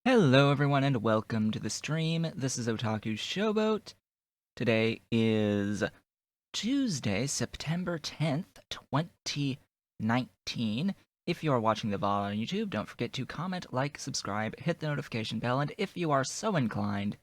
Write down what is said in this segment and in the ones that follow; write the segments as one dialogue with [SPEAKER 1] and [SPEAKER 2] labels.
[SPEAKER 1] Hello everyone and welcome to the stream. This is Otaku Showboat. Today is Tuesday, September 10th, 2019. If you are watching the VOD on YouTube, don't forget to comment, like, subscribe, hit the notification bell, and if you are so inclined,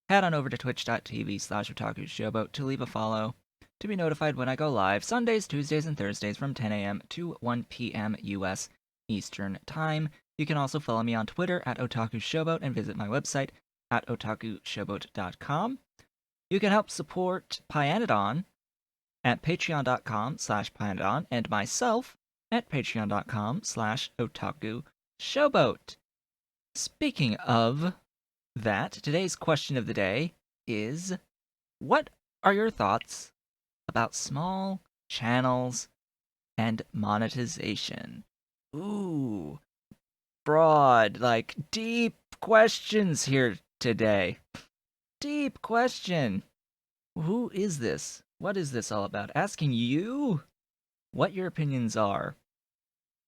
[SPEAKER 1] head on over to twitch.tv/otakushowboat to leave a follow to be notified when I go live Sundays, Tuesdays, and Thursdays from 10 a.m. to 1 p.m. US Eastern Time. You can also follow me on Twitter at Otaku Showboat and visit my website at otakushowboat.com. You can help support Pyanodon at patreon.com/Pyanodon and myself at patreon.com/Otaku Showboat. Speaking of that, today's question of the day is, what are your thoughts about small channels and monetization? Ooh, broad, deep questions here today. Deep question. Who is this? What is this all about? Asking you what your opinions are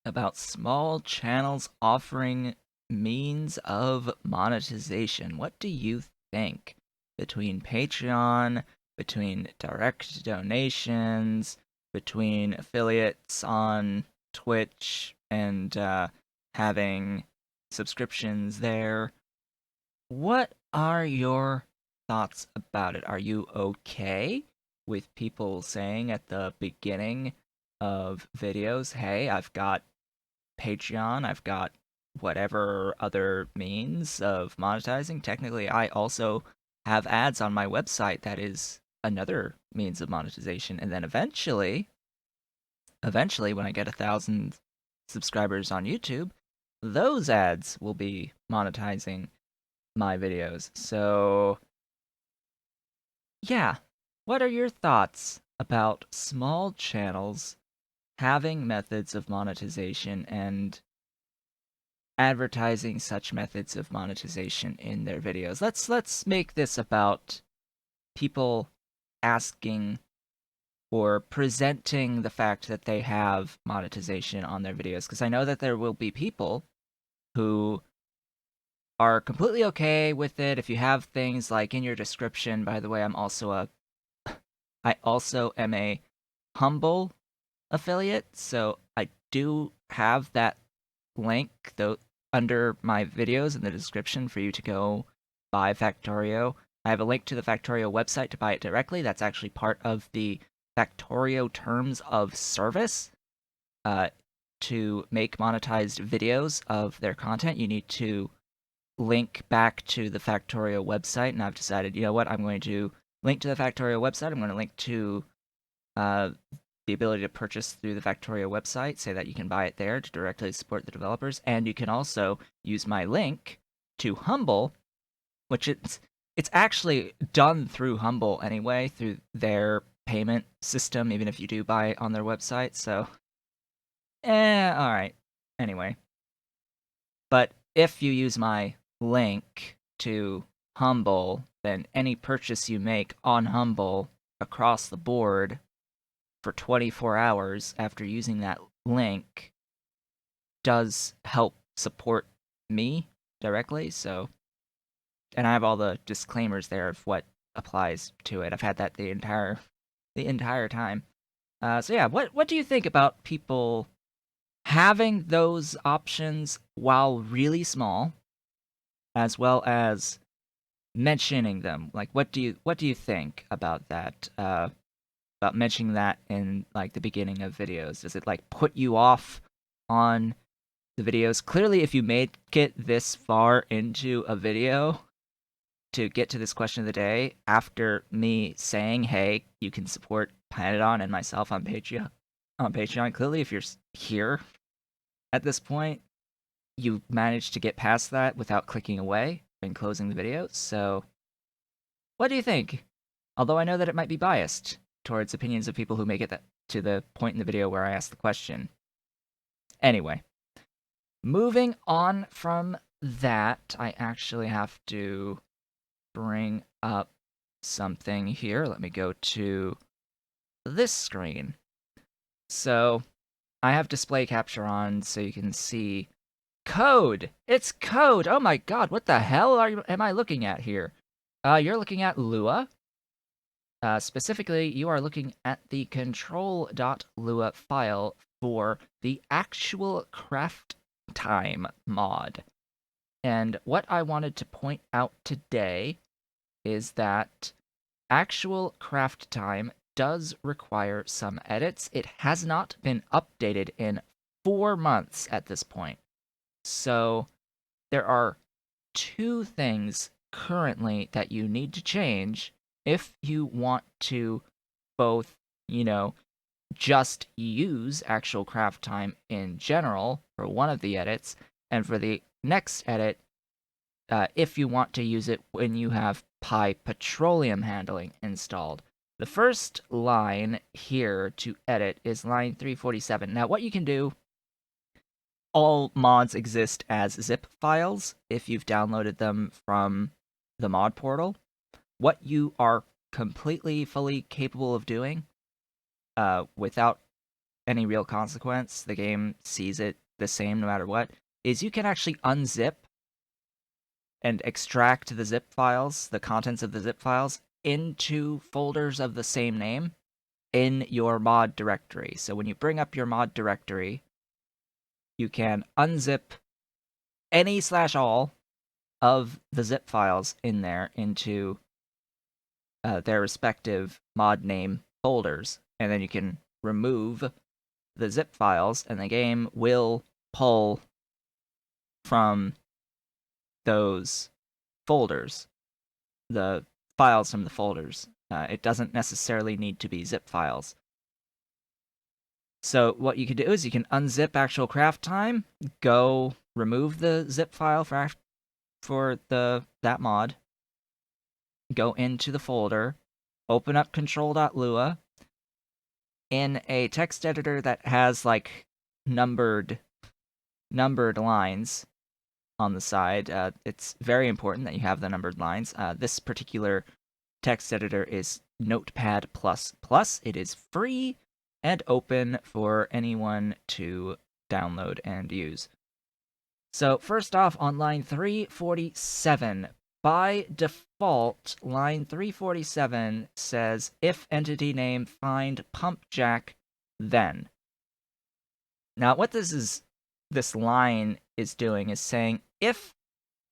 [SPEAKER 1] about small channels offering means of monetization. What do you think? Between Patreon, between direct donations, between affiliates on Twitch and having subscriptions there. What are your thoughts about it? Are you okay with people saying at the beginning of videos, hey, I've got Patreon, I've got whatever other means of monetizing? Technically, I also have ads on my website that is another means of monetization. And then eventually, when I get 1,000 subscribers on YouTube, those ads will be monetizing my videos. So, yeah, what are your thoughts about small channels having methods of monetization and advertising such methods of monetization in their videos? Let's make this about people asking or presenting the fact that they have monetization on their videos, because I know that there will be people who are completely okay with it. If you have things like in your description, by the way, I also am a Humble affiliate, so I do have that link though under my videos in the description for you to go buy Factorio. I have a link to the Factorio website to buy it directly. That's actually part of the Factorio terms of service. To make monetized videos of their content, you need to link back to the Factorio website, and I've decided, you know what, I'm going to link to the Factorio website. I'm going to link to the ability to purchase through the Factorio website, say that you can buy it there to directly support the developers, and you can also use my link to Humble, which it's actually done through Humble anyway, through their payment system, even if you do buy it on their website. So, alright. Anyway. But if you use my link to Humble, then any purchase you make on Humble across the board for 24 hours after using that link does help support me directly. So, and I have all the disclaimers there of what applies to it. I've had that the entire time. So yeah, what do you think about people having those options while really small, as well as mentioning them? Like, what do you think about that? About mentioning that in like the beginning of videos? Does it like put you off on the videos? Clearly, if you make it this far into a video to get to this question of the day after me saying, hey, you can support Pyanodon and myself on Patreon, clearly if you're here at this point, you managed to get past that without clicking away and closing the video. So, what do you think? Although I know that it might be biased towards opinions of people who make it to the point in the video where I ask the question. Anyway, moving on from that, I actually have to bring up something here. Let me go to this screen. So, I have display capture on so you can see code. It's code. Oh my god, what the hell am I looking at here? You're looking at Lua. Specifically, you are looking at the control.lua file for the actual craft time mod. And what I wanted to point out today is that actual craft time does require some edits. It has not been updated in 4 months at this point. So there are 2 things currently that you need to change if you want to both, just use actual craft time in general for one of the edits, and for the next edit, if you want to use it when you have Pi Petroleum handling installed. The first line here to edit is line 347. Now, what you can do, all mods exist as zip files if you've downloaded them from the mod portal. What you are completely, fully capable of doing, without any real consequence, the game sees it the same no matter what, is you can actually unzip and extract the zip files, the contents of the zip files, into folders of the same name in your mod directory. So when you bring up your mod directory, you can unzip any /all of the zip files in there into their respective mod name folders, and then you can remove the zip files, and the game will pull from those folders, the files from the folders. It doesn't necessarily need to be zip files. So what you can do is you can unzip actual craft time, go remove the zip file for that mod, go into the folder, open up control.lua in a text editor that has like numbered lines on the side. It's very important that you have the numbered lines. This particular text editor is Notepad++. It is free and open for anyone to download and use. So first off, on line 347, by default, line 347 says, if entity name find pump jack, then. Now, what this line is doing is saying, if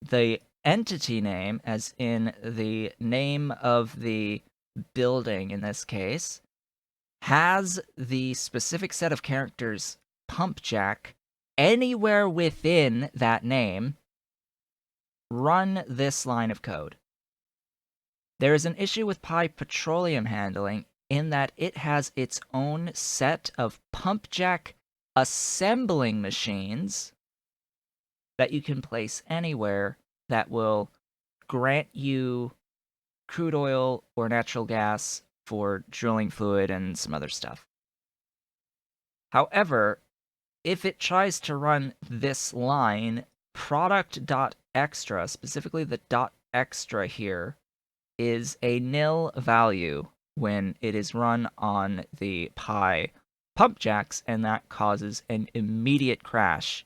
[SPEAKER 1] the entity name, as in the name of the building in this case, has the specific set of characters pump jack anywhere within that name, run this line of code. There is an issue with Pi Petroleum handling in that it has its own set of pump jack assembling machines that you can place anywhere that will grant you crude oil or natural gas for drilling fluid and some other stuff. However, if it tries to run this line, product.extra, specifically the .extra here, is a nil value when it is run on the Pi pump jacks, and that causes an immediate crash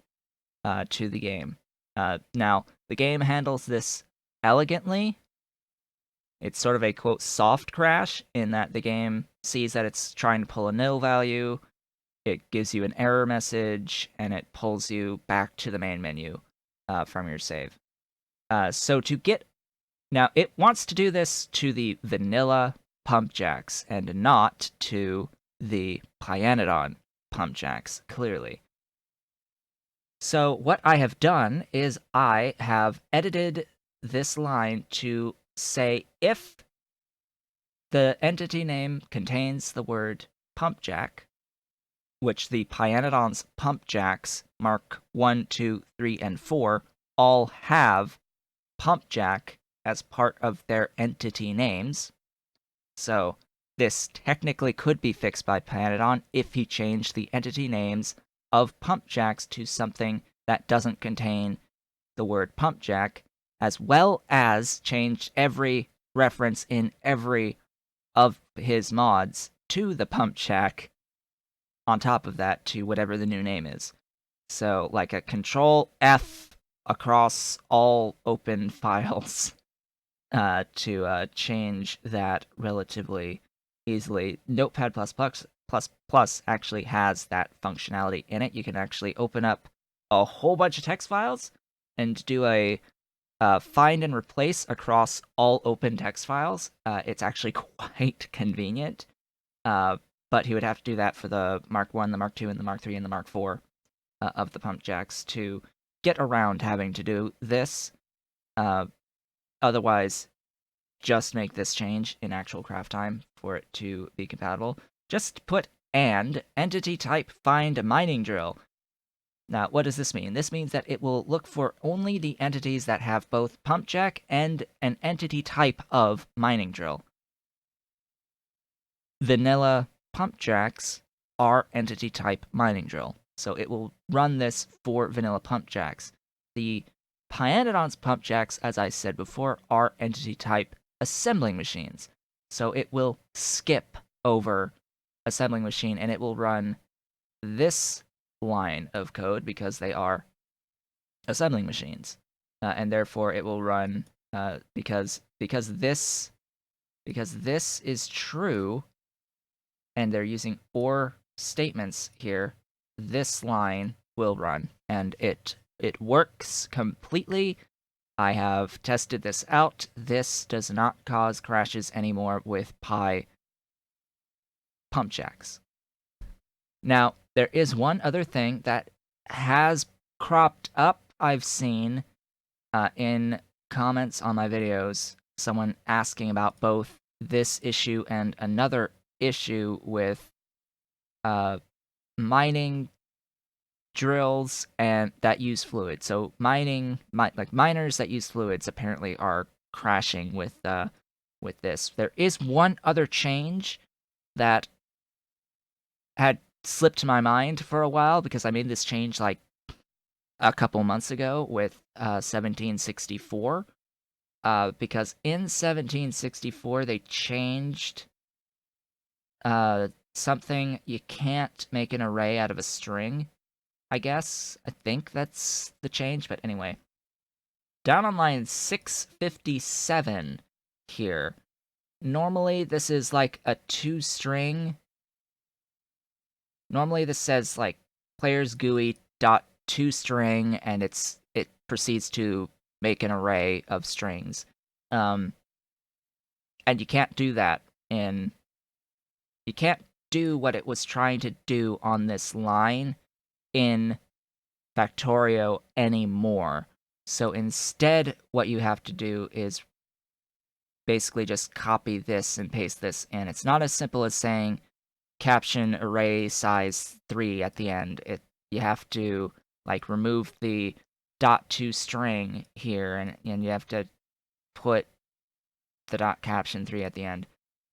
[SPEAKER 1] to the game. Now, the game handles this elegantly. It's sort of a, quote, soft crash in that the game sees that it's trying to pull a nil value, it gives you an error message, and it pulls you back to the main menu from your save. So to get... Now, it wants to do this to the vanilla pump jacks and not to the Pyanodon pump jacks, clearly. So what I have done is I have edited this line to say if the entity name contains the word pump jack, which the Pyanodon's pump jacks, Mark 1, 2, 3, and 4, all have pump jack as part of their entity names. So this technically could be fixed by Pyanodon if he changed the entity names of pump jacks to something that doesn't contain the word pump jack, as well as changed every reference in every of his mods to the pump jack on top of that to whatever the new name is. So like a control F across all open files to change that relatively easily. Notepad++ actually has that functionality in it. You can actually open up a whole bunch of text files and do a find and replace across all open text files. It's actually quite convenient, but he would have to do that for the Mark 1, the Mark 2, and the Mark 3, and the Mark 4 of the pump jacks to get around having to do this. Otherwise, just make this change in actual craft time for it to be compatible. Just put and entity type find mining drill. Now, what does this mean? This means that it will look for only the entities that have both pump jack and an entity type of mining drill. Vanilla pump jacks are entity type mining drill, so it will run this for vanilla pump jacks. The Pyanodon's pump jacks, as I said before, are entity type assembling machines, so it will skip over assembling machine and it will run this line of code because they are assembling machines, and therefore it will run because this is true, and they're using or statements here. This line will run, and it works completely. I have tested this out. This does not cause crashes anymore with Pi pump jacks. Now, there is one other thing that has cropped up, I've seen in comments on my videos, someone asking about both this issue and another issue with mining drills and that use fluid. So like miners that use fluids apparently are crashing with this. There is one other change that had slipped my mind for a while because I made this change like a couple months ago with 1764. Because in 1764 they changed something. You can't make an array out of a string, I guess. I think that's the change, but anyway. Down on line 657 here. Normally this is like a 2-string. Normally this says like players GUI dot 2-string, and it proceeds to make an array of strings. And you can't do that you can't do what it was trying to do on this line in Factorio anymore. So instead, what you have to do is basically just copy this and paste this in. It's not as simple as saying caption array size 3 at the end. You have to like remove the .to string here, and you have to put the .caption 3 at the end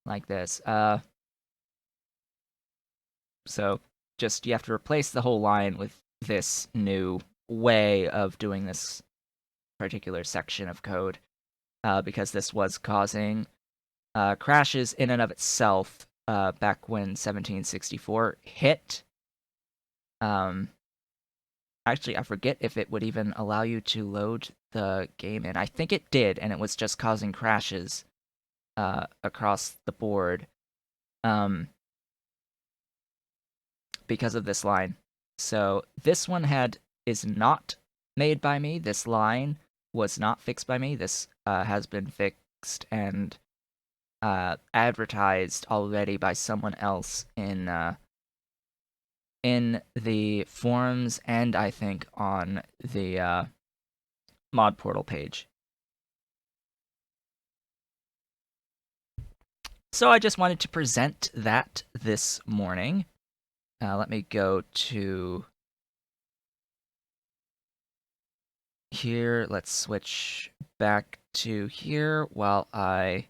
[SPEAKER 1] like this. So just you have to replace the whole line with this new way of doing this particular section of code, because this was causing crashes in and of itself back when 1764 hit. Actually, I forget if it would even allow you to load the game in. I think it did, and it was just causing crashes across the board because of this line. So this one is not made by me. This line was not fixed by me. This has been fixed and advertised already by someone else in the forums, and I think on the mod portal page. So I just wanted to present that this morning. Let me go to here. Let's switch back to here while I...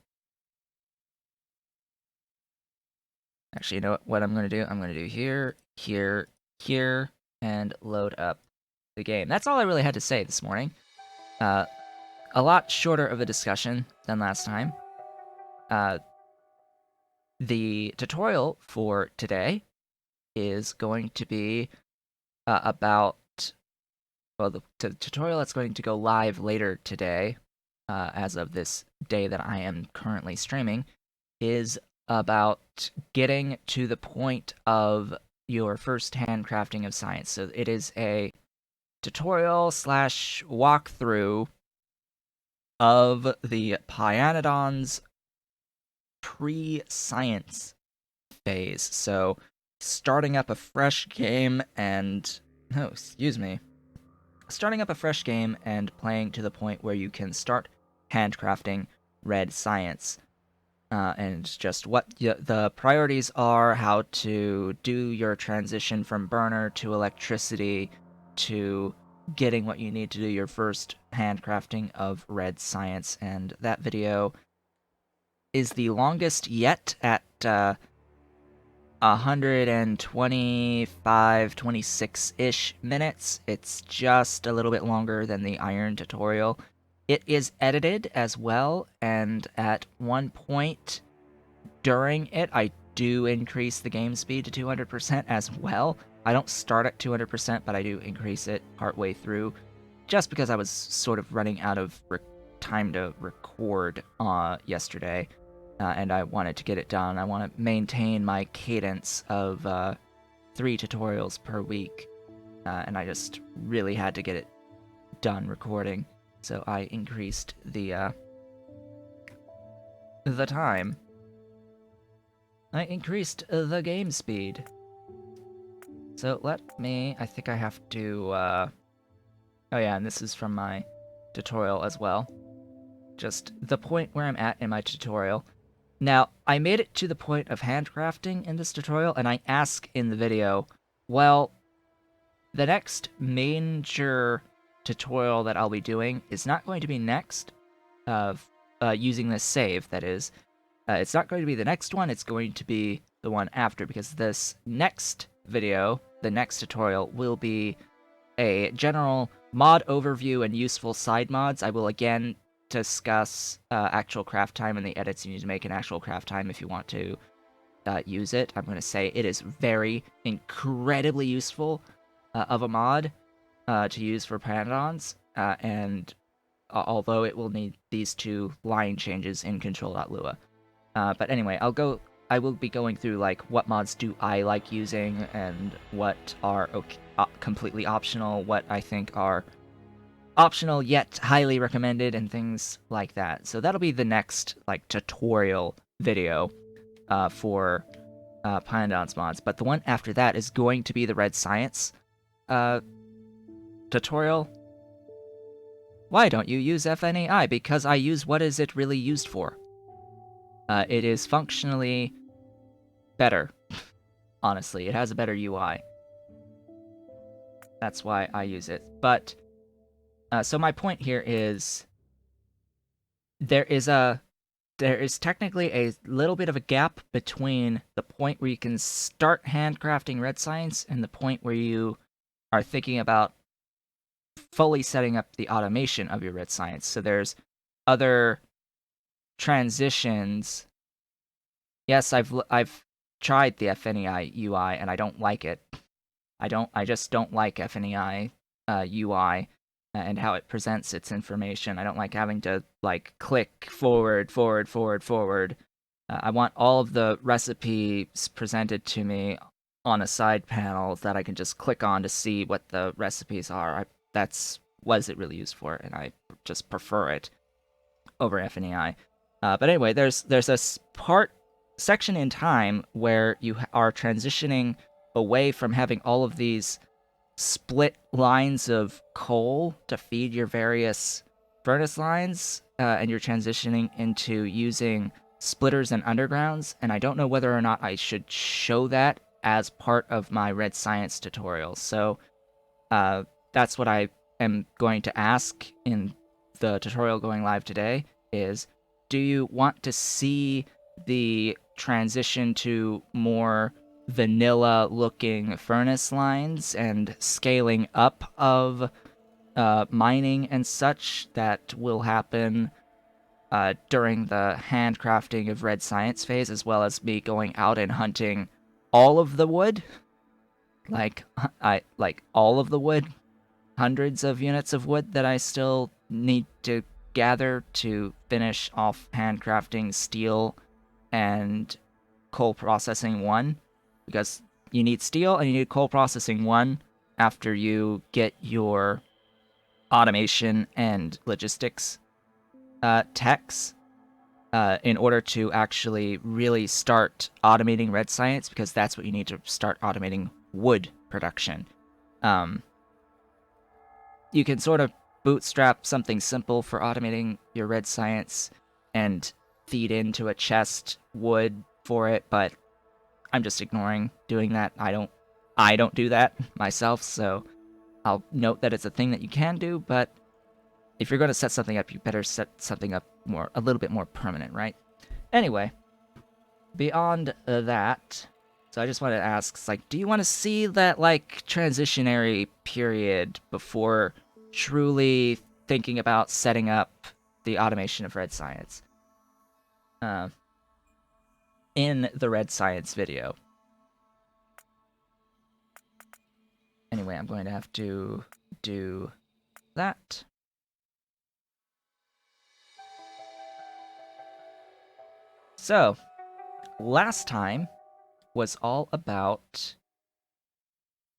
[SPEAKER 1] Actually, you know what I'm going to do? I'm going to do here, here, here, and load up the game. That's all I really had to say this morning. A lot shorter of a discussion than last time. The tutorial for today is going to be about well, the tutorial that's going to go live later today, as of this day that I am currently streaming, is about getting to the point of your first handcrafting of science. So it is a tutorial slash walkthrough of the Pyanodon's pre-science phase. So starting up a fresh game and starting up a fresh game and playing to the point where you can start handcrafting red science. And just what the priorities are, how to do your transition from burner to electricity to getting what you need to do your first handcrafting of red science. And that video is the longest yet at 125, 26-ish minutes. It's just a little bit longer than the iron tutorial. It is edited as well, and at one point during it, I do increase the game speed to 200% as well. I don't start at 200%, but I do increase it partway through, just because I was sort of running out of time to record yesterday, and I wanted to get it done. I want to maintain my cadence of 3 tutorials per week, and I just really had to get it done recording. So I increased the time. I increased the game speed. So I think I have to, oh yeah, and this is from my tutorial as well. Just the point where I'm at in my tutorial. Now, I made it to the point of handcrafting in this tutorial, and I ask in the video, well, the next major tutorial that I'll be doing is not going to be next, using this save, that is. It's not going to be the next one, it's going to be the one after, because this next video, the next tutorial, will be a general mod overview and useful side mods. I will again discuss actual craft time and the edits you need to make in actual craft time if you want to use it. I'm going to say it is very incredibly useful of a mod to use for Pyanodons, and although it will need these 2 line changes in control.lua. But anyway, I will be going through, like, what mods do I like using, and what are completely optional, what I think are optional yet highly recommended, and things like that. So that'll be the next, like, tutorial video for Pyanodon's mods. But the one after that is going to be the Red Science tutorial. Why don't you use FNAI? Because I use what is it really used for. It is functionally better, honestly. It has a better UI. That's why I use it. But, so my point here is, there is technically a little bit of a gap between the point where you can start handcrafting red science and the point where you are thinking about fully setting up the automation of your red science. So there's other transitions. Yes, I've tried the FNEI UI and I don't like it. I just don't like FNEI UI and how it presents its information. I don't like having to, like, click forward. I want all of the recipes presented to me on a side panel that I can just click on to see what the recipes are. That's what is it really used for, and I just prefer it over FNEI. But anyway, there's a section in time where you are transitioning away from having all of these split lines of coal to feed your various furnace lines, and you're transitioning into using splitters and undergrounds, and I don't know whether or not I should show that as part of my red science tutorial. So that's what I am going to ask in the tutorial going live today is, do you want to see the transition to more vanilla-looking furnace lines and scaling up of mining and such that will happen during the handcrafting of red science phase, as well as me going out and hunting all of the wood? Like all of the wood? hundreds of units of wood that I still need to gather to finish off handcrafting steel and coal processing 1, because you need steel and you need coal processing 1 after you get your automation and logistics techs in order to actually really start automating red science, because that's what you need to start automating wood production. You can sort of bootstrap something simple for automating your red science and feed into a chest wood for it, but I'm just ignoring doing that. I don't do that myself, so I'll note that it's a thing that you can do, but if you're going to set something up, you better set something up a little bit more permanent, right? Anyway, beyond that, so I just wanted to ask, like, do you want to see that, like, transitionary period before truly thinking about setting up the automation of red science? In the red science video. Anyway, I'm going to have to do that. So, last time was all about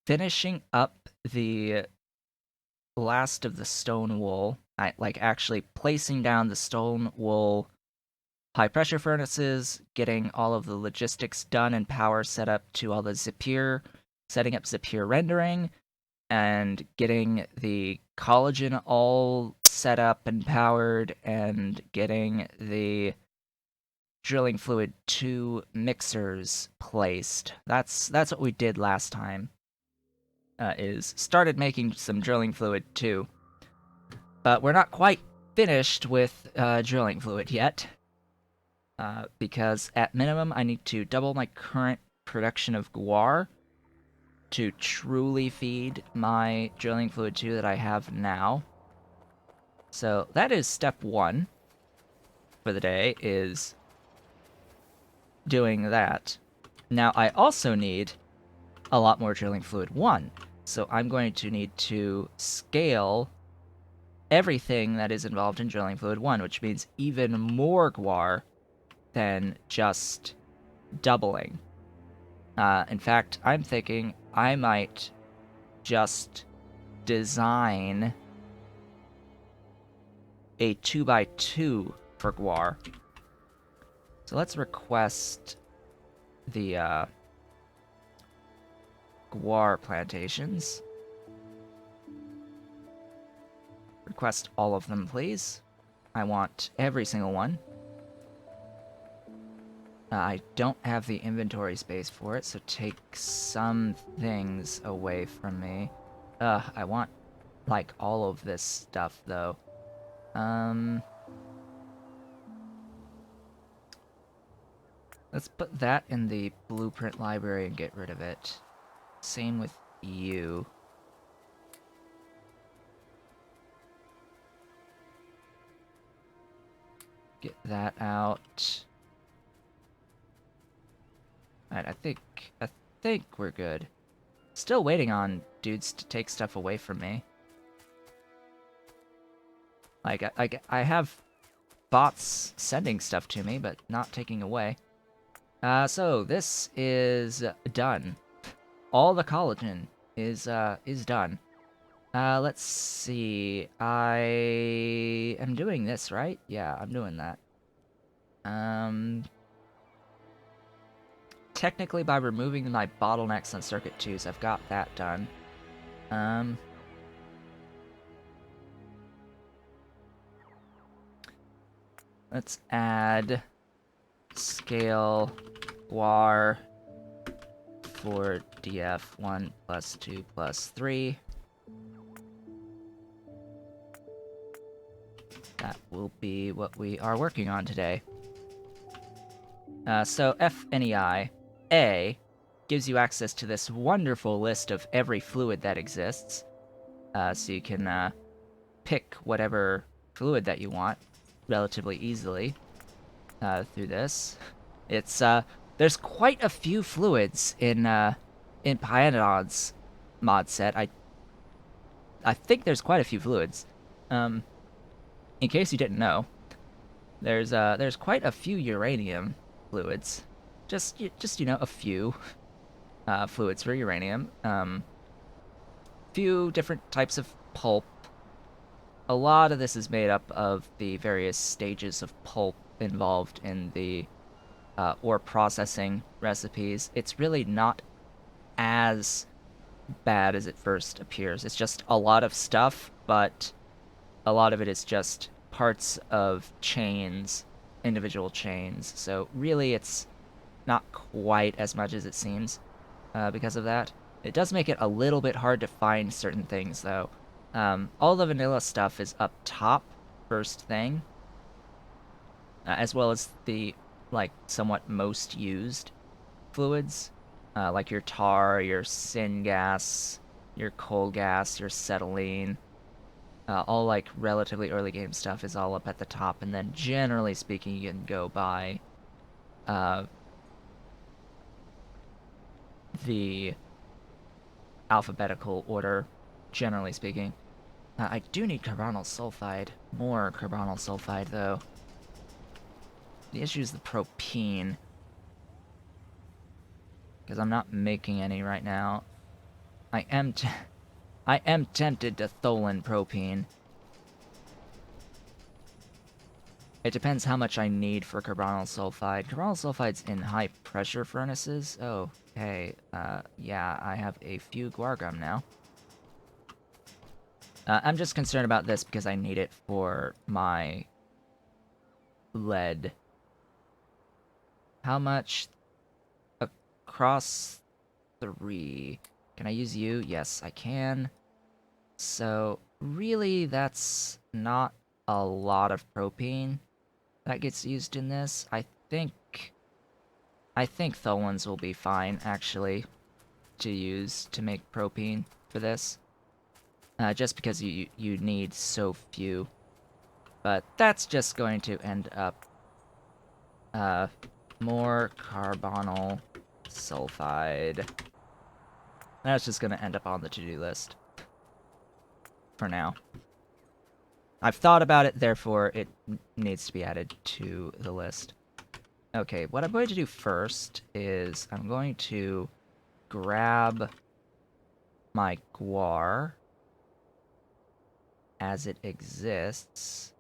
[SPEAKER 1] finishing up the last of the stone wool, like actually placing down the stone wool high pressure furnaces, getting all of the logistics done and power set up to all the Zapier, setting up Zapier rendering, and getting the collagen all set up and powered, and getting the drilling fluid 2 mixers placed. That's what we did last time. Is started making some drilling fluid 2. But we're not quite finished with drilling fluid yet. Because at minimum I need to double my current production of guar to truly feed my drilling fluid 2 that I have now. So that is step 1 for the day, is doing that. Now I also need a lot more drilling fluid 1, so I'm going to need to scale everything that is involved in drilling fluid 1, which means even more guar than just doubling. In fact, I'm thinking I might just design a 2x2 for guar. So let's request the guar plantations. Request all of them, please. I want every single one. I don't have the inventory space for it, so take some things away from me. I want, like, all of this stuff, though. Let's put that in the blueprint library and get rid of it. Same with you. Get that out. Alright, I think we're good. Still waiting on dudes to take stuff away from me. Like, I have bots sending stuff to me, but not taking away. So this is done. All the collagen is done. Let's see. I am doing this, right? Yeah, I'm doing that. Technically, by removing my bottlenecks on circuit 2s, I've got that done. Let's add scale guar for df 1 plus 2 plus 3. That will be what we are working on today. So FNEI A gives you access to this wonderful list of every fluid that exists. So you can pick whatever fluid that you want relatively easily through this. It's there's quite a few fluids in Pyanodon's mod set. I think there's quite a few fluids. In case you didn't know, there's quite a few uranium fluids. Just a few fluids for uranium. Few different types of pulp. A lot of this is made up of the various stages of pulp involved in the ore processing recipes. It's really not as bad as it first appears. It's just a lot of stuff, but a lot of it is just parts of chains, individual chains. So really, it's not quite as much as it seems because of that. It does make it a little bit hard to find certain things, though. All the vanilla stuff is up top, first thing, as well as the, like, somewhat most used fluids, like your tar, your syngas, your coal gas, your acetylene. All, like, relatively early game stuff is all up at the top, and then generally speaking, you can go by the alphabetical order, generally speaking. I do need carbonyl sulfide. More carbonyl sulfide, though. The issue is the propene, because I'm not making any right now. I am tempted to Tholen propene. It depends how much I need for carbonyl sulfide. Carbonyl sulfide's in high pressure furnaces. Oh, hey, yeah, I have a few guar gum now. I'm just concerned about this because I need it for my lead. How much? Across 3. Can I use you? Yes, I can. So, really, that's not a lot of propane that gets used in this. I think Tholens will be fine, actually, to use to make propane for this. Just because you need so few. But that's just going to end up more carbonyl sulfide. That's just going to end up on the to-do list for now. I've thought about it, therefore it needs to be added to the list. Okay, what I'm going to do first is I'm going to grab my guar as it exists.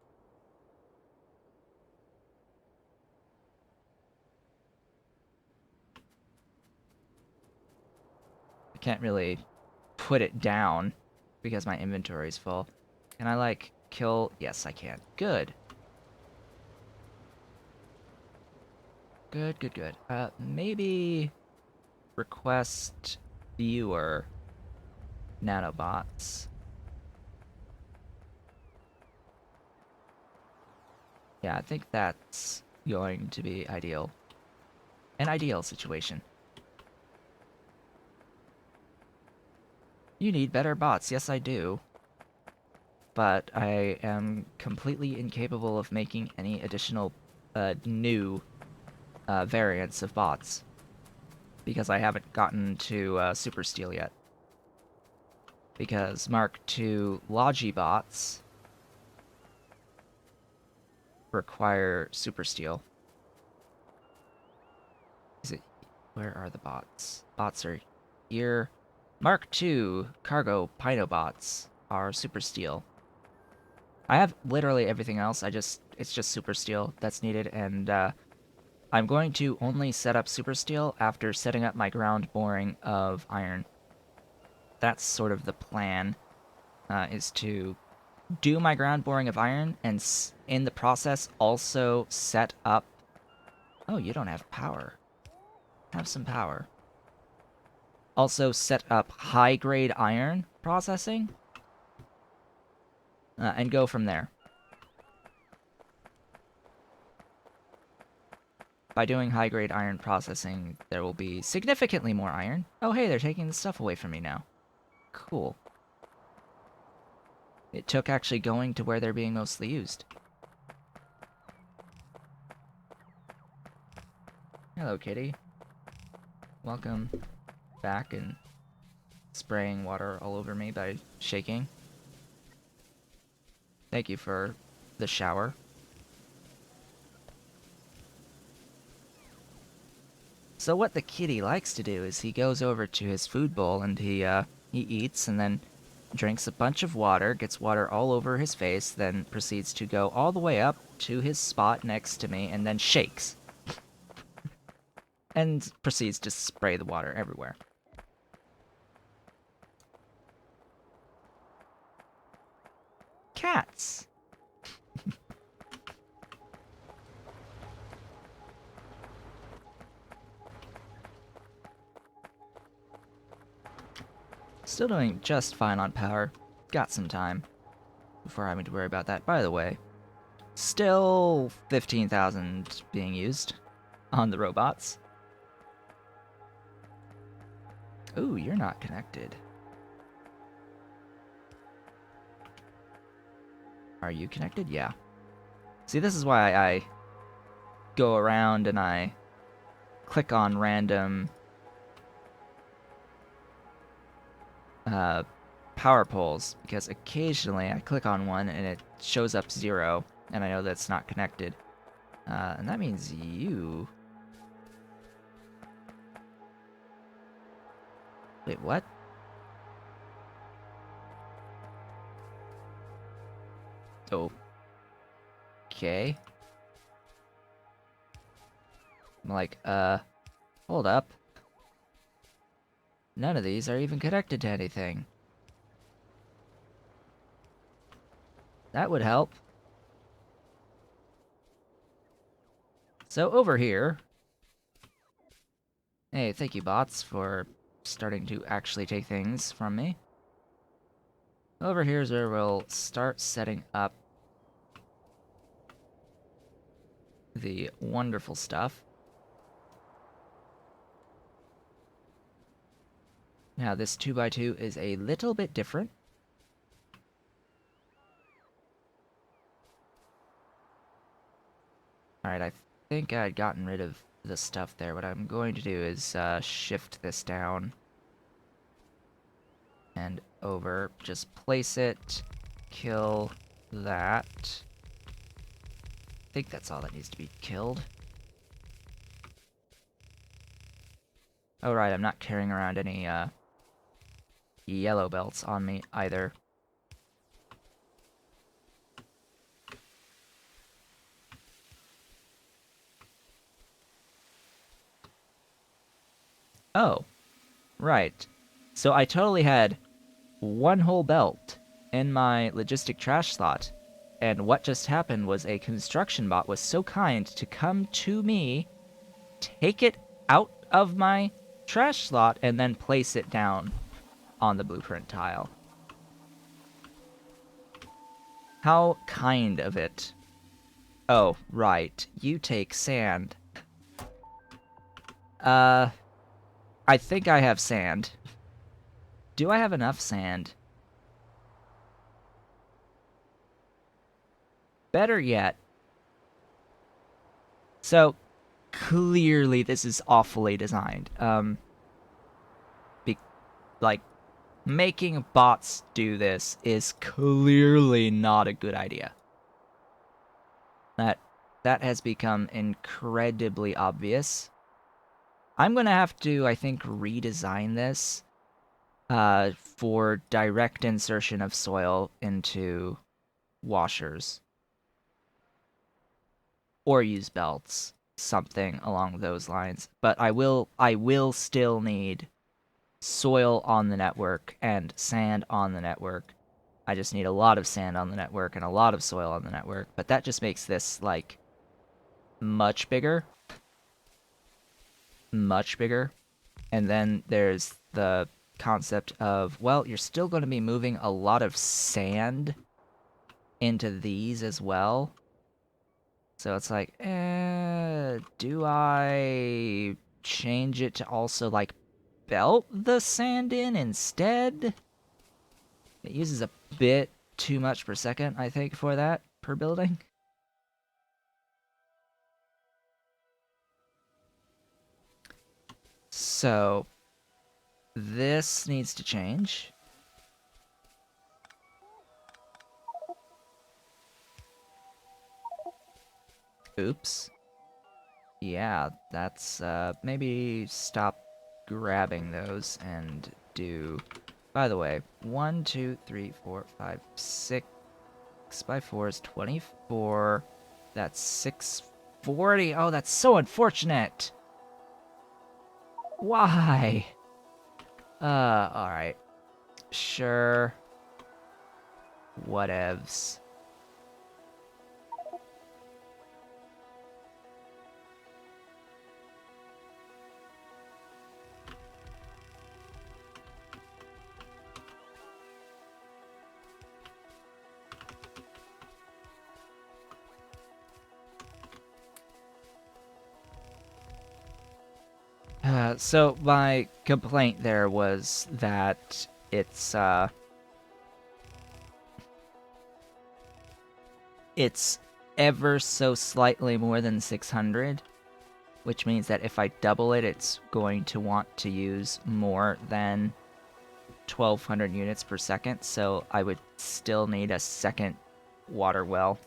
[SPEAKER 1] I can't really put it down because my inventory is full. Can I, like, kill? Yes, I can. Good. Good, good, good. Maybe request viewer nanobots. Yeah, I think that's going to be ideal. An ideal situation. You need better bots. Yes, I do. But I am completely incapable of making any additional new variants of bots. Because I haven't gotten to Super Steel yet. Because Mark II Logibots require Super Steel. Is it... Where are the bots? Bots are here. Mark II Cargo Pinobots are Super Steel. I have literally everything else, it's just Super Steel that's needed, and I'm going to only set up Super Steel after setting up my ground boring of iron. That's sort of the plan, is to do my ground boring of iron, and in the process also set up... Oh, you don't have power. Have some power. Also set up high-grade iron processing, and go from there. By doing high-grade iron processing, there will be significantly more iron. Oh, hey, they're taking the stuff away from me now. Cool. It took actually going to where they're being mostly used. Hello, kitty. Welcome back and spraying water all over me by shaking. Thank you for the shower. So what the kitty likes to do is he goes over to his food bowl and he eats and then drinks a bunch of water, gets water all over his face, then proceeds to go all the way up to his spot next to me and then shakes. And proceeds to spray the water everywhere. Cats. Still doing just fine on power. Got some time before having to worry about that. By the way, still 15,000 being used on the robots. Ooh, you're not connected. Are you connected? Yeah. See, this is why I go around and I click on random power poles, because occasionally I click on one and it shows up 0, and I know that's not connected. And that means you... Wait, what? Oh. Okay. I'm like, hold up. None of these are even connected to anything. That would help. So over here... Hey, thank you, bots, for starting to actually take things from me. Over here is where we'll start setting up the wonderful stuff. Now, this 2x2 is a little bit different. Alright, I think I'd gotten rid of the stuff there. What I'm going to do is shift this down and over. Just place it, kill that. I think that's all that needs to be killed. Oh right, I'm not carrying around any yellow belts on me either. Oh, right. So I totally had one whole belt in my logistic trash slot, and what just happened was a construction bot was so kind to come to me, take it out of my trash slot, and then place it down on the blueprint tile. How kind of it. Oh, right. You take sand. I think I have sand. Do I have enough sand? Better yet. So, clearly this is awfully designed. Like, making bots do this is clearly not a good idea. That has become incredibly obvious. I'm gonna have to, I think, redesign this for direct insertion of soil into washers. Or use belts, something along those lines. But I will still need soil on the network and sand on the network. I just need a lot of sand on the network and a lot of soil on the network, but that just makes this, like, much bigger. Much bigger. And then there's the concept of, well, you're still going to be moving a lot of sand into these as well. So it's like, do I change it to also, like, belt the sand in instead? It uses a bit too much per second, I think, for that, per building. So, this needs to change. Oops. Yeah, that's, maybe stop grabbing those and do... By the way, 1, 2, 3, 4, 5, 6 by 4 is 24. That's 640. Oh, that's so unfortunate. Why? Alright. Sure. Whatevs. So my complaint there was that it's ever so slightly more than 600, which means that if I double it, it's going to want to use more than 1200 units per second, so I would still need a second water well.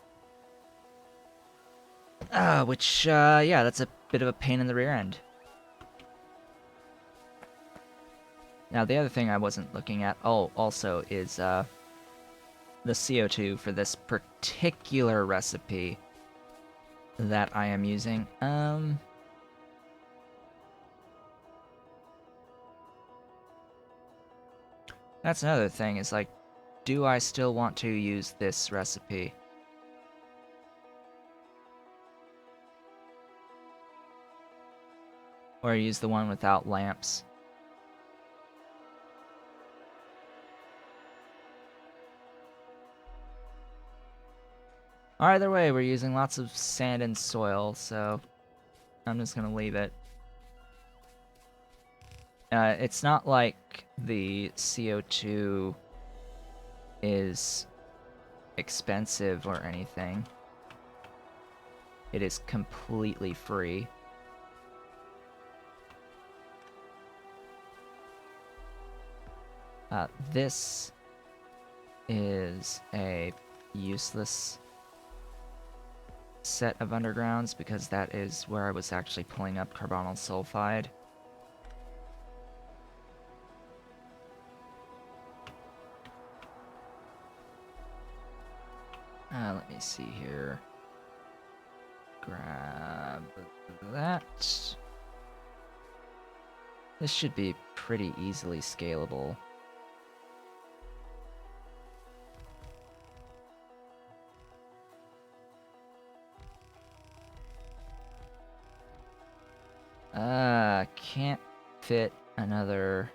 [SPEAKER 1] Which, yeah, that's a bit of a pain in the rear end. Now, the other thing I wasn't looking at, also, is, the CO2 for this particular recipe that I am using. That's another thing, is like, do I still want to use this recipe? Or use the one without lamps? Either way, we're using lots of sand and soil, so I'm just gonna leave it. It's not like the CO2 is expensive or anything. It is completely free. This is a useless set of undergrounds because that is where I was actually pulling up carbonyl sulfide. Let me see here. Grab that. This should be pretty easily scalable. Can't fit another...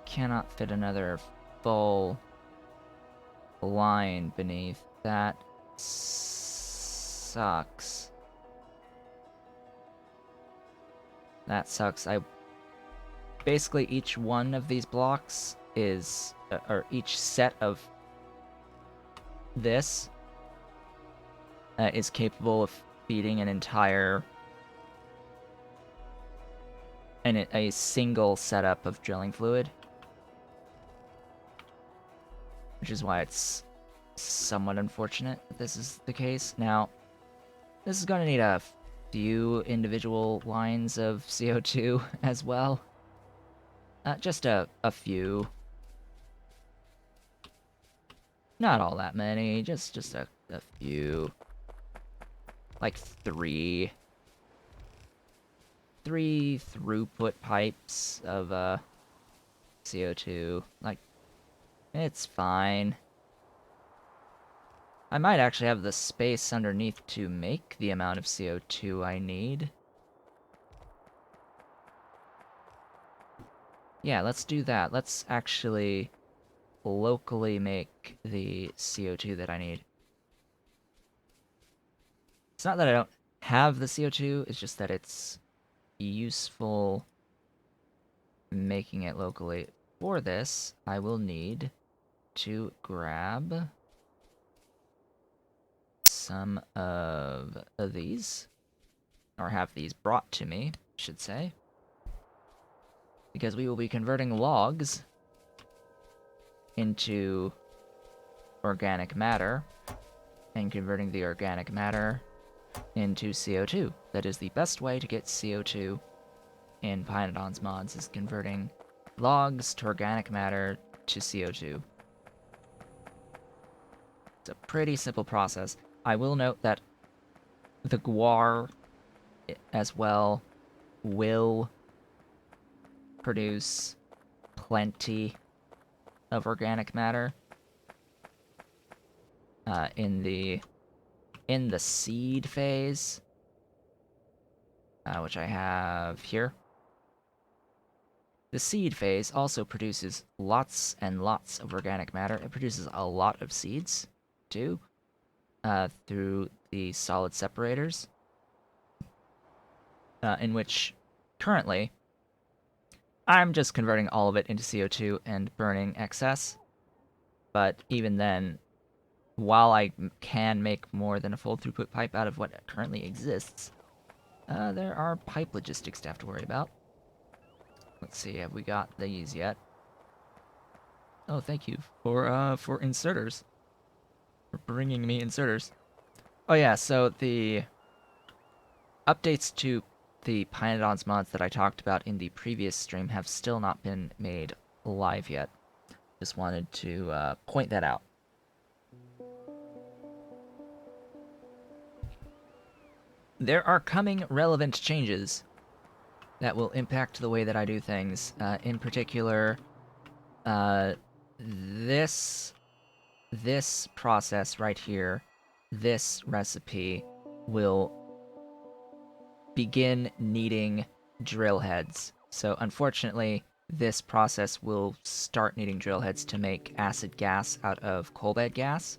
[SPEAKER 1] Cannot fit another full line beneath. That sucks. That sucks. Basically, each one of these blocks is... or each set of this is capable of feeding an entire... and a single setup of drilling fluid. Which is why it's somewhat unfortunate that this is the case. Now, this is going to need a few individual lines of CO2 as well. Just a few. Not all that many, just a few. Like 3. 3 throughput pipes of CO2. Like, it's fine. I might actually have the space underneath to make the amount of CO2 I need. Yeah, let's do that. Let's actually locally make the CO2 that I need. It's not that I don't have the CO2, it's just that it's useful making it locally. For this, I will need to grab some of these, or have these brought to me, I should say, because we will be converting logs into organic matter and converting the organic matter into CO2. That is the best way to get CO2 in Pyanodon's mods, is converting logs to organic matter to CO2. It's a pretty simple process. I will note that the guar as well will produce plenty of organic matter in the seed phase, which I have here. The seed phase also produces lots and lots of organic matter. It produces a lot of seeds, too, through the solid separators, in which, currently, I'm just converting all of it into CO2 and burning excess. But even then, while I can make more than a full throughput pipe out of what currently exists, there are pipe logistics to have to worry about. Let's see, have we got these yet? Oh, thank you for inserters. For bringing me inserters. Oh yeah, so the updates to the Pyanodon's mods that I talked about in the previous stream have still not been made live yet. Just wanted to point that out. There are coming relevant changes that will impact the way that I do things. In particular, this process right here, this recipe, will begin needing drill heads. So unfortunately, this process will start needing drill heads to make acid gas out of coal bed gas.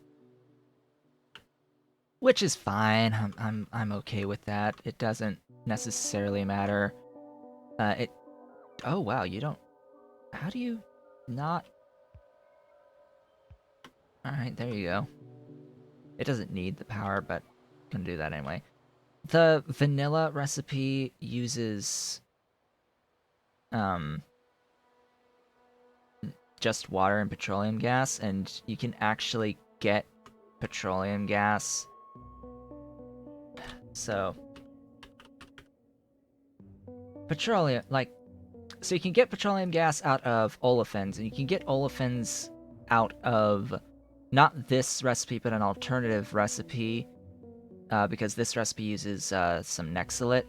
[SPEAKER 1] Which is fine. I'm okay with that. It doesn't necessarily matter. Oh wow, you don't. How do you not? All right, there you go. It doesn't need the power, but I'm gonna do that anyway. The vanilla recipe uses just water and petroleum gas, and you can actually get petroleum gas. So petroleum, like, so you can get petroleum gas out of olefins, and you can get olefins out of not this recipe, but an alternative recipe, because this recipe uses some nexolite.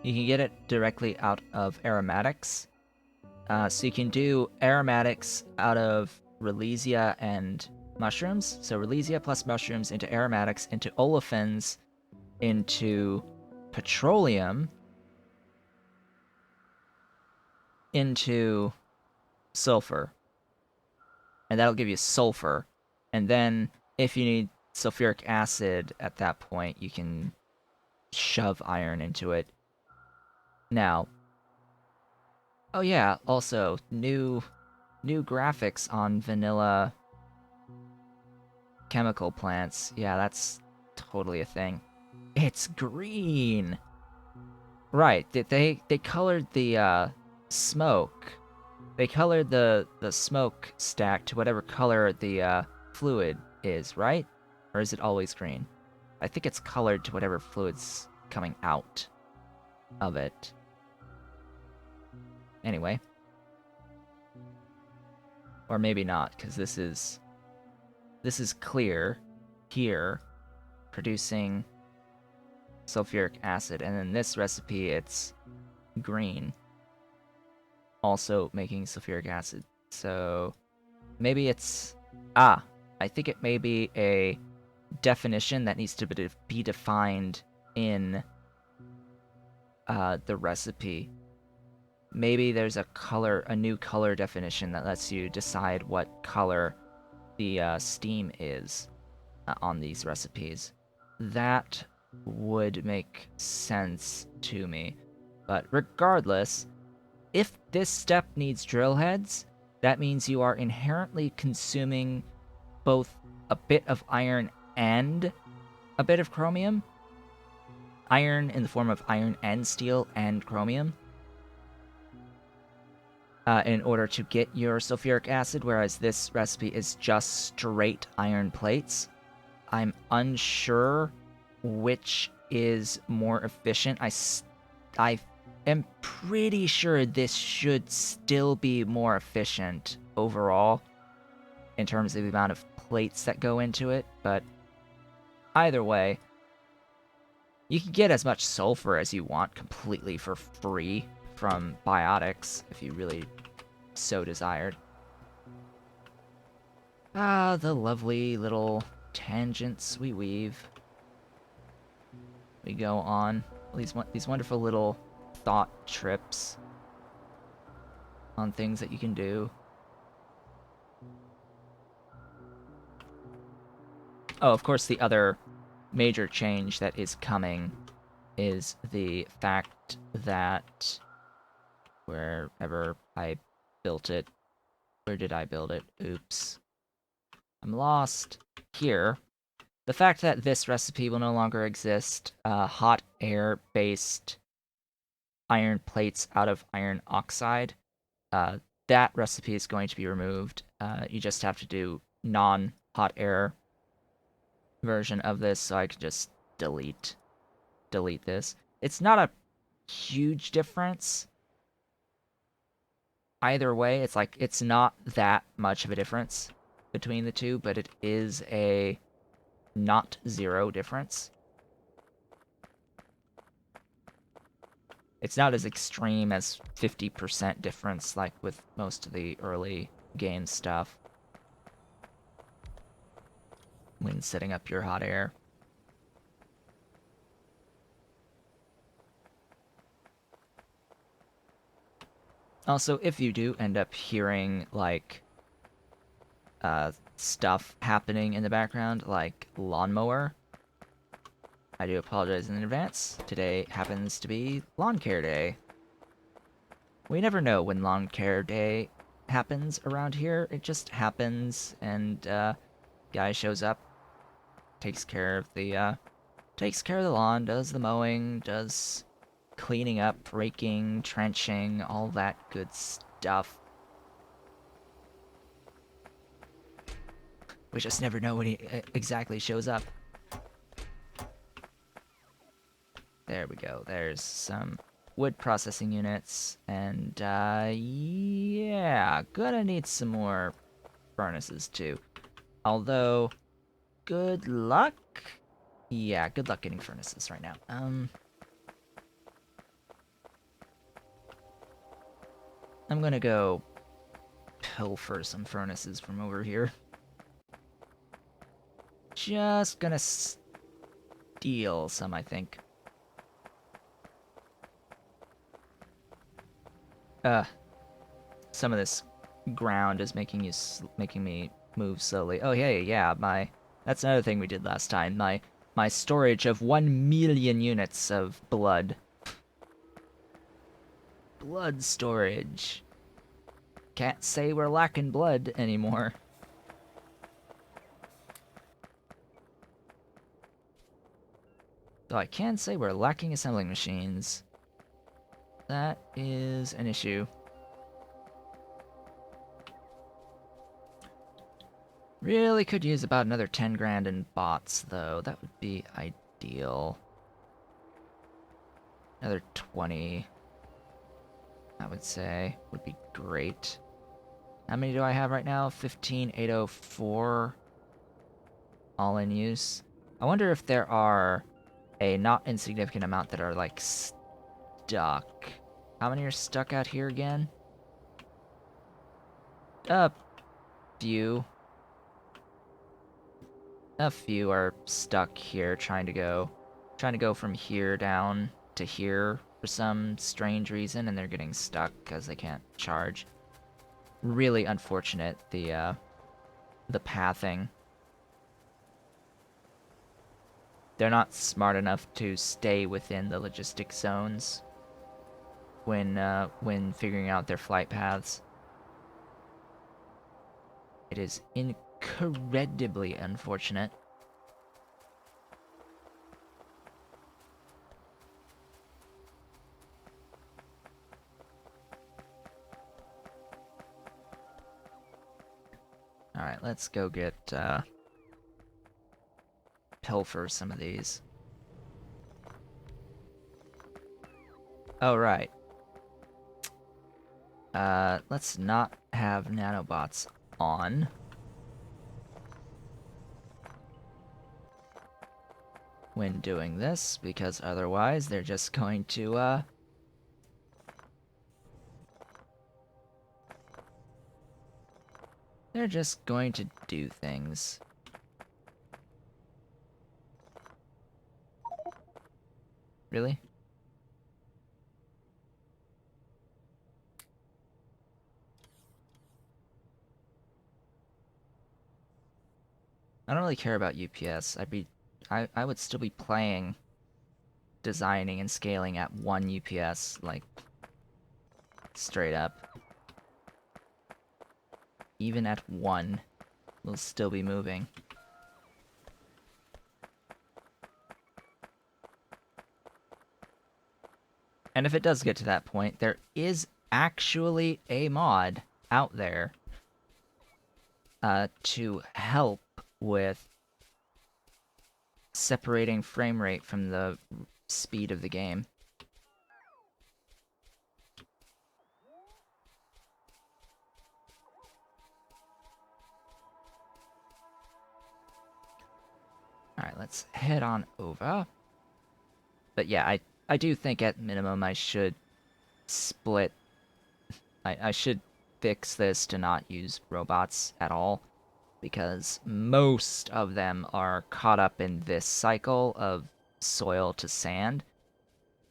[SPEAKER 1] You can get it directly out of aromatics. So you can do aromatics out of Relesia and mushrooms. So Relesia plus mushrooms into aromatics, into olefins, into petroleum, into sulfur. And that'll give you sulfur. And then if you need sulfuric acid at that point, you can shove iron into it. Now, oh yeah, also new graphics on vanilla chemical plants. Yeah, that's totally a thing. It's green. Right, they colored the smoke. They colored the smoke stack to whatever color the fluid is, right? Or is it always green? I think it's colored to whatever fluid's coming out of it. Anyway. Or maybe not, because this is clear here, producing sulfuric acid, and in this recipe it's green, also making sulfuric acid. So maybe it's I think it may be a definition that needs to be defined in the recipe. Maybe there's a new color definition that lets you decide what color the steam is on these recipes. That would make sense to me. But regardless, if this step needs drill heads, that means you are inherently consuming both a bit of iron and a bit of chromium. Iron in the form of iron and steel and chromium. in order to get your sulfuric acid, whereas this recipe is just straight iron plates. I'm unsure which is more efficient. I am pretty sure this should still be more efficient overall in terms of the amount of plates that go into it, but either way, you can get as much sulfur as you want completely for free from biotics if you really so desired. Ah, the lovely little tangents we weave. We go on these wonderful little thought trips on things that you can do. Oh, of course, the other major change that is coming is the fact that wherever I built it, where did I build it? Oops. I'm lost. Here. The fact that this recipe will no longer exist, hot air-based iron plates out of iron oxide, that recipe is going to be removed. You just have to do non-hot air version of this, so I can just delete this. It's not a huge difference. Either way, it's like, it's not that much of a difference between the two, but it is a not zero difference. It's not as extreme as 50% difference like with most of the early game stuff when setting up your hot air. Also, if you do end up hearing, like, stuff happening in the background, like lawnmower, I do apologize in advance. Today happens to be lawn care day. We never know when lawn care day happens around here. It just happens, and guy shows up, takes care of the lawn, does the mowing, does cleaning up, raking, trenching, all that good stuff. We just never know when he exactly shows up. There we go. There's some wood processing units, and yeah, gonna need some more furnaces too. Although, good luck. Yeah, good luck getting furnaces right now. I'm gonna go pilfer some furnaces from over here. Just gonna steal some, I think. Some of this ground is making me move slowly. Oh yeah, that's another thing we did last time. My storage of 1 million units of blood. Blood storage. Can't say we're lacking blood anymore. Though I can say we're lacking assembling machines. That is an issue. Really could use about another 10 grand in bots, though. That would be ideal. Another 20, I would say, would be great. How many do I have right now? 15,804 all in use. I wonder if there are a not insignificant amount that are, like, stuck. How many are stuck out here again? A few. A few are stuck here trying to go from here down to here for some strange reason, and they're getting stuck because they can't charge. Really unfortunate, the pathing. They're not smart enough to stay within the logistic zones when figuring out their flight paths. It is incredibly unfortunate. Alright, let's go get, pilfer some of these. Oh, right. Let's not have nanobots on. When doing this, because otherwise they're just going to, they're just going to do things. Really? I don't really care about UPS. I would still be playing, designing and scaling at 1 UPS, like, straight up. Even at 1, we'll still be moving. And if it does get to that point, there is actually a mod out there to help with separating frame rate from the speed of the game. Alright, let's head on over. But yeah, I do think at minimum I should split... I should fix this to not use robots at all, because most of them are caught up in this cycle of soil to sand.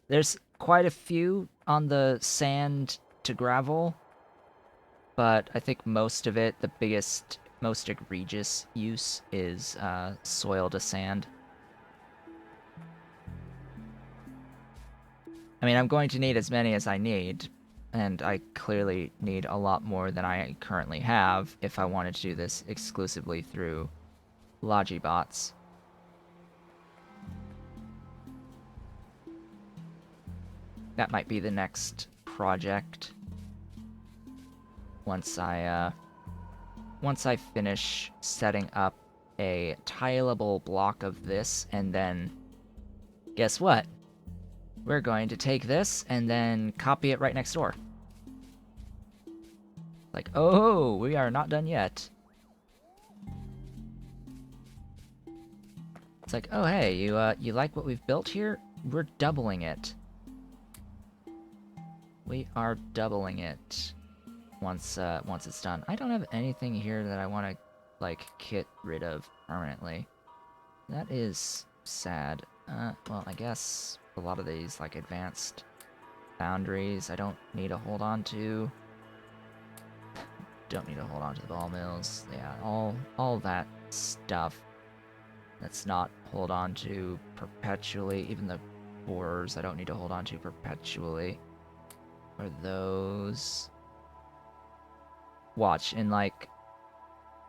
[SPEAKER 1] There's quite a few on the sand to gravel, but I think most of it, the biggest, most egregious use is soil to sand. I mean, I'm going to need as many as I need, and I clearly need a lot more than I currently have if I wanted to do this exclusively through Logibots. That might be the next project. Once I finish setting up a tileable block of this, and then guess what? We're going to take this and then copy it right next door. Like, oh, we are not done yet. It's like, oh hey, you like what we've built here? We're doubling it. We are doubling it once it's done. I don't have anything here that I want to, like, get rid of permanently. That is sad. Well, I guess a lot of these, like, advanced boundaries I don't need to hold on to. Don't need to hold on to the ball mills. Yeah, all that stuff. Let's not hold on to perpetually. Even the borers I don't need to hold on to perpetually. Or those. Watch, in like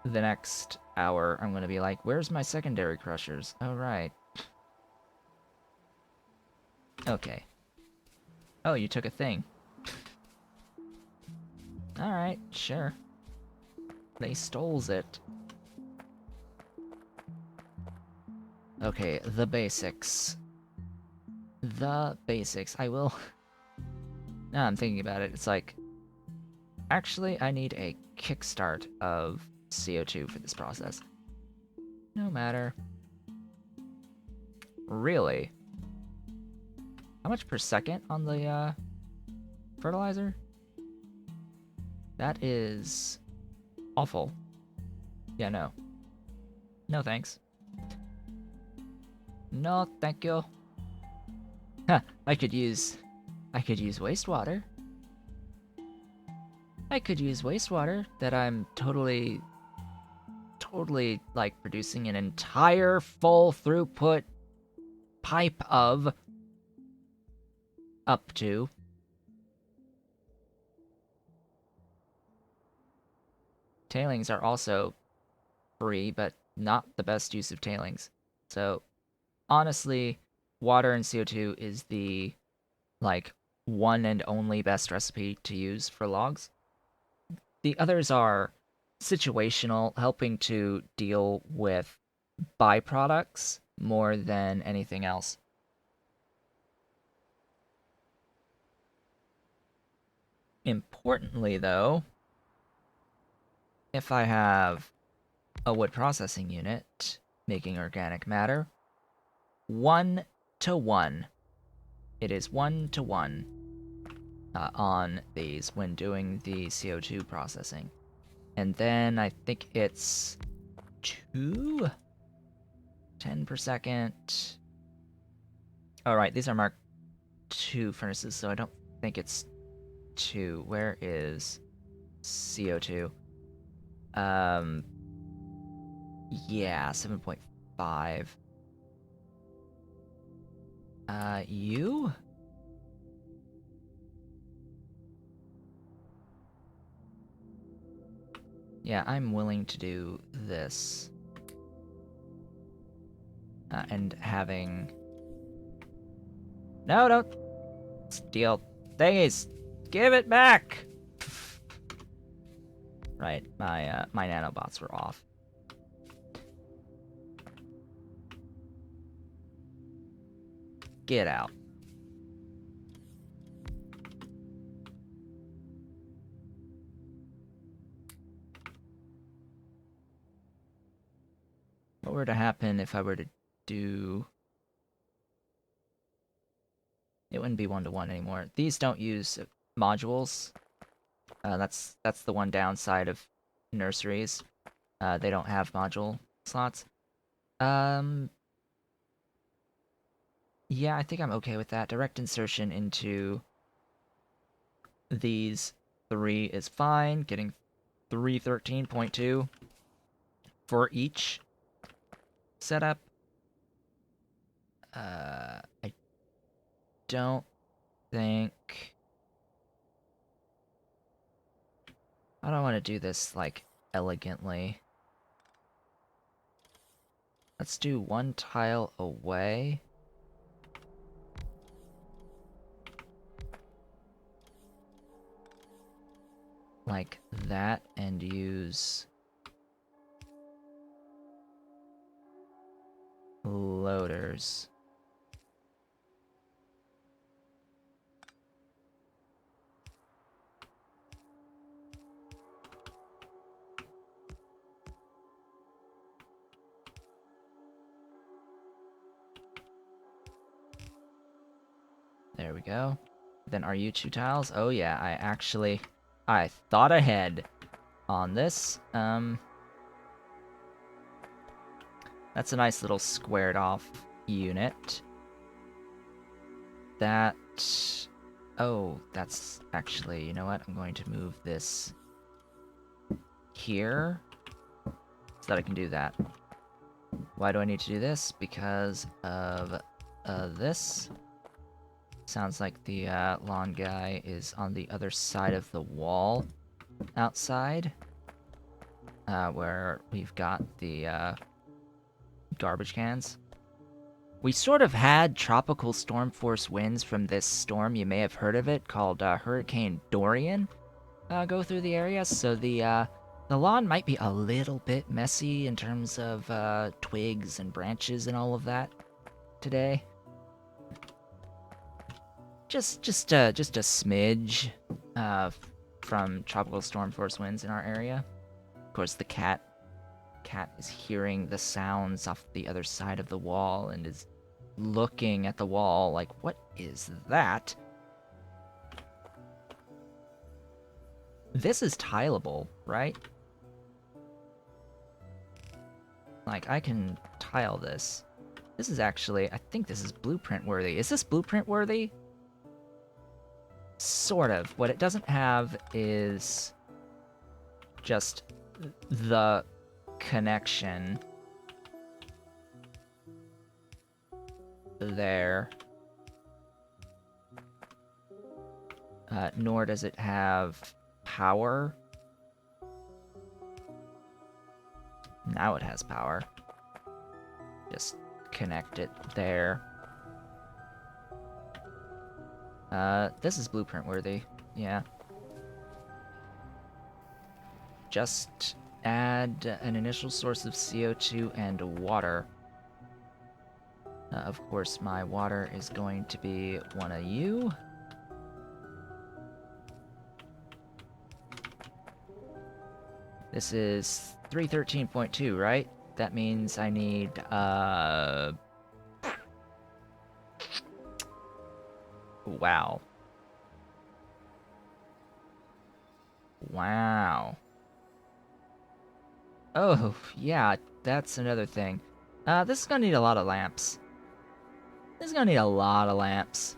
[SPEAKER 1] the next hour, I'm gonna be like, where's my secondary crushers? Oh, right. Okay. Oh, you took a thing. Alright, sure. They stoles it. Okay, the basics. The basics. I will... Now I'm thinking about it, it's like... Actually, I need a kickstart of CO2 for this process. No matter. Really? How much per second on the, fertilizer? That is... awful. Yeah, no. No thanks. No, thank you. Huh, I could use wastewater. I could use wastewater that I'm totally, like, producing an entire full throughput pipe of up to. Tailings are also free, but not the best use of tailings. So, honestly, water and CO2 is the, like, one and only best recipe to use for logs. The others are situational, helping to deal with byproducts more than anything else. Importantly, though, if I have a wood processing unit making organic matter, 1-to-1. It is 1-to-1 on these when doing the CO2 processing. And then I think it's 2? 10 per second. Alright, these are Mark II furnaces, so I don't think it's 2. Where is CO2? Yeah, 7.5. You? Yeah, I'm willing to do this. And having... No, don't steal thingies! Give it back! Right, my nanobots were off. Get out. What were to happen if I were to do... It wouldn't be 1-to-1 anymore. These don't use modules. That's the one downside of nurseries. They don't have module slots. Yeah, I think I'm okay with that. Direct insertion into these 3 is fine. Getting 313.2 for each setup. I don't think... I don't want to do this, like, elegantly. Let's do 1 tile away. Like that, and use... loaders. There we go. Then are you 2 tiles? Oh yeah, I thought ahead on this. That's a nice little squared off unit. That... Oh, that's actually, you know what? I'm going to move this here so that I can do that. Why do I need to do this? Because of this. Sounds like the lawn guy is on the other side of the wall outside, where we've got the garbage cans. We sort of had tropical storm force winds from this storm. You may have heard of it, called Hurricane Dorian, go through the area. So the lawn might be a little bit messy in terms of twigs and branches and all of that today. Just a smidge from tropical storm force winds in our area. Of course, the cat is hearing the sounds off the other side of the wall and is looking at the wall like, what is that? This is tileable, right? Like, I can tile this. This is actually, I think this is blueprint worthy. Is this blueprint worthy? Sort of. What it doesn't have is just the connection there. Nor does it have power. Now it has power. Just connect it there. This is blueprint worthy. Yeah. Just Add an initial source of CO2 and water. Of course, my water is going to be one of you. This is 313.2, right? That means I need, wow. Wow. Oh, yeah, that's another thing. This is gonna need a lot of lamps. This is gonna need a lot of lamps.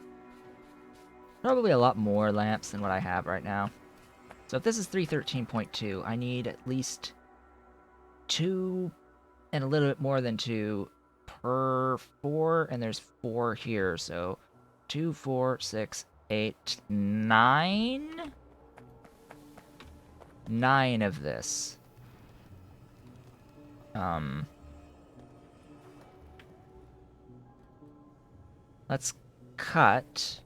[SPEAKER 1] Probably a lot more lamps than what I have right now. So if this is 313.2, I need at least 2 and a little bit more than 2 per 4, and there's 4 here, so 2, 4, 6, 8, 9? 9 of this. Let's cut.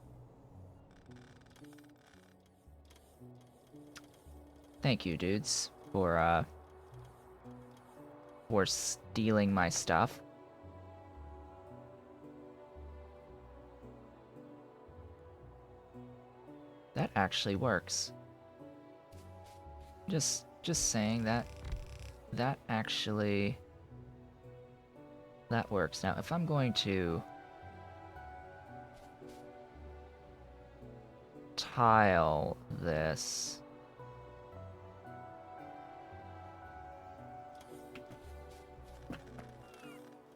[SPEAKER 1] Thank you, dudes, for stealing my stuff. That actually works. Just saying that actually that works. Now, if I'm going to tile this,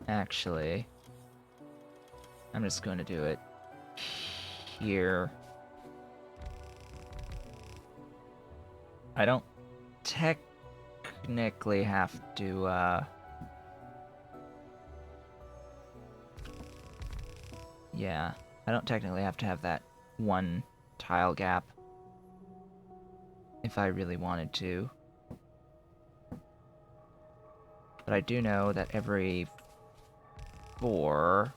[SPEAKER 1] actually, I'm just going to do it here. I don't technically have to, yeah, I don't technically have to have that one tile gap if I really wanted to. But I do know that every 4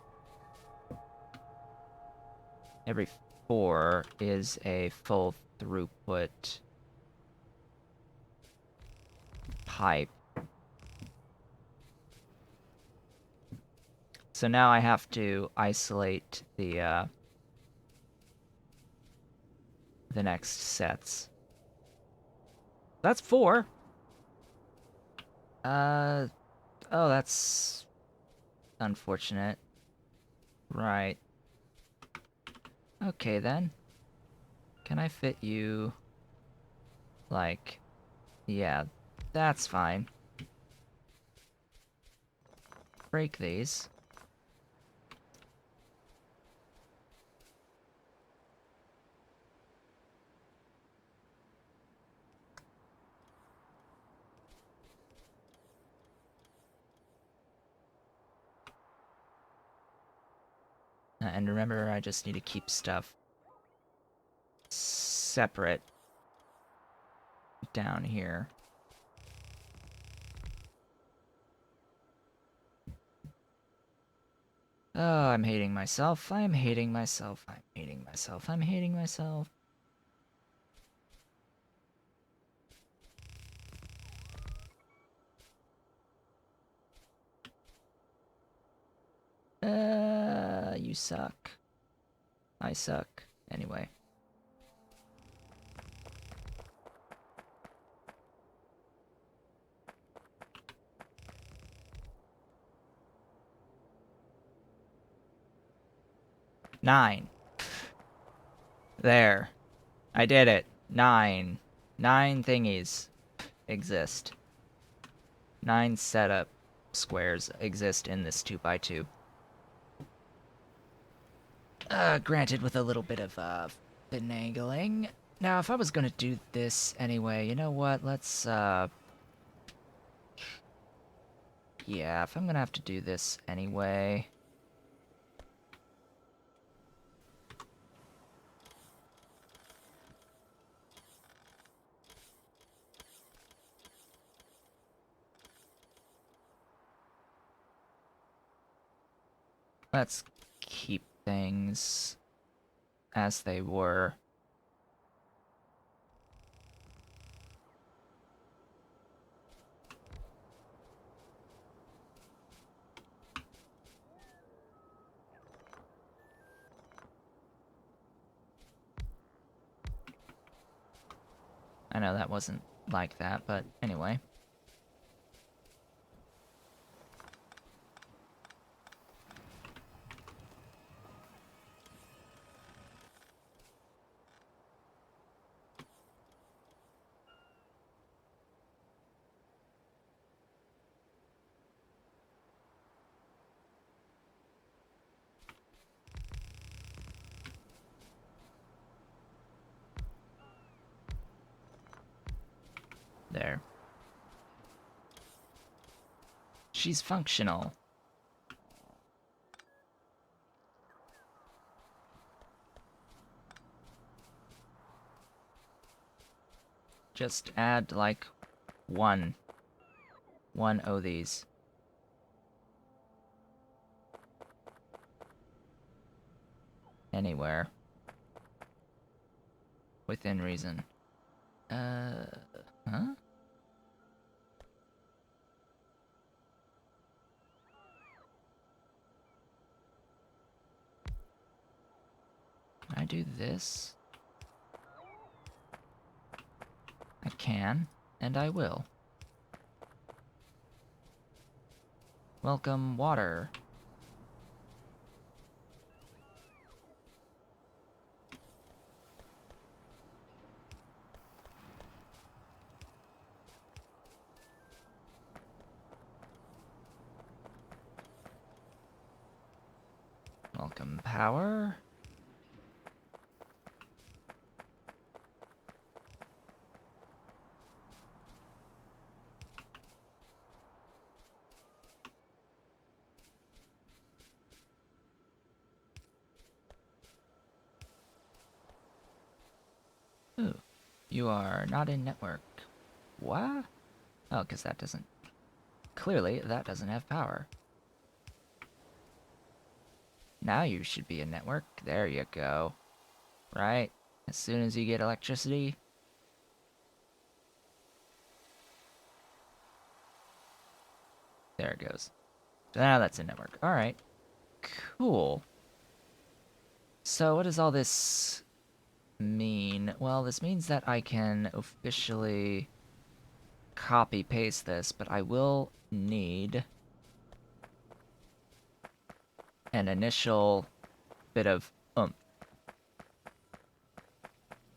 [SPEAKER 1] is a full throughput pipe. So now I have to isolate the next sets. That's 4. Oh, that's unfortunate. Right. Okay, then. Can I fit you? Like, yeah, that's fine. Break these. And remember, I just need to keep stuff separate down here. Oh, I'm hating myself. I'm hating myself. I'm hating myself. I'm hating myself. You suck. I suck. Anyway. Nine. There. I did it. 9. 9 thingies exist. 9 setup squares exist in this 2x2. Granted with a little bit of, finagling. Now, if I was gonna do this anyway, you know what? Let's, yeah, if I'm gonna have to do this anyway... Let's keep things as they were. know that wasn't like that, but anyway. There. She's functional. Just add, like, one of these. Anywhere. Within reason. Huh? Can I do this? I can, and I will. Welcome, water. Welcome, power. Ooh, you are not in network. What? Oh, because that doesn't... Clearly, that doesn't have power. Now you should be in network. There you go. Right? As soon as you get electricity... There it goes. So now that's in network. Alright. Cool. So what does all this mean? Well, this means that I can officially copy-paste this, but I will need an initial bit of oomph.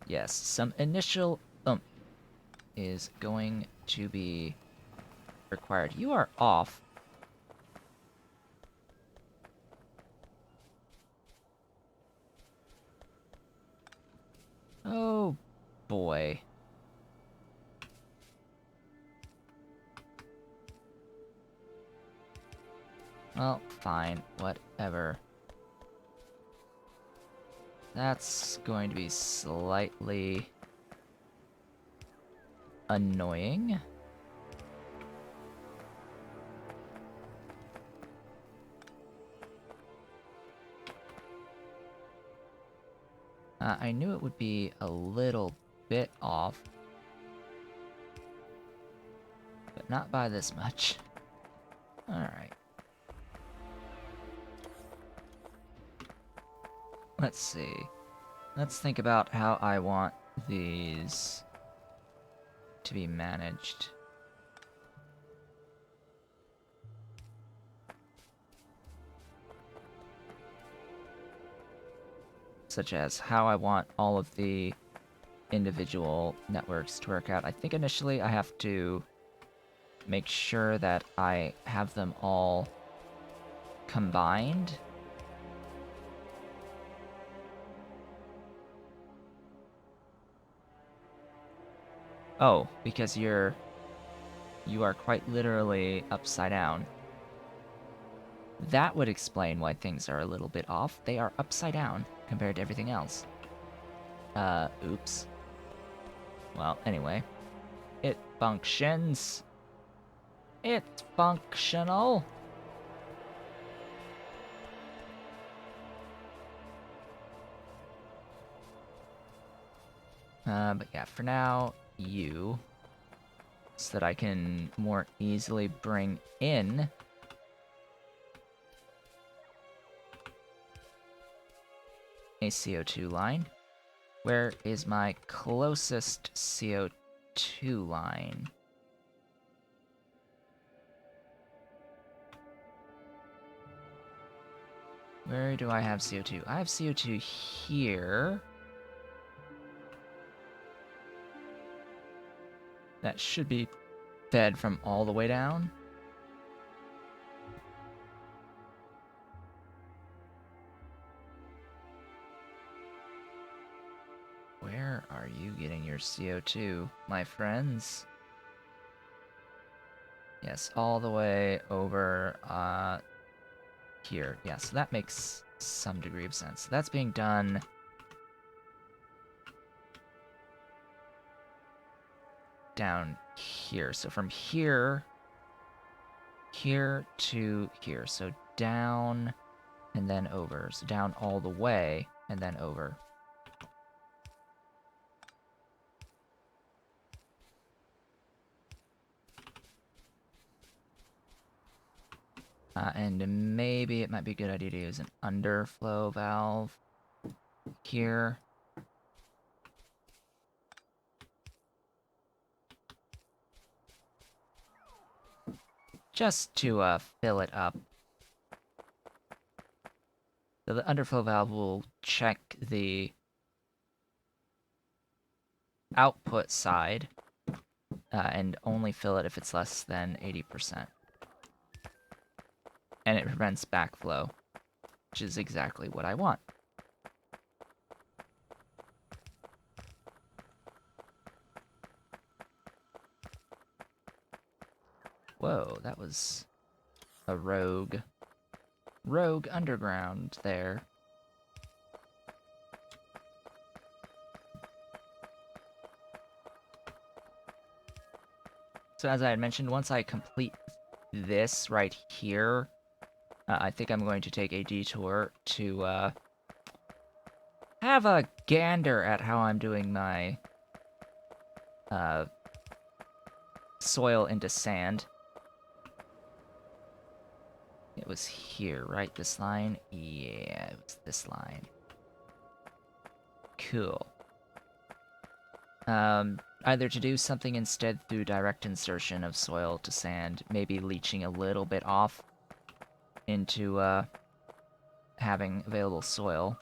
[SPEAKER 1] Yes, some initial oomph is going to be required. You are off. Oh, boy. Well, fine. Whatever. That's going to be slightly annoying. I knew it would be a little bit off, but not by this much. Alright. Let's see. Let's think about how I want these to be managed. Such as how I want all of the individual networks to work out. I think initially I have to make sure that I have them all combined. Oh, because you are quite literally upside down. That would explain why things are a little bit off. They are upside down compared to everything else. Oops. Well, anyway. It functions. It's functional. But yeah, for now, so that I can more easily bring in a CO2 line. Where is my closest CO2 CO2 line. Where do I have CO2? I have CO2 here. That should be fed from all the way down. Where are you getting your CO2, my friends? Yes, all the way over here. Yeah, so that makes some degree of sense. That's being done down here. So from here to here. So down and then over. So down all the way and then over. And maybe it might be a good idea to use an underflow valve here. Just to fill it up. So the underflow valve will check the output side and only fill it if it's less than 80%. And it prevents backflow, which is exactly what I want. Whoa, that was a rogue underground there. So as I had mentioned, once I complete this right here, I think I'm going to take a detour to have a gander at how I'm doing my soil into sand. It was here, right? This line? Yeah, it was this line. Cool. Either to do something instead through direct insertion of soil to sand, maybe leaching a little bit off into having available soil.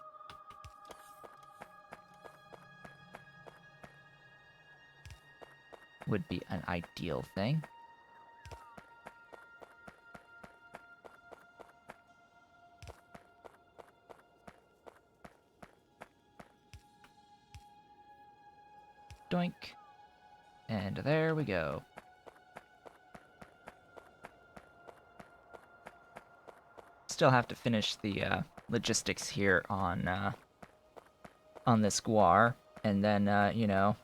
[SPEAKER 1] Would be an ideal thing. Doink. And there we go. Still have to finish the logistics here on this guar, and then you know,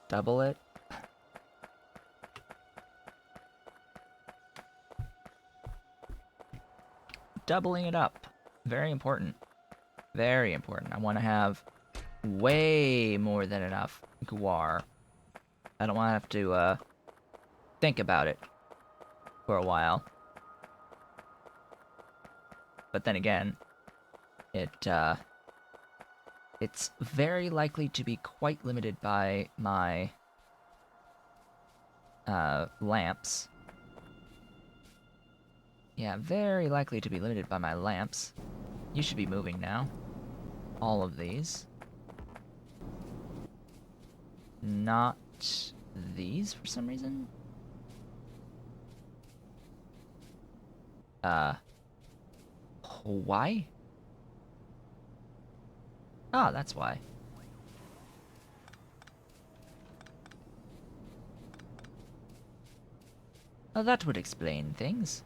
[SPEAKER 1] double it. Doubling it up. Very important. Very important. I want to have way more than enough guar. I don't want to have to think about it for a while. But then again, it's very likely to be quite limited by my lamps. Yeah, very likely to be limited by my lamps. You should be moving now. All of these. Not these for some reason. Why? Ah, that's why. Oh, that would explain things.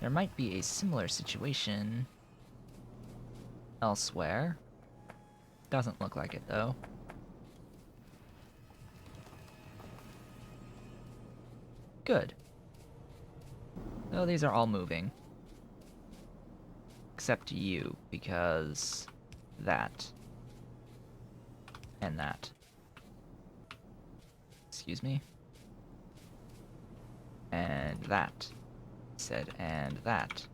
[SPEAKER 1] There might be a similar situation elsewhere. Doesn't look like it, though. Good. So these are all moving. Except you, because that. And that. Excuse me. And that. Said, and that.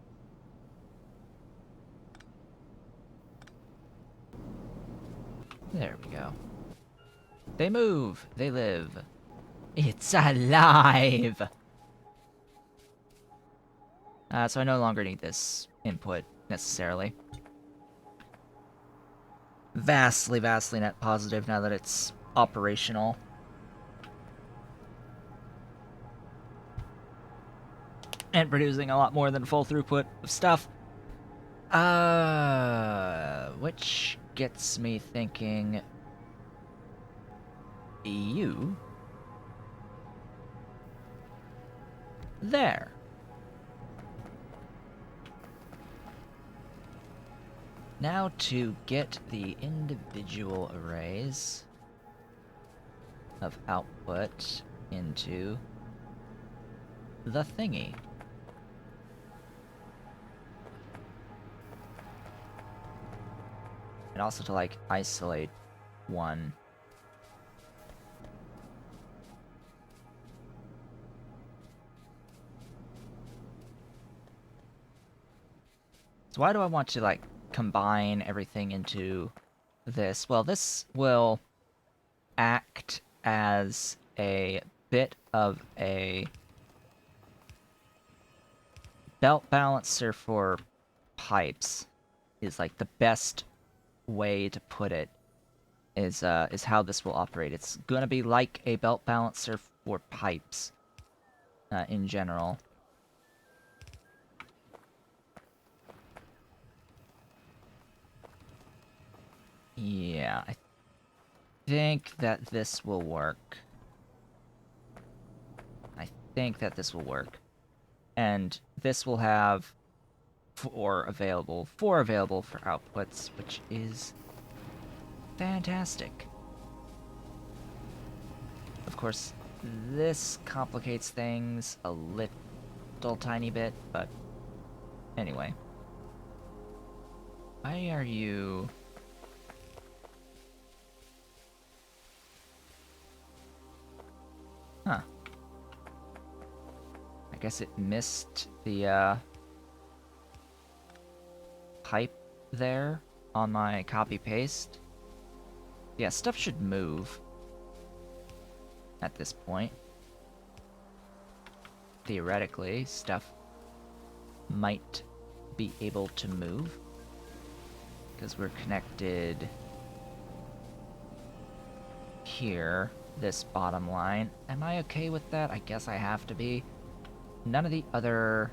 [SPEAKER 1] There we go. They move. They live. It's alive! So I no longer need this input, necessarily. Vastly net positive now that it's operational. And producing a lot more than full throughput of stuff. Which gets me thinking... You... There. Now to get the individual arrays of output into the thingy. And also to, like, isolate one. So why do I want to, like, combine everything into this? Well, this will act as a bit of a belt balancer for pipes, is like the best way to put it, is how this will operate. It's gonna be like a belt balancer for pipes, in general. Yeah, I think that this will work. I think that this will work. And this will have four available for outputs, which is fantastic. Of course, this complicates things a little tiny bit, but anyway. Why are you... Huh. I guess it missed the, pipe there on my copy-paste. Yeah, stuff should move at this point. Theoretically, stuff might be able to move because we're connected here, this bottom line. Am I okay with that? I guess I have to be. None of the other...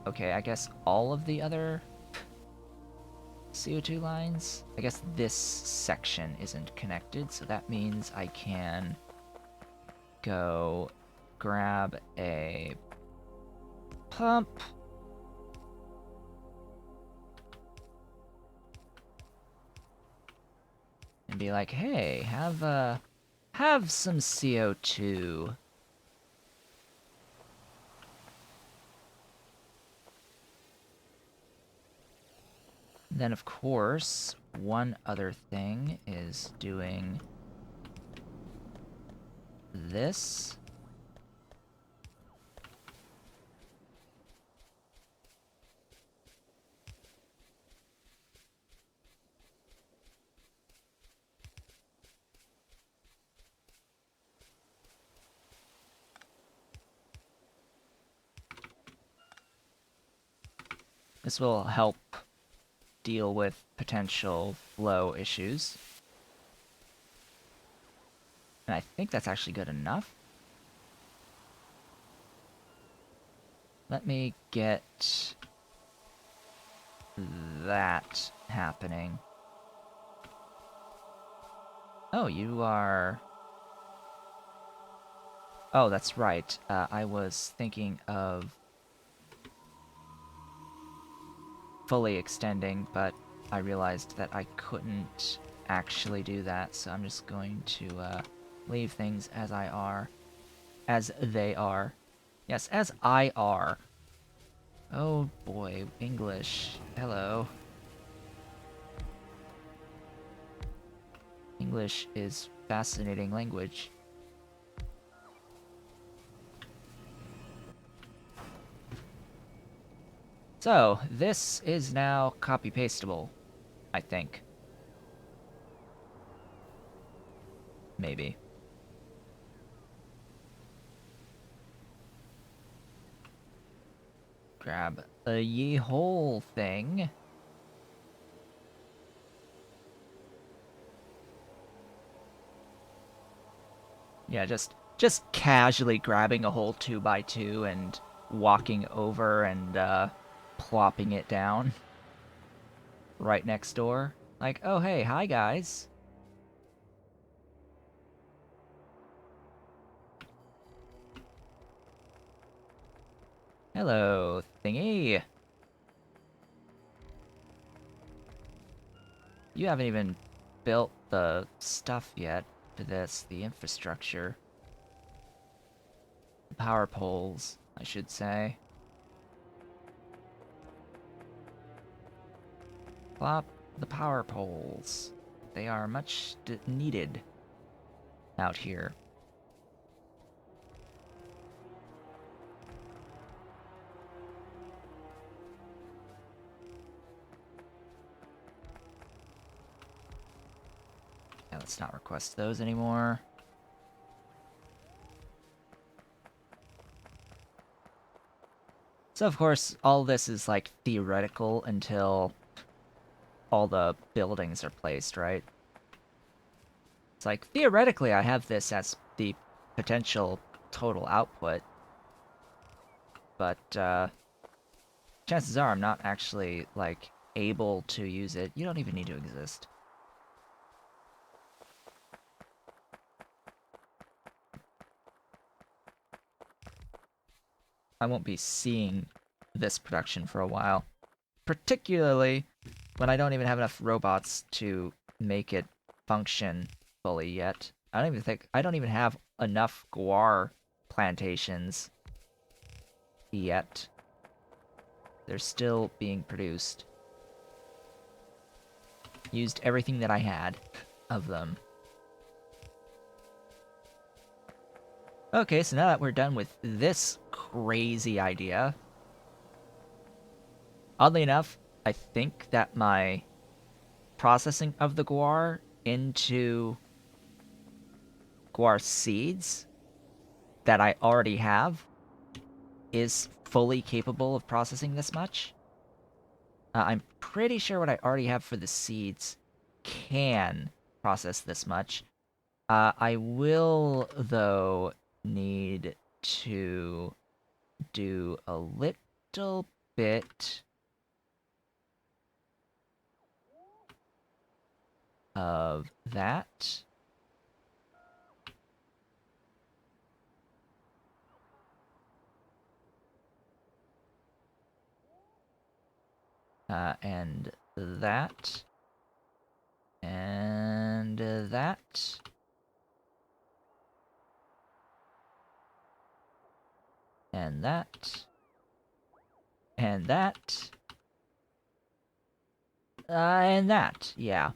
[SPEAKER 1] Okay, I guess all of the other CO2 lines? I guess this section isn't connected, so that means I can go grab a pump. And be like, hey, have some CO2. Then, of course, one other thing is doing this. This will help deal with potential flow issues. And I think that's actually good enough. Let me get that happening. Oh, you are... Oh, that's right. I was thinking of fully extending, but I realized that I couldn't actually do that, so I'm just going to leave things as I are. As they are. Yes, as I are. Oh boy, English. Hello. English is fascinating language. So, this is now copy-pastable, I think. maybe. Grab a ye whole thing. Yeah, just casually grabbing a whole 2x2 and walking over and plopping it down right next door. Like, oh hey, hi guys. Hello, thingy. You haven't even built the stuff yet for this, the infrastructure. The power poles, I should say. Plop the power poles. They are much needed out here. Yeah, let's not request those anymore. So of course, all this is like theoretical until all the buildings are placed, right? It's like, theoretically I have this as the potential total output, but chances are I'm not actually, like, able to use it. You don't even need to exist. I won't be seeing this production for a while. Particularly when I don't even have enough robots to make it function fully yet. I don't even have enough guar plantations yet. They're still being produced. Used everything that I had of them. Okay, so now that we're done with this crazy idea, oddly enough, I think that my processing of the guar into guar seeds that I already have is fully capable of processing this much. I'm pretty sure what I already have for the seeds can process this much. I will, though, need to do a little bit of that. And that. And that. And that. And that. And that. Yeah.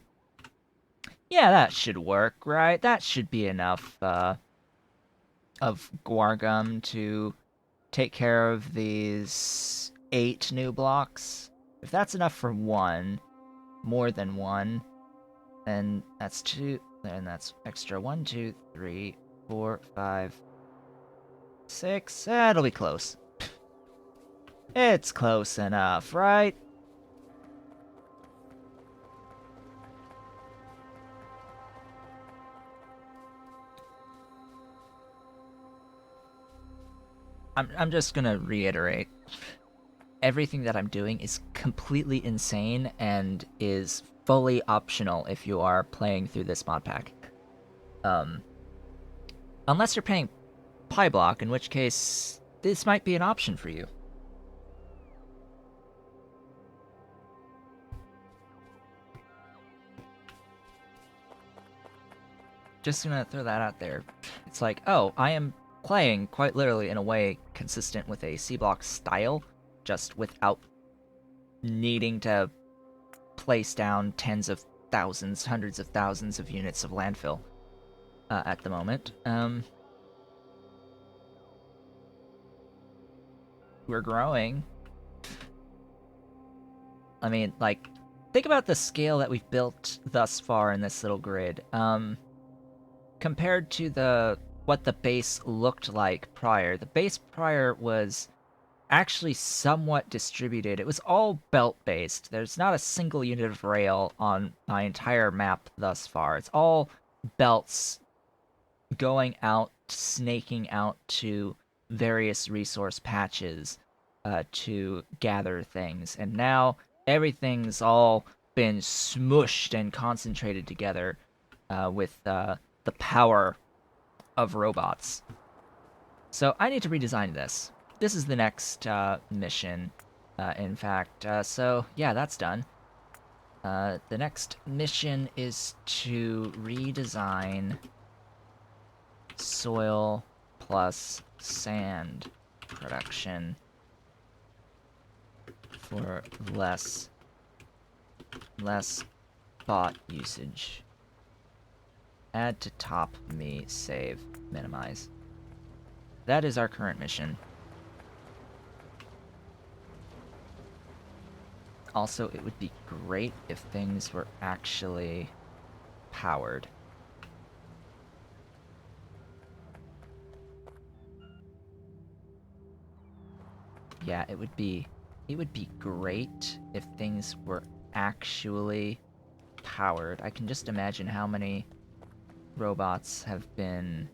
[SPEAKER 1] Yeah, that should work, right? That should be enough, of guar gum to take care of these 8 new blocks. If that's enough for one, more than one, then that's 2, then that's extra 1, 2, 3, 4, 5, 6. It'll be close. It's close enough, right? I'm just gonna reiterate. Everything that I'm doing is completely insane and is fully optional if you are playing through this mod pack. Unless you're paying Pyblock, in which case this might be an option for you. Just gonna throw that out there. It's like, oh, I am playing quite literally in a way consistent with a C-block style, just without needing to place down tens of thousands, hundreds of thousands of units of landfill at the moment. We're growing. I mean, like, think about the scale that we've built thus far in this little grid. compared to what the base looked like prior, the base prior was actually somewhat distributed. It was all belt-based. There's not a single unit of rail on my entire map thus far. It's all belts going out, snaking out to various resource patches to gather things. And now everything's all been smushed and concentrated together with the power of robots. So I need to redesign this. This is the next mission, in fact. So yeah, that's done. The next mission is to redesign soil plus sand production for less bot usage. Add to top me, save, minimize. That is our current mission. Also, it would be great if things were actually powered. Yeah, it would be great if things were actually powered. I can just imagine how many robots have been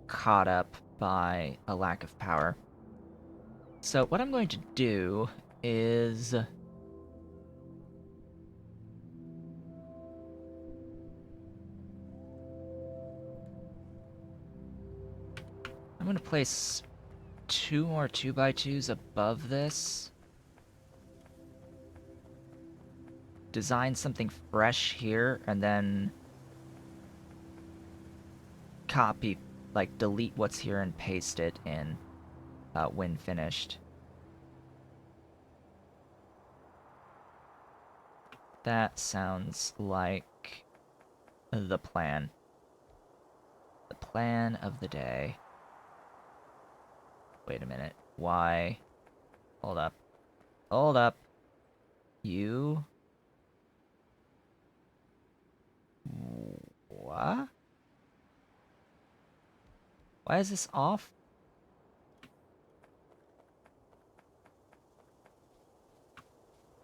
[SPEAKER 1] caught up by a lack of power. So what I'm going to do is I'm going to place 2 more 2x2s above this. Design something fresh here, and then copy, like delete what's here and paste it in when finished. That sounds like the plan. The plan of the day. Wait a minute. Why? Hold up. Hold up. You? What? Why is this off?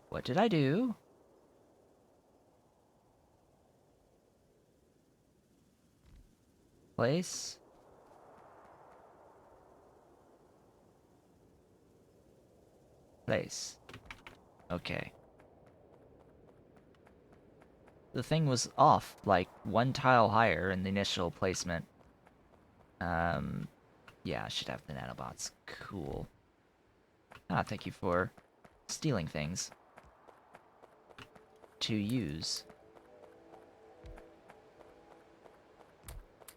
[SPEAKER 1] What did I do? Place? Place. Okay. The thing was off, like, 1 tile higher in the initial placement. Yeah, I should have the nanobots. Cool. Ah, thank you for stealing things to use.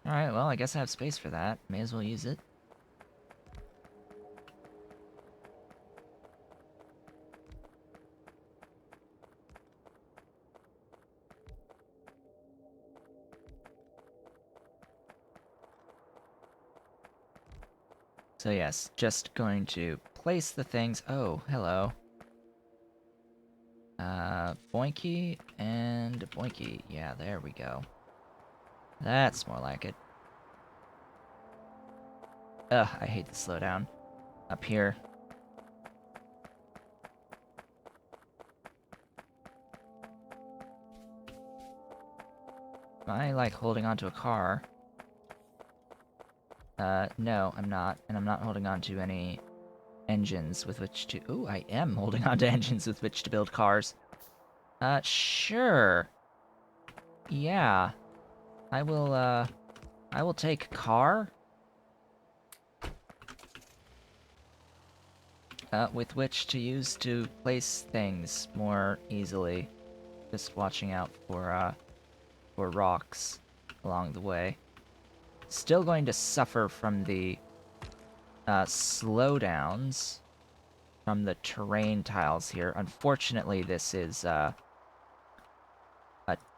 [SPEAKER 1] Alright, well, I guess I have space for that. May as well use it. So yes, just going to place the things. Oh, hello. Boinky and boinky. Yeah, there we go. That's more like it. Ugh, I hate the slowdown. Up here. Am I, like, holding onto a car? No, I'm not. And I'm not holding onto any engines with which to... Ooh, I am holding onto engines with which to build cars. Sure. Yeah. I will take car. With which to use to place things more easily. Just watching out for rocks along the way. Still going to suffer from the slowdowns from the terrain tiles here. Unfortunately, this is a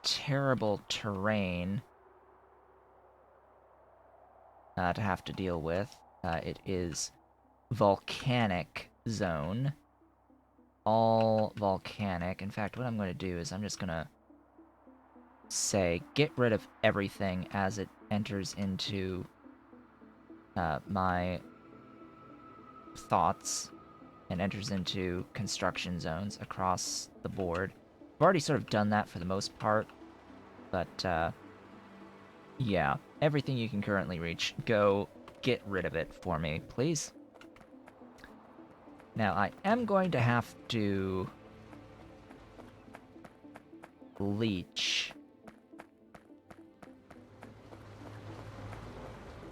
[SPEAKER 1] terrible terrain to have to deal with. It is volcanic zone. All volcanic. In fact, what I'm going to do is I'm just going to say get rid of everything as it enters into my thoughts and enters into construction zones across the board. I've already sort of done that for the most part, but yeah, everything you can currently reach, go get rid of it for me, please. Now, I am going to have to leech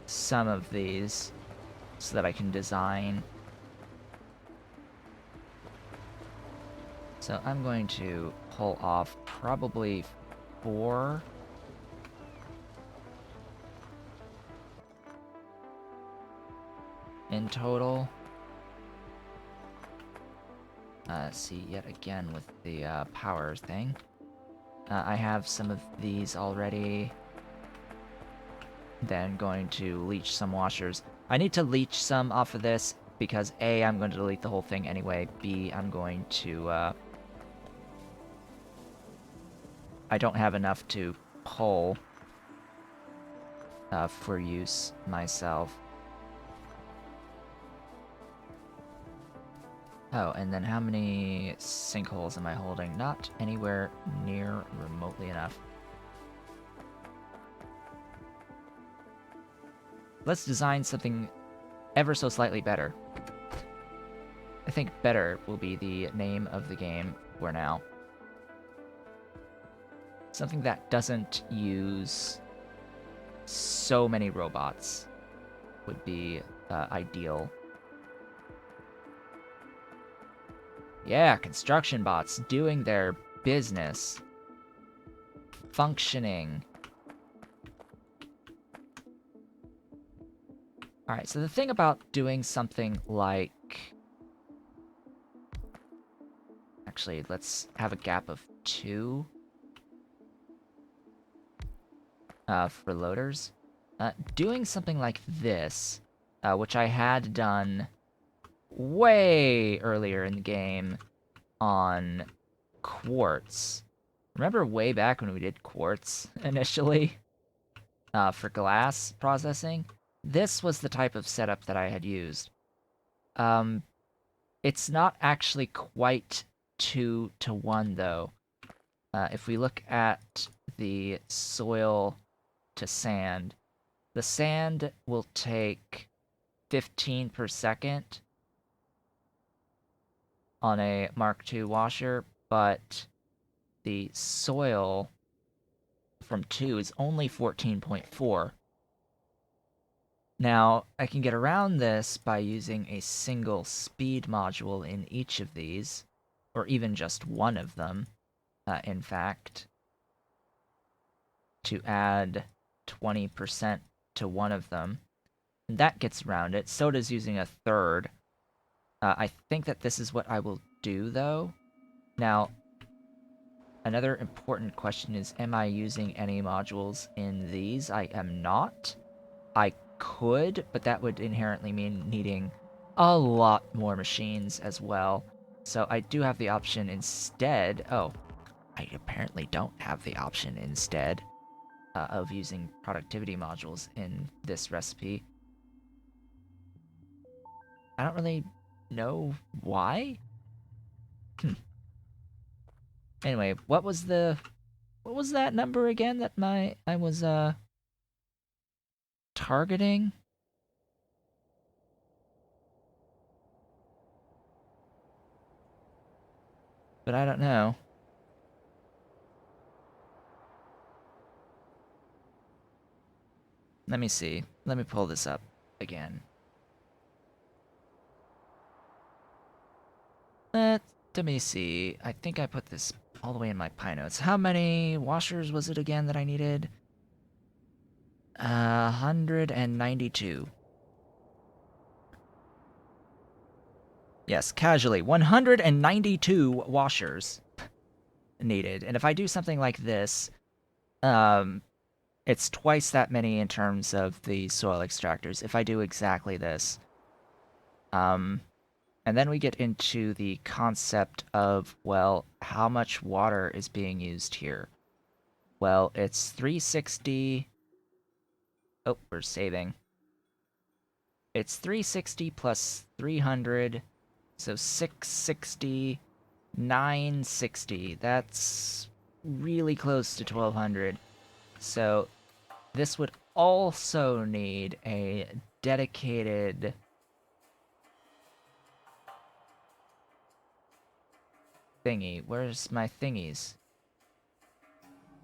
[SPEAKER 1] some of these so that I can design. So I'm going to pull off probably 4 in total. See, yet again with the power thing. I have some of these already. Then going to leech some washers. I need to leech some off of this because A, I'm going to delete the whole thing anyway. B, I'm going to, I don't have enough to pull for use myself. Oh, and then how many sinkholes am I holding? Not anywhere near remotely enough. Let's design something ever so slightly better. I think better will be the name of the game for now. Something that doesn't use so many robots would be ideal. Yeah, construction bots doing their business. Functioning. Alright, so the thing about doing something like... Actually, let's have a gap of 2 for loaders. Doing something like this, which I had done way earlier in the game on quartz. Remember way back when we did quartz initially for glass processing? This was the type of setup that I had used. It's not actually quite 2 to 1 though. If we look at the soil to sand, the sand will take 15 per second on a Mark II washer, but the soil from 2 is only 14.4. Now, I can get around this by using a single speed module in each of these, or even just one of them, in fact, to add 20% to one of them. And that gets around it. So does using a third. I think that this is what I will do, though. Now, another important question is, am I using any modules in these? I am not. I could, but that would inherently mean needing a lot more machines as well. So I do have the option instead... Oh, I apparently don't have the option instead of using productivity modules in this recipe. I don't really know why. Anyway, what was that number again that I was targeting? But I don't know. Let me see. Let me pull this up again. Let me see. I think I put this all the way in my pie notes. How many washers was it again that I needed? 192. Yes, casually. 192 washers needed. And if I do something like this, it's twice that many in terms of the soil extractors if I do exactly this. And then we get into the concept of, well, how much water is being used here? Well, it's 360... Oh, we're saving. It's 360 plus 300, so 660, 960. That's really close to 1200. So this would also need a dedicated thingy. Where's my thingies?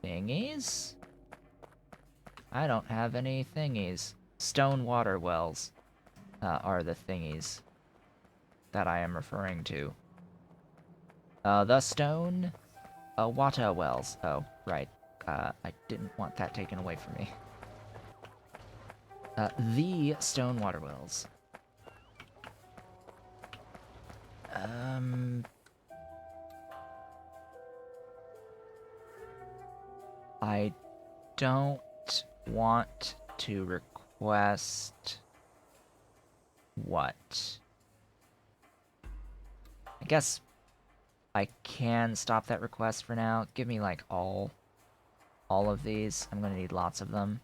[SPEAKER 1] Thingies? I don't have any thingies. Stone water wells are the thingies that I am referring to. The stone water wells. Oh, right. I didn't want that taken away from me. The stone water wells. I don't want to request what? I guess I can stop that request for now. Give me like all of these. I'm gonna need lots of them.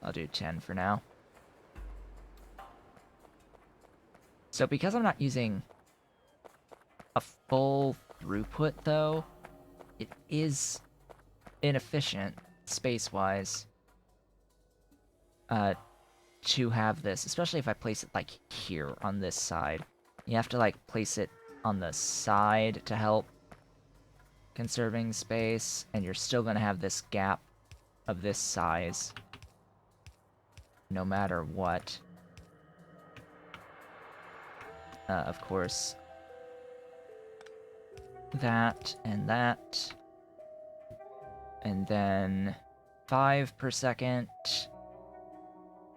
[SPEAKER 1] I'll do 10 for now. So because I'm not using a full throughput though, it is inefficient space-wise to have this, especially if I place it like here on this side. You have to like place it on the side to help conserving space, and you're still gonna have this gap of this size no matter what. Of course, that, and then 5 per second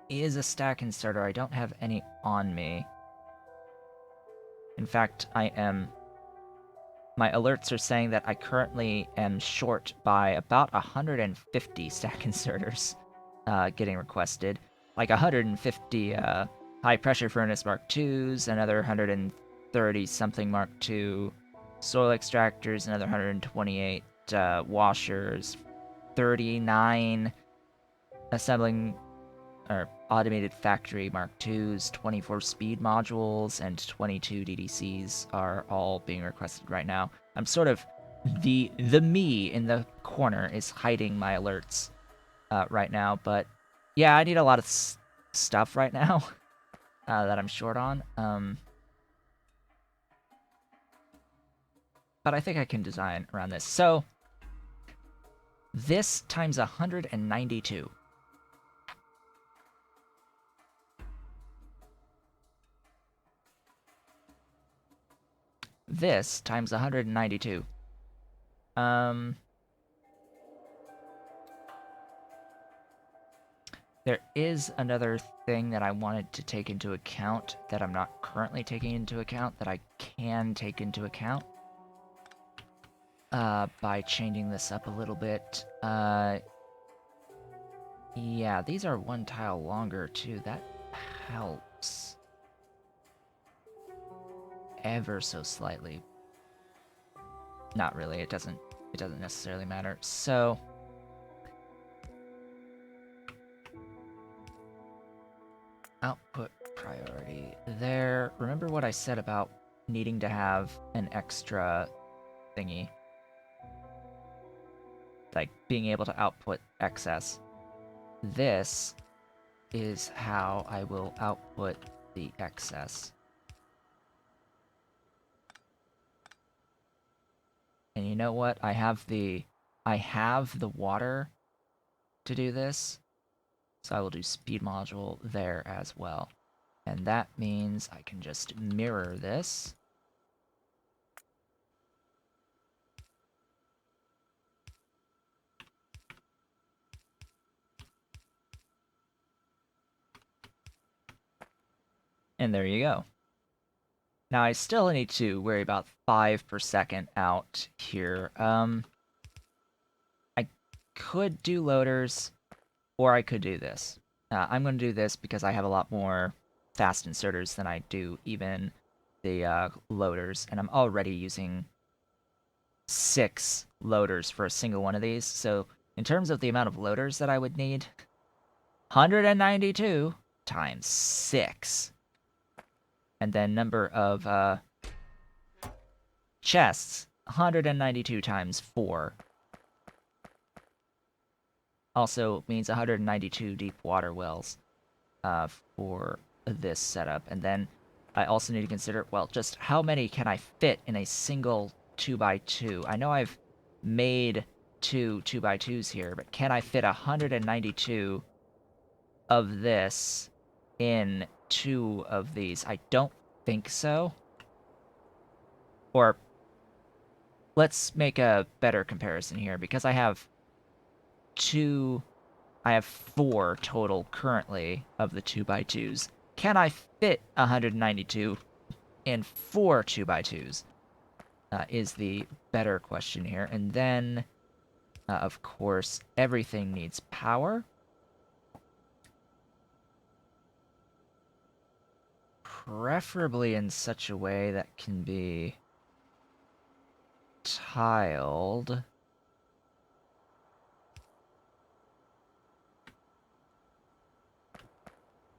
[SPEAKER 1] is a stack inserter. I don't have any on me. In fact, my alerts are saying that I currently am short by about 150 stack inserters getting requested. Like 150 high pressure furnace Mark IIs, another 130 something Mark II soil extractors, another 128 washers, 39 assembling or automated factory Mark IIs, 24 speed modules, and 22 DDCs are all being requested right now. I'm sort of the me in the corner is hiding my alerts right now, but yeah, I need a lot of stuff right now that I'm short on. But I think I can design around this. So this times 192. This times 192. There is another thing that I wanted to take into account that I'm not currently taking into account that I can take into account by changing this up a little bit. Yeah, these are one tile longer too. That helps ever so slightly. Not really. It doesn't necessarily matter. So output priority there. Remember what I said about needing to have an extra thingy? Like being able to output excess. This is how I will output the excess. And you know what? I have the water to do this. So I will do speed module there as well. And that means I can just mirror this. And there you go. Now I still need to worry about 5 per second out here. I could do loaders, or I could do this. I'm going to do this because I have a lot more fast inserters than I do even the loaders, and I'm already using 6 loaders for a single one of these. So in terms of the amount of loaders that I would need, 192 times 6. And then number of chests, 192 times 4. Also means 192 deep water wells for this setup. And then I also need to consider, well, just how many can I fit in a single 2x2? I know I've made 2x2s here, but can I fit 192 of this in 2 of these? I don't think so. Or let's make a better comparison here, because I have 4 total currently of the 2x2s. Can I fit 192 in 4 2x2s? Is the better question here. And then, of course, everything needs power. Preferably in such a way that can be tiled.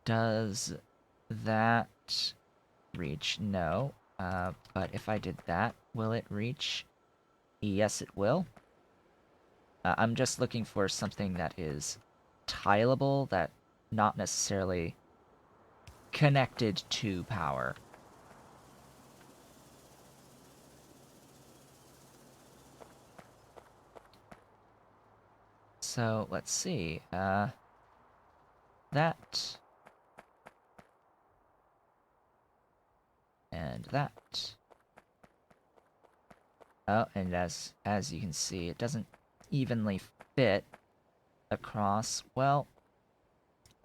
[SPEAKER 1] Does that reach? No. But if I did that, will it reach? Yes, it will. I'm just looking for something that is tileable, that not necessarily connected to power. So, let's see. That. And that. Oh, and as you can see, it doesn't evenly fit across. Well,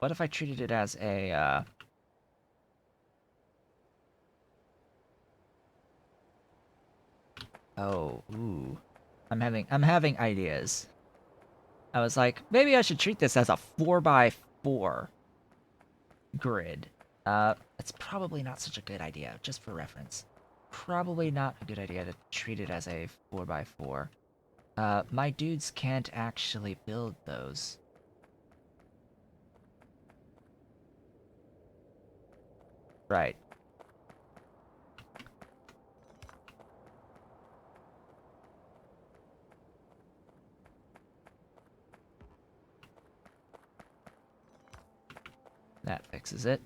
[SPEAKER 1] what if I treated it as a, Oh, ooh. I'm having ideas. I was like, maybe I should treat this as a 4x4 grid. It's probably not such a good idea, just for reference. Probably not a good idea to treat it as a 4x4. My dudes can't actually build those. Right. That fixes it.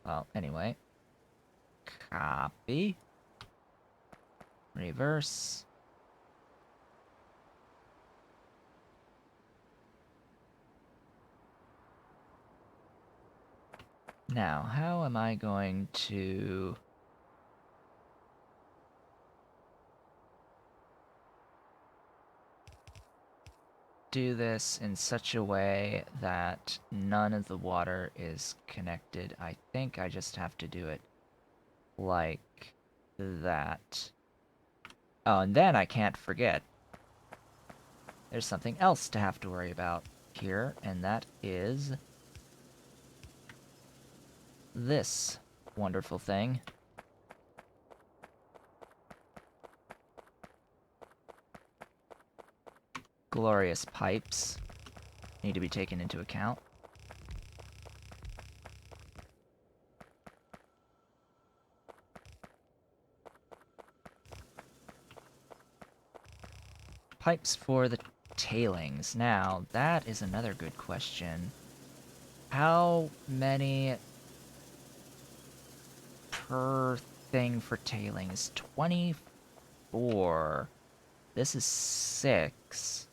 [SPEAKER 1] Well, anyway. Copy. Reverse. Now, how am I going to... do this in such a way that none of the water is connected? I think I just have to do it like that. Oh, and then I can't forget. There's something else to have to worry about here, and that is this wonderful thing. Glorious pipes need to be taken into account. Pipes for the tailings. Now, that is another good question. How many per thing for tailings? 24. This is 6.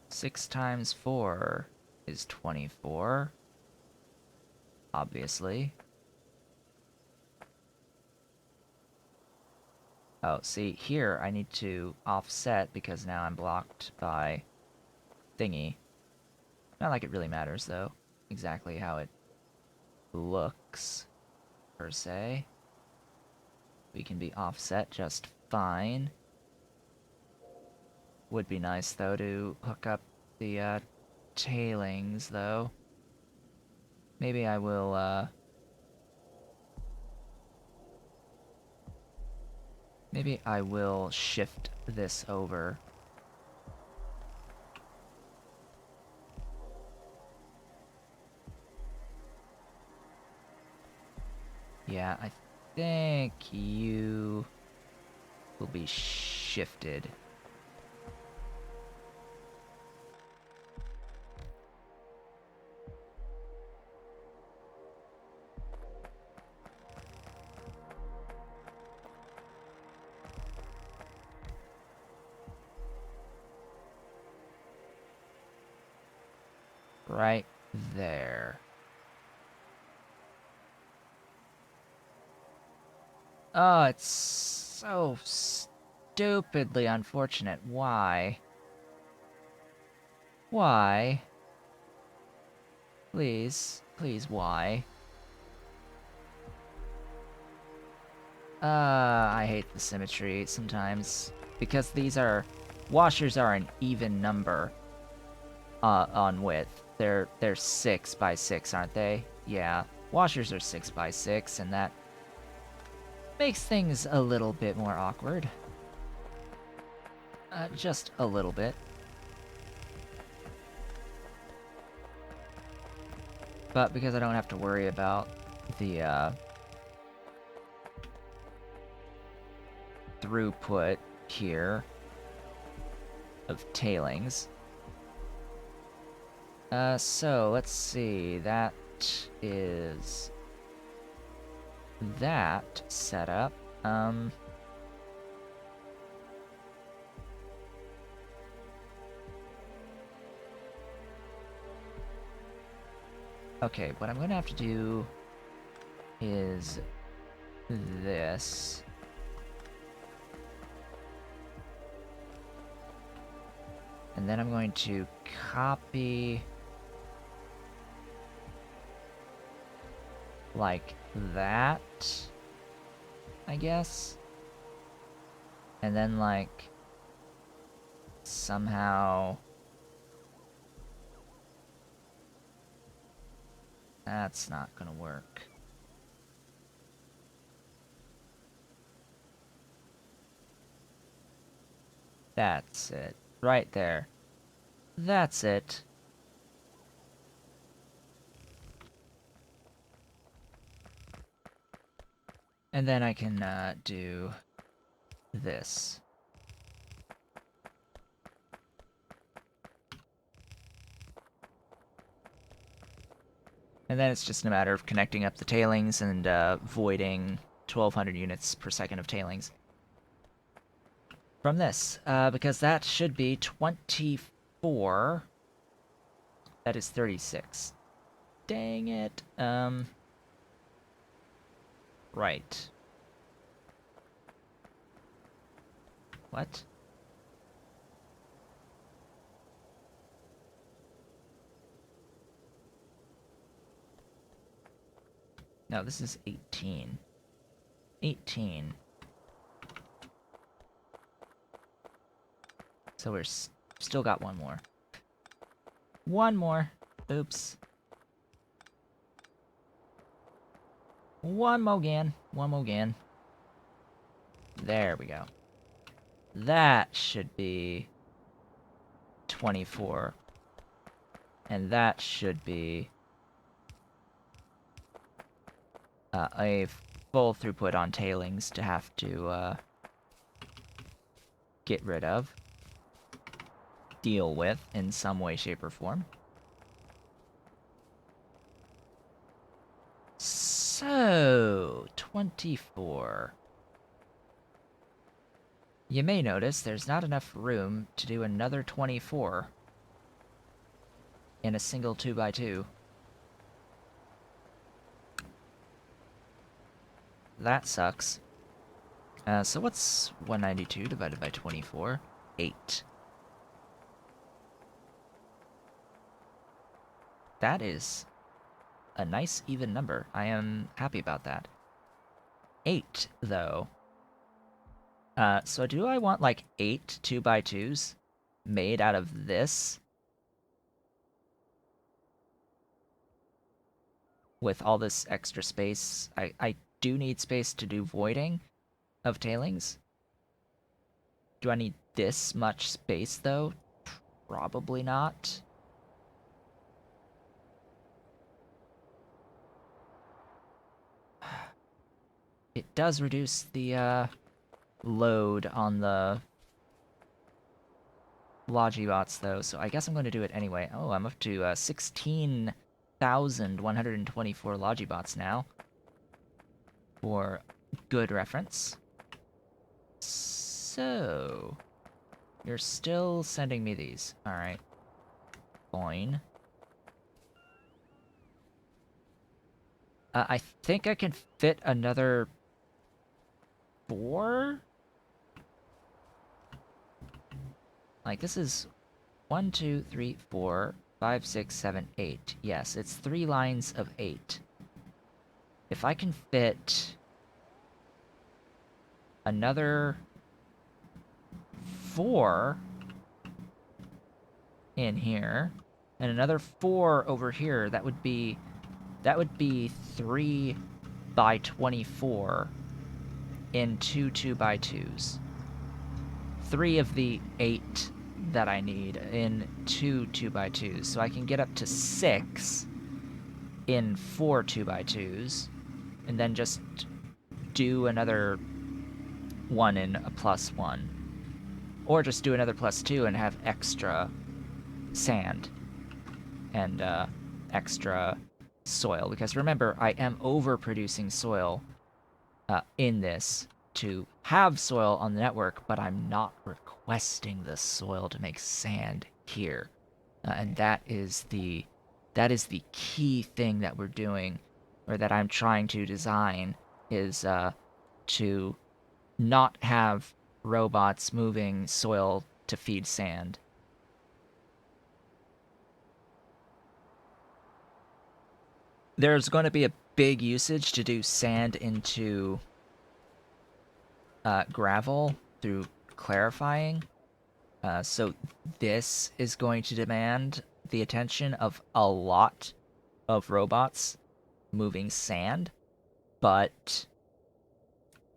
[SPEAKER 1] Six times 4 is 24. Obviously. Oh, see, here I need to offset because now I'm blocked by thingy. Not like it really matters, though, exactly how it looks, per se. We can be offset just fine. Would be nice, though, to hook up the tailings, though. Maybe I will, maybe I will shift this over. Yeah, I think you will be shifted. Right there. Oh, it's so stupidly unfortunate. Why? Why? Please, please, why? I hate the symmetry sometimes. Because these are... washers are an even number on width. They're 6 by 6, aren't they? Yeah. Washers are 6 by 6, and that makes things a little bit more awkward. Just a little bit. But because I don't have to worry about the, throughput here of tailings. So let's see, that is that setup. Okay, what I'm gonna have to do is this. And then I'm going to copy like that, I guess. And then like somehow that's not gonna work. That's it. Right there. That's it. And then I can do this. And then it's just a matter of connecting up the tailings and voiding 1200 units per second of tailings from this, because that should be 24. That is 36. Dang it. Right. What? No, this is 18. 18. So we're still got one more. One more. Oops. One more again. One more again. There we go. That should be 24. And that should be a full throughput on tailings to have to get rid of. Deal with in some way, shape, or form. So, 24. You may notice there's not enough room to do another 24 in a single 2x2. That sucks. So what's 192 divided by 24? 8. That is a nice even number. I am happy about that. 8, though. So do I want like 8 2x2s made out of this? with all this extra space. I do need space to do voiding of tailings. Do I need this much space, though? Probably not. It does reduce the load on the Logibots, though, so I guess I'm going to do it anyway. Oh, I'm up to 16,124 Logibots now, for good reference. So, you're still sending me these. Alright. Fine. I think I can fit another 4? Like, this is 1, 2, 3, 4, 5, 6, 7, 8. Yes, it's 3 lines of 8. If I can fit another 4 in here, and another 4 over here, that would be 3 by 24 in 2 2x2s. 3 of the 8 that I need in 2 2x2s, so I can get up to 6 in 4 2x2s, and then just do another 1 in a +1. Or just do another +2 and have extra sand and extra soil. Because remember, I am overproducing soil in this to have soil on the network, but I'm not requesting the soil to make sand here. And that is the key thing that we're doing, or that I'm trying to design, is to not have robots moving soil to feed sand. There's going to be a big usage to do sand into gravel through clarifying. So this is going to demand the attention of a lot of robots moving sand, but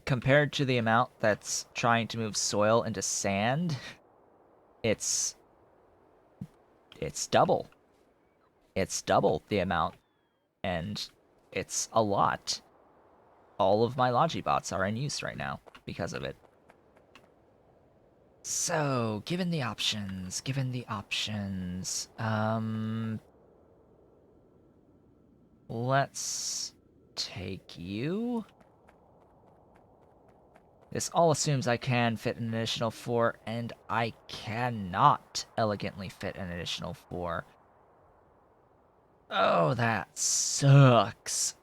[SPEAKER 1] compared to the amount that's trying to move soil into sand, it's double. It's double the amount, and it's a lot. All of my Logibots are in use right now because of it. So, given the options, let's take you. This all assumes I can fit an additional 4, and I cannot elegantly fit an additional 4. Oh, that sucks.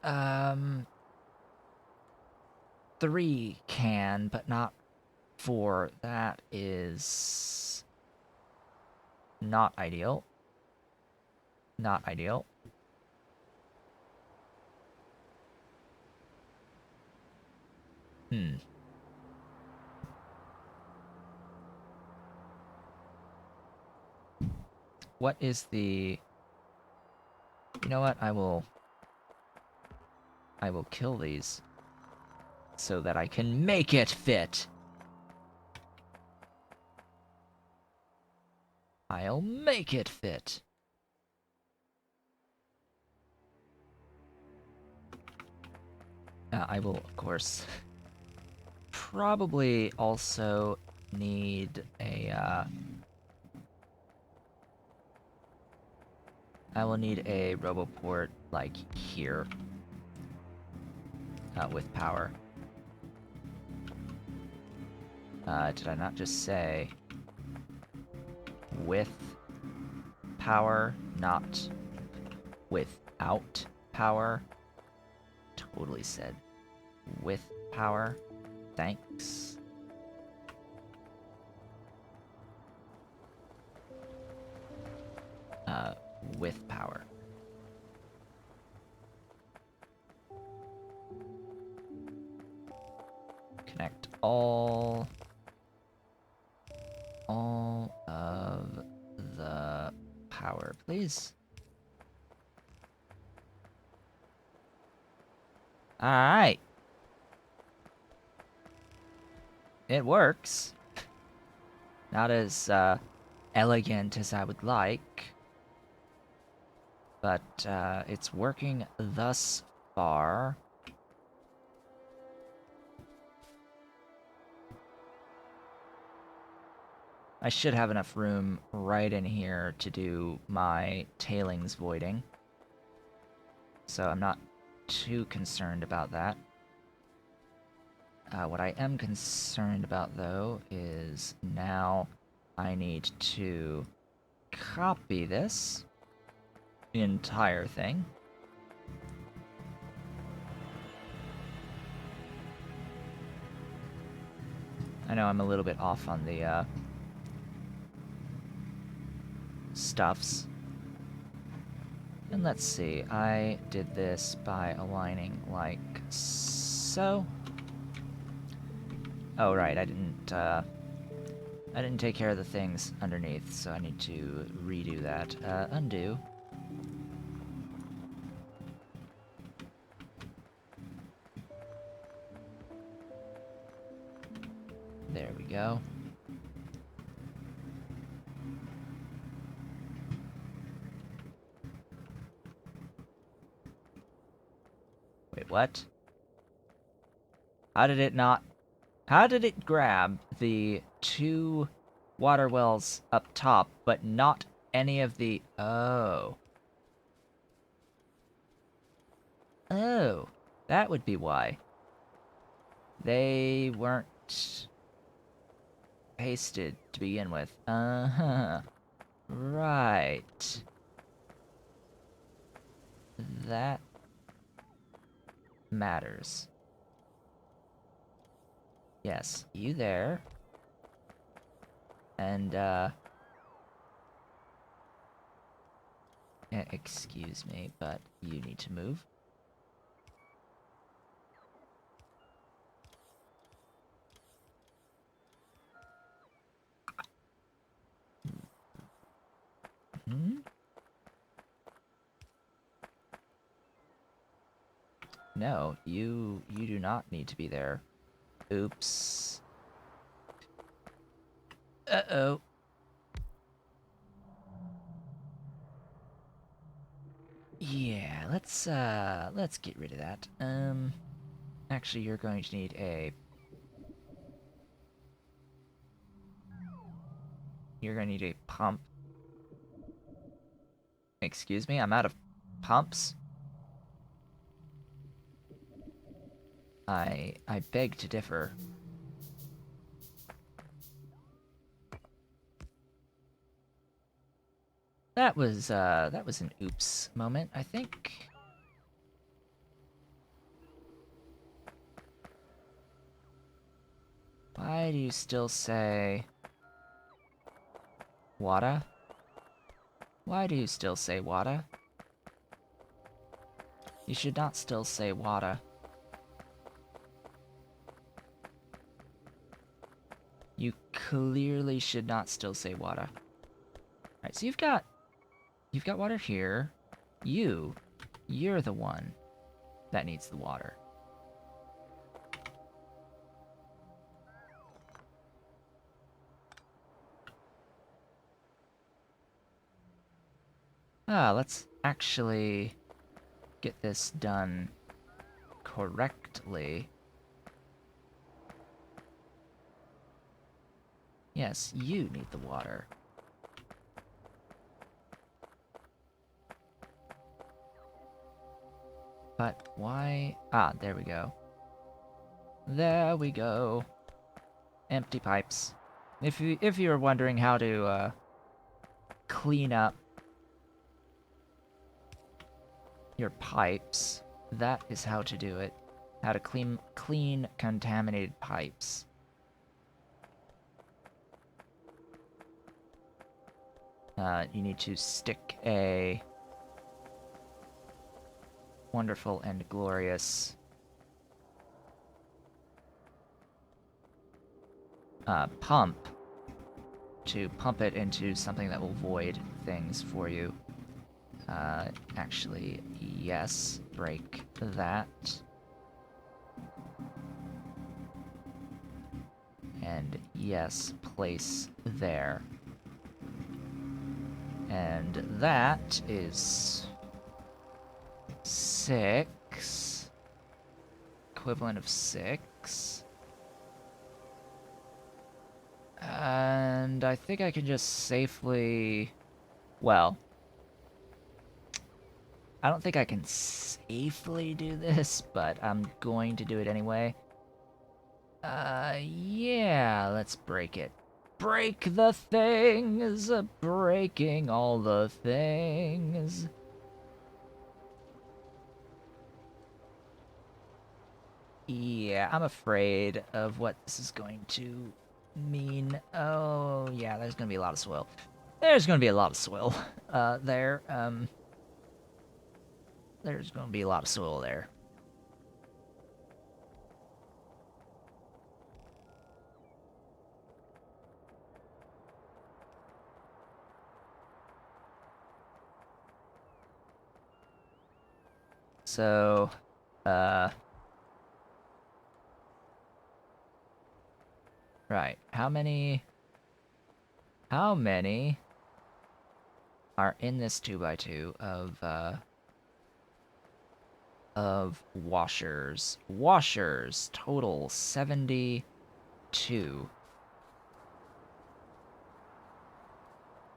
[SPEAKER 1] 3 can, but not 4. That is not ideal. Not ideal. What is the... You know what? I will kill these so that I can make it fit. I'll make it fit. I will, of course, probably also need a, I will need a RoboPort, like, here. With power. Did I not just say with power, not without power? Totally said with power. Thanks. With power. Connect all of the power, please. Alright. It works. Not as elegant as I would like. But it's working thus far. I should have enough room right in here to do my tailings voiding. So I'm not too concerned about that. What I am concerned about, though, is now I need to copy this entire thing. I know I'm a little bit off on the stuffs. And let's see, I did this by aligning like so. Oh right, I didn't take care of the things underneath, so I need to redo that. Undo. There we go. Wait, what? How did it not... How did it grab the 2 water wells up top, but not any of the... Oh. Oh. That would be why. They weren't pasted to begin with. Uh-huh. Right. That matters. Yes, you there. And, excuse me, but you need to move. Hmm? No, you do not need to be there. Oops. Uh-oh. Yeah, let's get rid of that. Actually, you're going to need a... You're going to need a pump. Excuse me, I'm out of pumps? I beg to differ. That was an oops moment, I think. Why do you still say... Wada? Why do you still say Wada? You should not still say Wada. You clearly should not still say Wada. Alright, so you've got water here. You're the one that needs the water. Let's actually get this done correctly. Yes, you need the water. But why? Ah, there we go. There we go. Empty pipes. If you're wondering how to clean up your pipes, that is how to do it. How to clean contaminated pipes. You need to stick a wonderful and glorious pump to pump it into something that will void things for you. Actually, yes, break that. And yes, place there. And that is 6. Equivalent of 6. And I think I can just safely... Well, I don't think I can safely do this, but I'm going to do it anyway. Yeah, let's break it. Break the things, breaking all the things. Yeah, I'm afraid of what this is going to mean. Oh, yeah, there's gonna be a lot of soil. There's gonna be a lot of soil, there. There's gonna be a lot of soil there. So, right. How many are in this 2x2 of washers? Washers, total 72.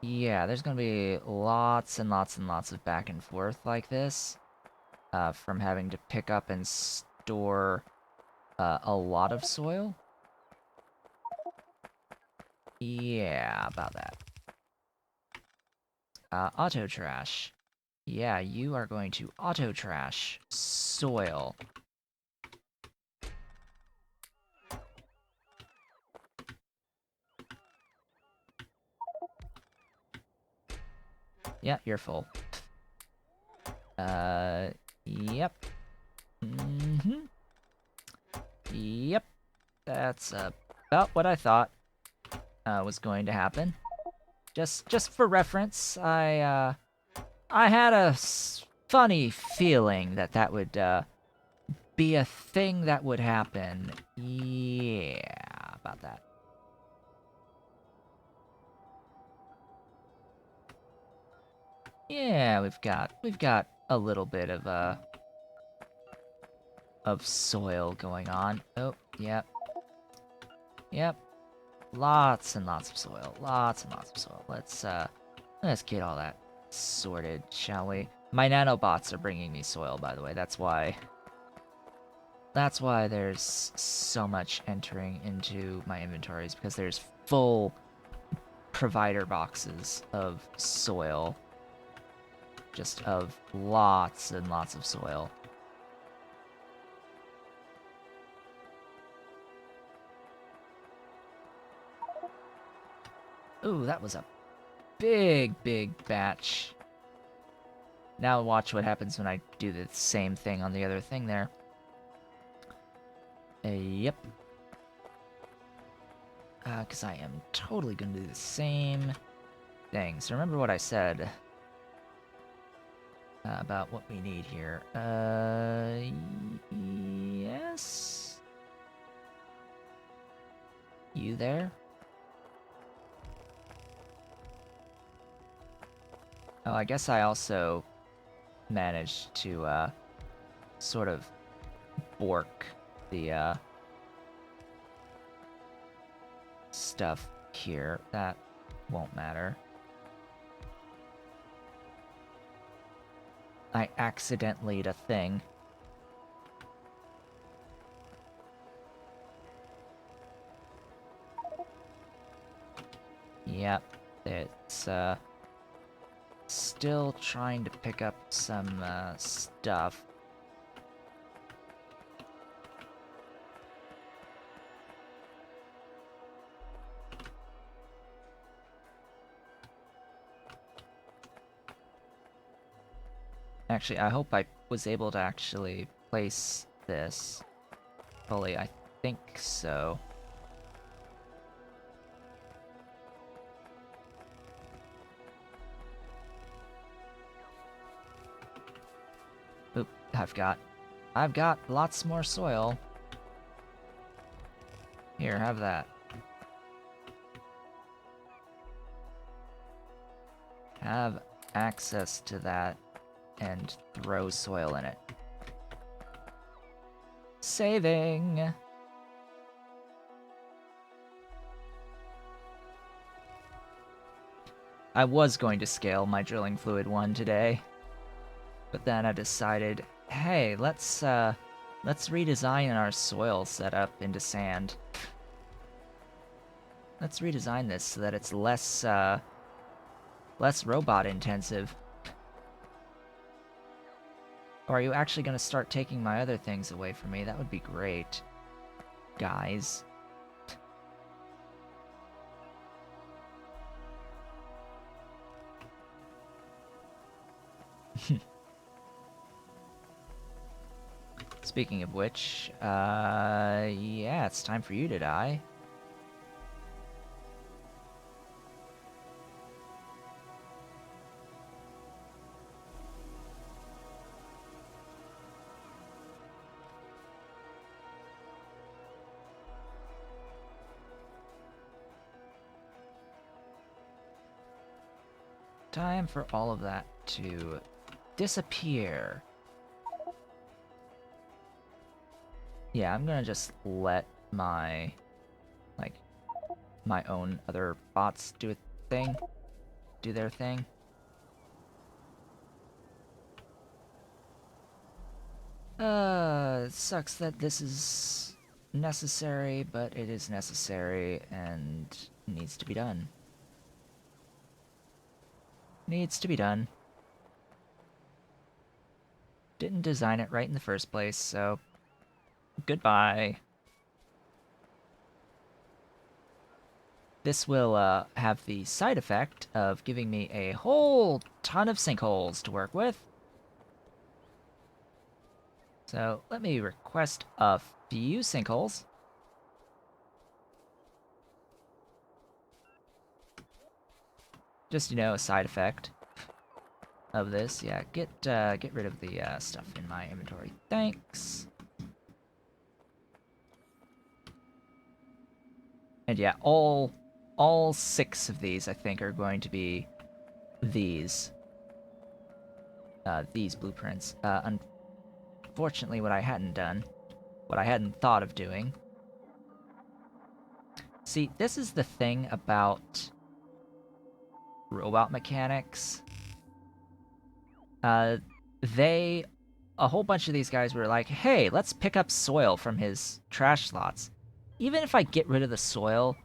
[SPEAKER 1] Yeah, there's gonna be lots and lots and lots of back and forth like this, from having to pick up and store a lot of soil. Yeah, about that. Auto trash. Yeah, you are going to auto trash soil. Yeah, you're full. Yep. Mm-hmm. Yep. That's about what I thought was going to happen. Just for reference, I had a funny feeling that that would be a thing that would happen. Yeah, about that. Yeah, we've got a little bit of soil going on. Oh, yep. Yep. Lots and lots of soil. Lots and lots of soil. Let's get all that sorted, shall we? My nanobots are bringing me soil, by the way. That's why there's so much entering into my inventories, because there's full provider boxes of soil. Just of lots and lots of soil. Ooh, that was a big batch. Now watch what happens when I do the same thing on the other thing there. Yep. Because I am totally going to do the same thing. So remember what I said about what we need here. Yes? You there? Oh, I guess I also managed to, sort of bork the, stuff here. That won't matter. I accidentally-ed a thing. Yep, it's, still trying to pick up some, stuff. Actually, I hope I was able to actually place this fully. I think so. Oop, I've got lots more soil. Here, have that. have access to that and throw soil in it. Saving! I was going to scale my drilling fluid one today, but then I decided, hey, let's redesign our soil setup into sand. Let's redesign this so that it's less robot intensive. Or are you actually going to start taking my other things away from me? That would be great, guys. Speaking of which, yeah, it's time for you to die. Time for all of that to disappear. Yeah, I'm gonna just let my, like, my own other bots do their thing. It sucks that this is necessary, but it is necessary and needs to be done. Needs to be done. Didn't design it right in the first place, so goodbye. This will have the side effect of giving me a whole ton of sinkholes to work with. So let me request a few sinkholes. Just, you know, a side effect of this. Yeah, get rid of the stuff in my inventory. Thanks. And yeah, all 6 of these, I think, are going to be these blueprints. Unfortunately, what I hadn't thought of doing. See, this is the thing about robot mechanics. A whole bunch of these guys were like, hey, let's pick up soil from his trash slots. Even if I get rid of the soil,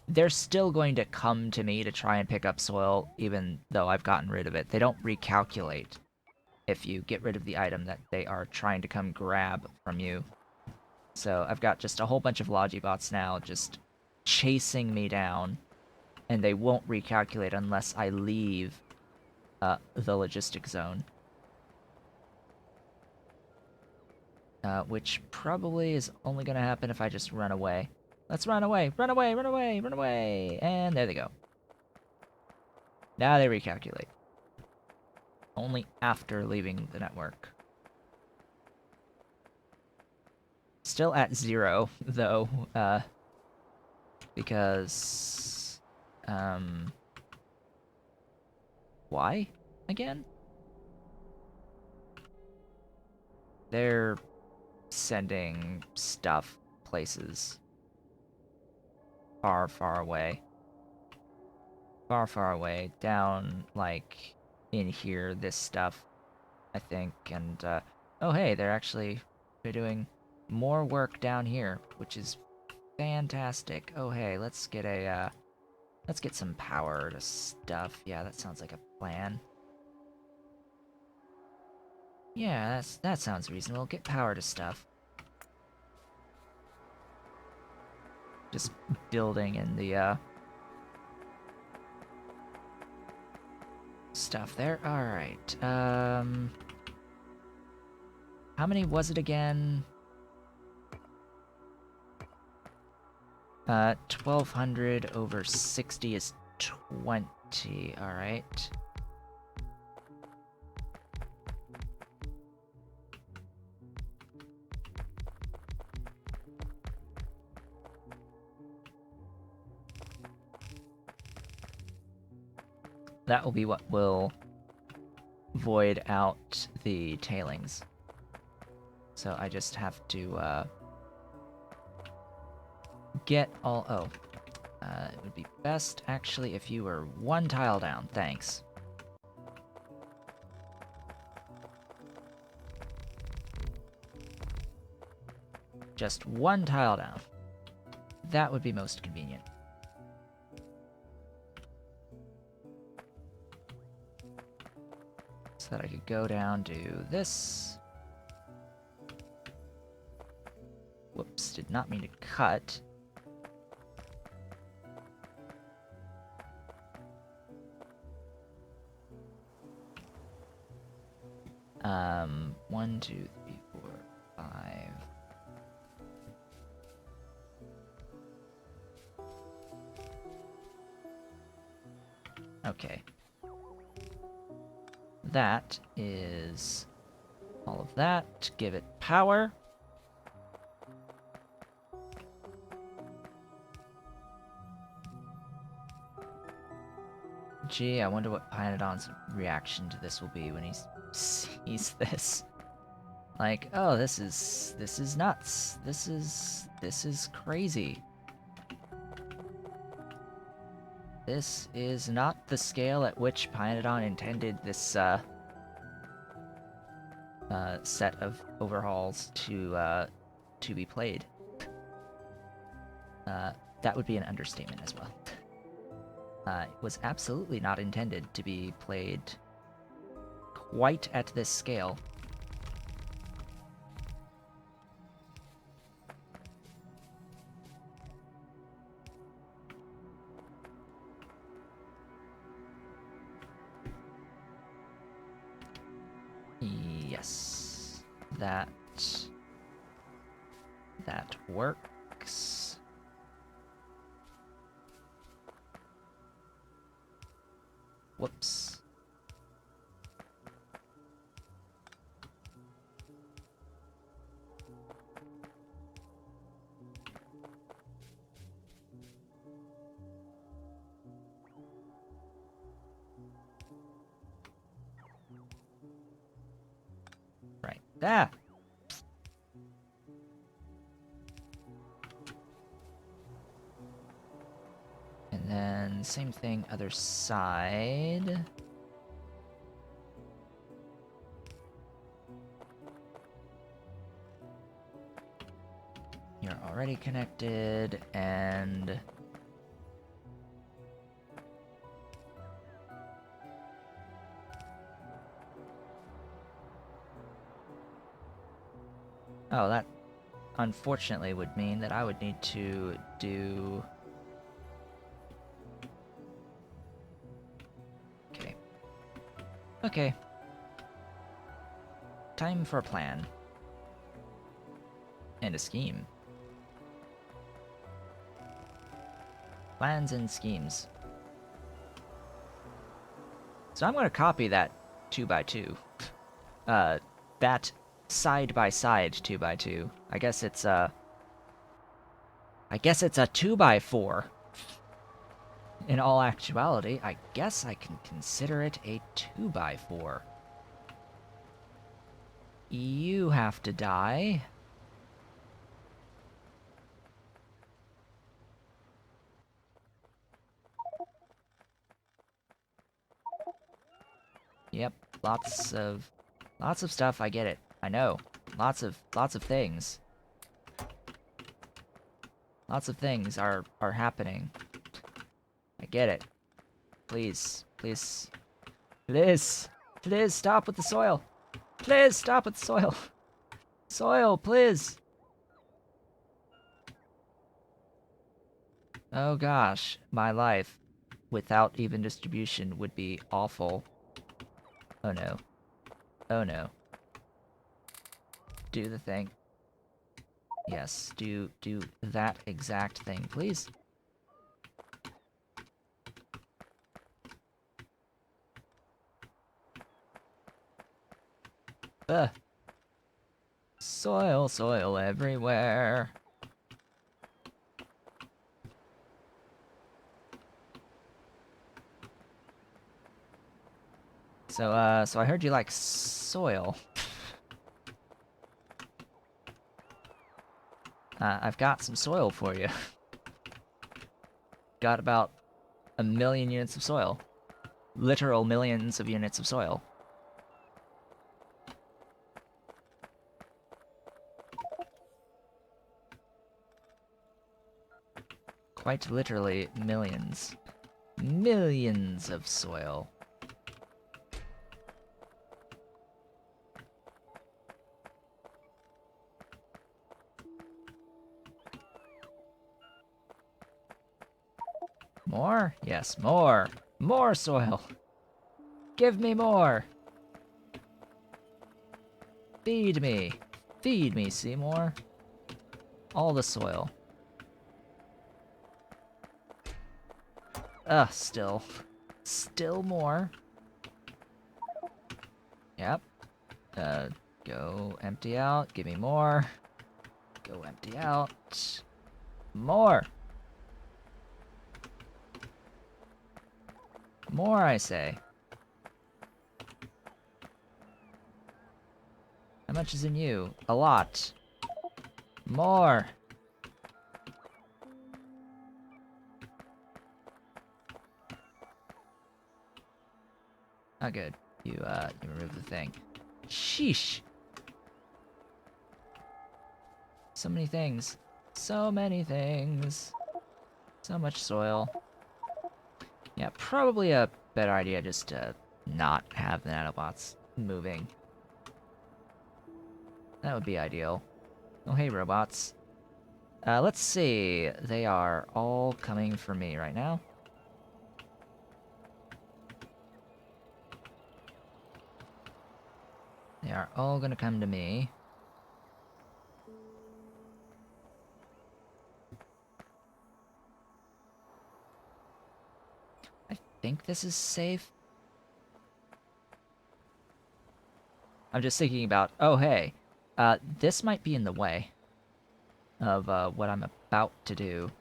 [SPEAKER 1] they're still going to come to me to try and pick up soil, even though I've gotten rid of it. They don't recalculate if you get rid of the item that they are trying to come grab from you. So I've got just a whole bunch of Logibots now just chasing me down, and they won't recalculate unless I leave the logistic zone. Which probably is only going to happen if I just run away. Let's run away, run away, run away, run away! And there they go. Now they recalculate. Only after leaving the network. Still at 0, though, because, why, again? They're sending stuff places far, far away. Far, far away, down, like, in here, this stuff, I think, and, oh hey, they're doing more work down here, which is fantastic. Oh hey, let's get some power to stuff. Yeah, that sounds like a plan. Yeah, that sounds reasonable. Get power to stuff. Just building in the, stuff there. Alright, how many was it again? 1200 over 60 is 20. Alright. That will be what will void out the tailings. So I just have to get all... Oh. It would be best, actually, if you were one tile down. Thanks. Just one tile down. That would be most convenient. So that I could go down, do this. Whoops, did not mean to cut. One, two, three, four, five. Okay. That is all of that. Give it power. Gee, I wonder what Pyanodon's reaction to this will be when he sees this. Like, oh, this is nuts. This is crazy. This is not the scale at which Pyanodon intended this set of overhauls to be played. That would be an understatement as well. It was absolutely not intended to be played quite at this scale. Yes, that works. Whoops. Right. Ah! And then same thing, other side. You're already connected, and... Oh, that unfortunately would mean that I would need to do... Okay. Okay. Time for a plan. And a scheme. Plans and schemes. So I'm gonna copy that 2x2. That side-by-side 2x2. I guess it's a 2x4. In all actuality, I guess I can consider it a 2x4. You have to die. Yep, lots of stuff, I get it. I know. Lots of things. Lots of things are happening. I get it. Please, please. Please! Please stop with the soil! Please stop with the soil! Soil, please! Oh gosh, my life without even distribution would be awful. Oh no. Oh no. Do the thing. Yes, do that exact thing, please. Soil, soil everywhere. So I heard you like soil. I've got some soil for you. Got about 1,000,000 units of soil. Literal millions of units of soil. Quite literally millions. Millions of soil. More? Yes, more. More soil. Give me more. Feed me. Feed me, Seymour. All the soil. Still. Still more. Yep. Go empty out. Give me more. Go empty out. More. More, I say. How much is in you? A lot. More. Oh, good. You remove the thing. Sheesh. So many things. So many things. So much soil. Yeah, probably a better idea just to not have the nanobots moving. That would be ideal. Oh, hey, robots. Let's see. They are all coming for me right now. They are all gonna come to me. I think this is safe. I'm just thinking about, oh hey, this might be in the way of what I'm about to do.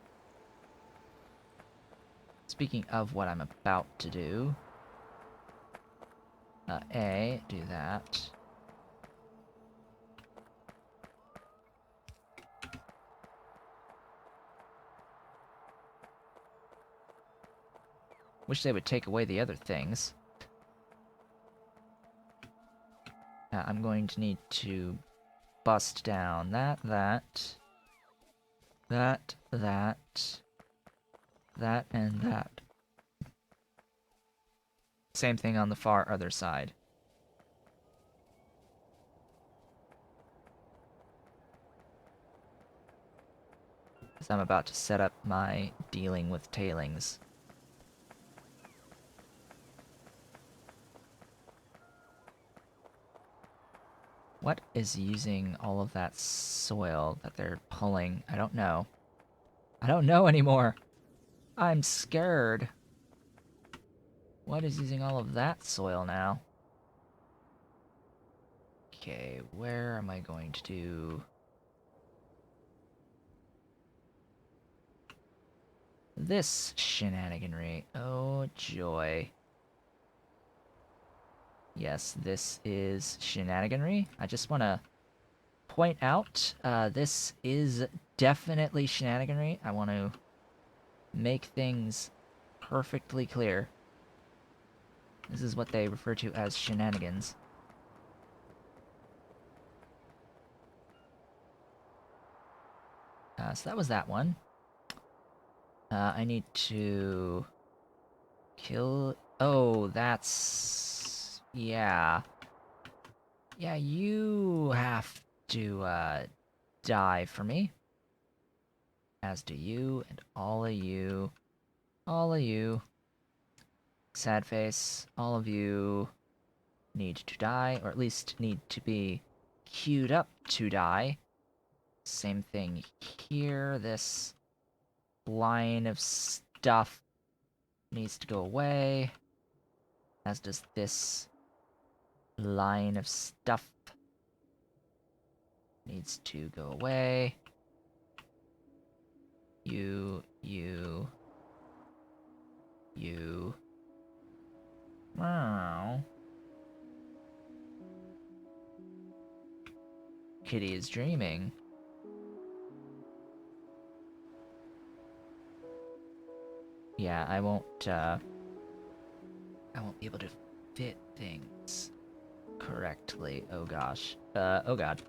[SPEAKER 1] Speaking of what I'm about to do, do that. Wish they would take away the other things. I'm going to need to bust down that, and that. Same thing on the far other side. As I'm about to set up my dealing with tailings. What is using all of that soil that they're pulling? I don't know. I don't know anymore. I'm scared. What is using all of that soil now? Okay, where am I going to do... this shenaniganry? Oh, joy. Yes, this is shenaniganry. I just want to point out, this is definitely shenaniganry. I want to make things perfectly clear. This is what they refer to as shenanigans. So that was that one. I need to kill... oh, that's... yeah. Yeah, you have to, die for me. As do you, and all of you. All of you. Sad face, all of you need to die, or at least need to be queued up to die. Same thing here, this line of stuff needs to go away, as does this line of stuff needs to go away. You. Wow. kitty is dreaming. Yeah, I won't be able to fit things correctly. Oh gosh. Oh god.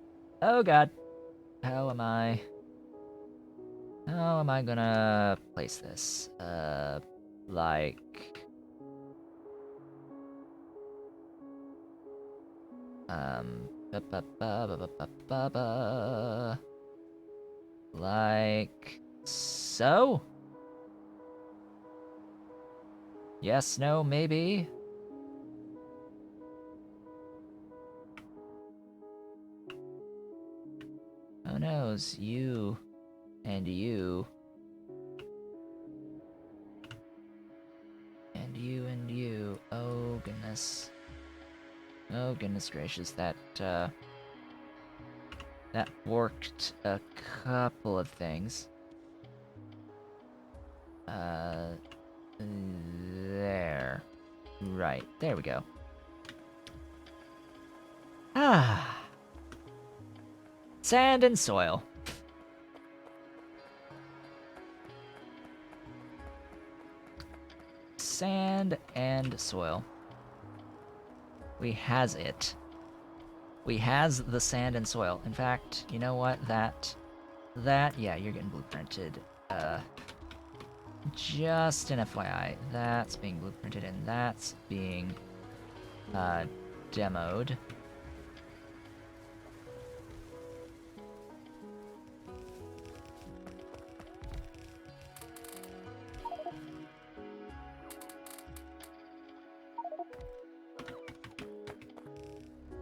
[SPEAKER 1] Oh god. How am I gonna place this? Like... Like... so? Yes, no, maybe? Who knows? You... and you... and you and you... oh goodness. Oh goodness gracious, that worked a couple of things. There. Right, there we go. Ah. Sand and soil. Sand and soil. We has it. We has the sand and soil. In fact, you know what? That, yeah, you're getting blueprinted. Just an FYI, that's being blueprinted and that's being, demoed.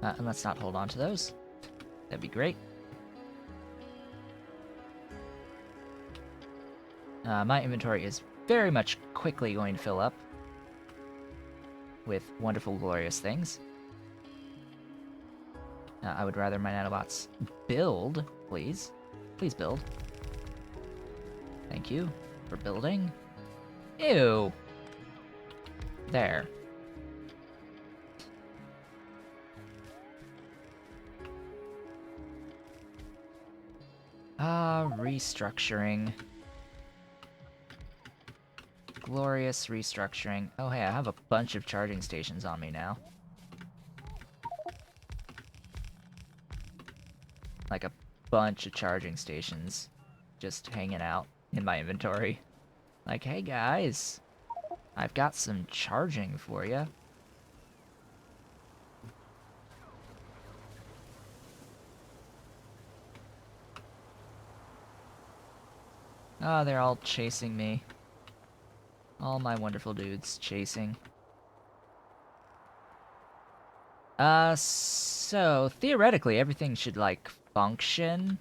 [SPEAKER 1] And let's not hold on to those. That'd be great. My inventory is very much quickly going to fill up with wonderful, glorious things. I would rather my nanobots build, please. Please build. Thank you for building. Ew. There. Restructuring. Glorious restructuring. Oh hey, I have a bunch of charging stations on me now. Like a bunch of charging stations just hanging out in my inventory. Like, hey guys, I've got some charging for you. Oh, they're all chasing me. All my wonderful dudes chasing. So theoretically everything should, like, function,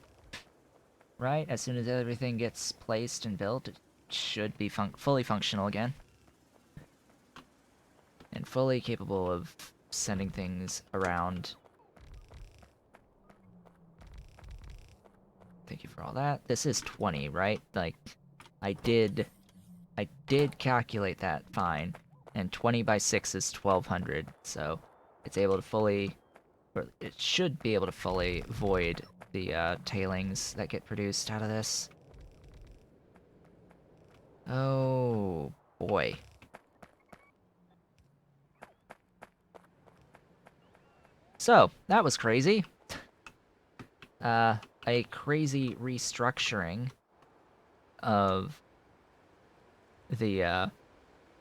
[SPEAKER 1] right? As soon as everything gets placed and built, it should be fully functional again. And fully capable of sending things around. Thank you for all that. This is 20, right? Like, I did calculate that fine. And 20 by 6 is 1200, so it's able to fully, or it should be able to fully void the tailings that get produced out of this. Oh boy. So, that was crazy. A crazy restructuring of the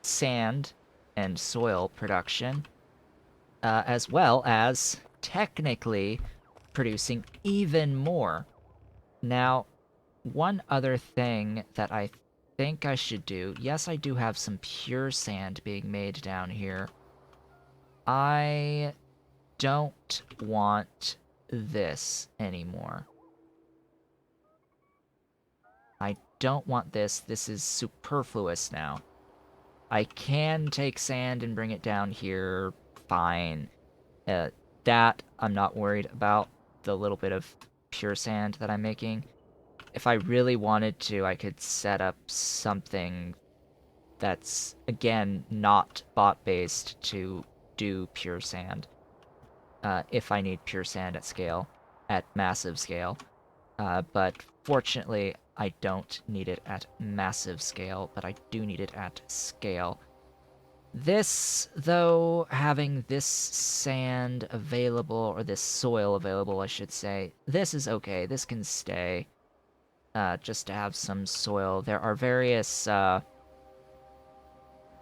[SPEAKER 1] sand and soil production, as well as technically producing even more. Now, one other thing that I think I should do, yes, I do have some pure sand being made down here. I don't want this anymore. I don't want this. This is superfluous now. I can take sand and bring it down here, fine. That I'm not worried about, the little bit of pure sand that I'm making. If I really wanted to, I could set up something that's, again, not bot-based to do pure sand. If I need pure sand at scale. at massive scale. But fortunately, I don't need it at massive scale, but I do need it at scale. This, though, having this sand available, or this soil available, I should say, this is okay. This can stay. Just to have some soil. There are various, in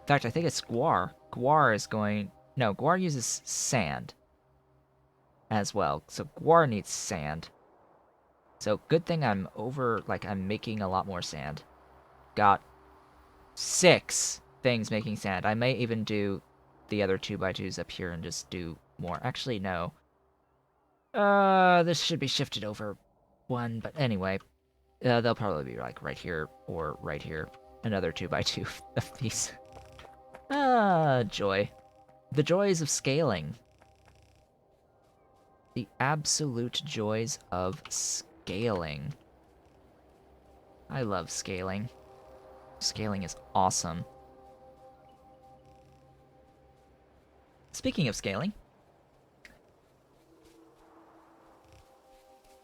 [SPEAKER 1] fact, I think it's guar. Guar is going... No, guar uses sand as well. So guar needs sand. So good thing I'm I'm making a lot more sand. Got 6 things making sand. I may even do the other 2x2s up here and just do more. Actually, no. This should be shifted over 1, but anyway. They'll probably be like right here or right here. Another 2x2 of these. Joy. The joys of scaling. The absolute joys of scaling. I love scaling. Scaling is awesome. Speaking of scaling,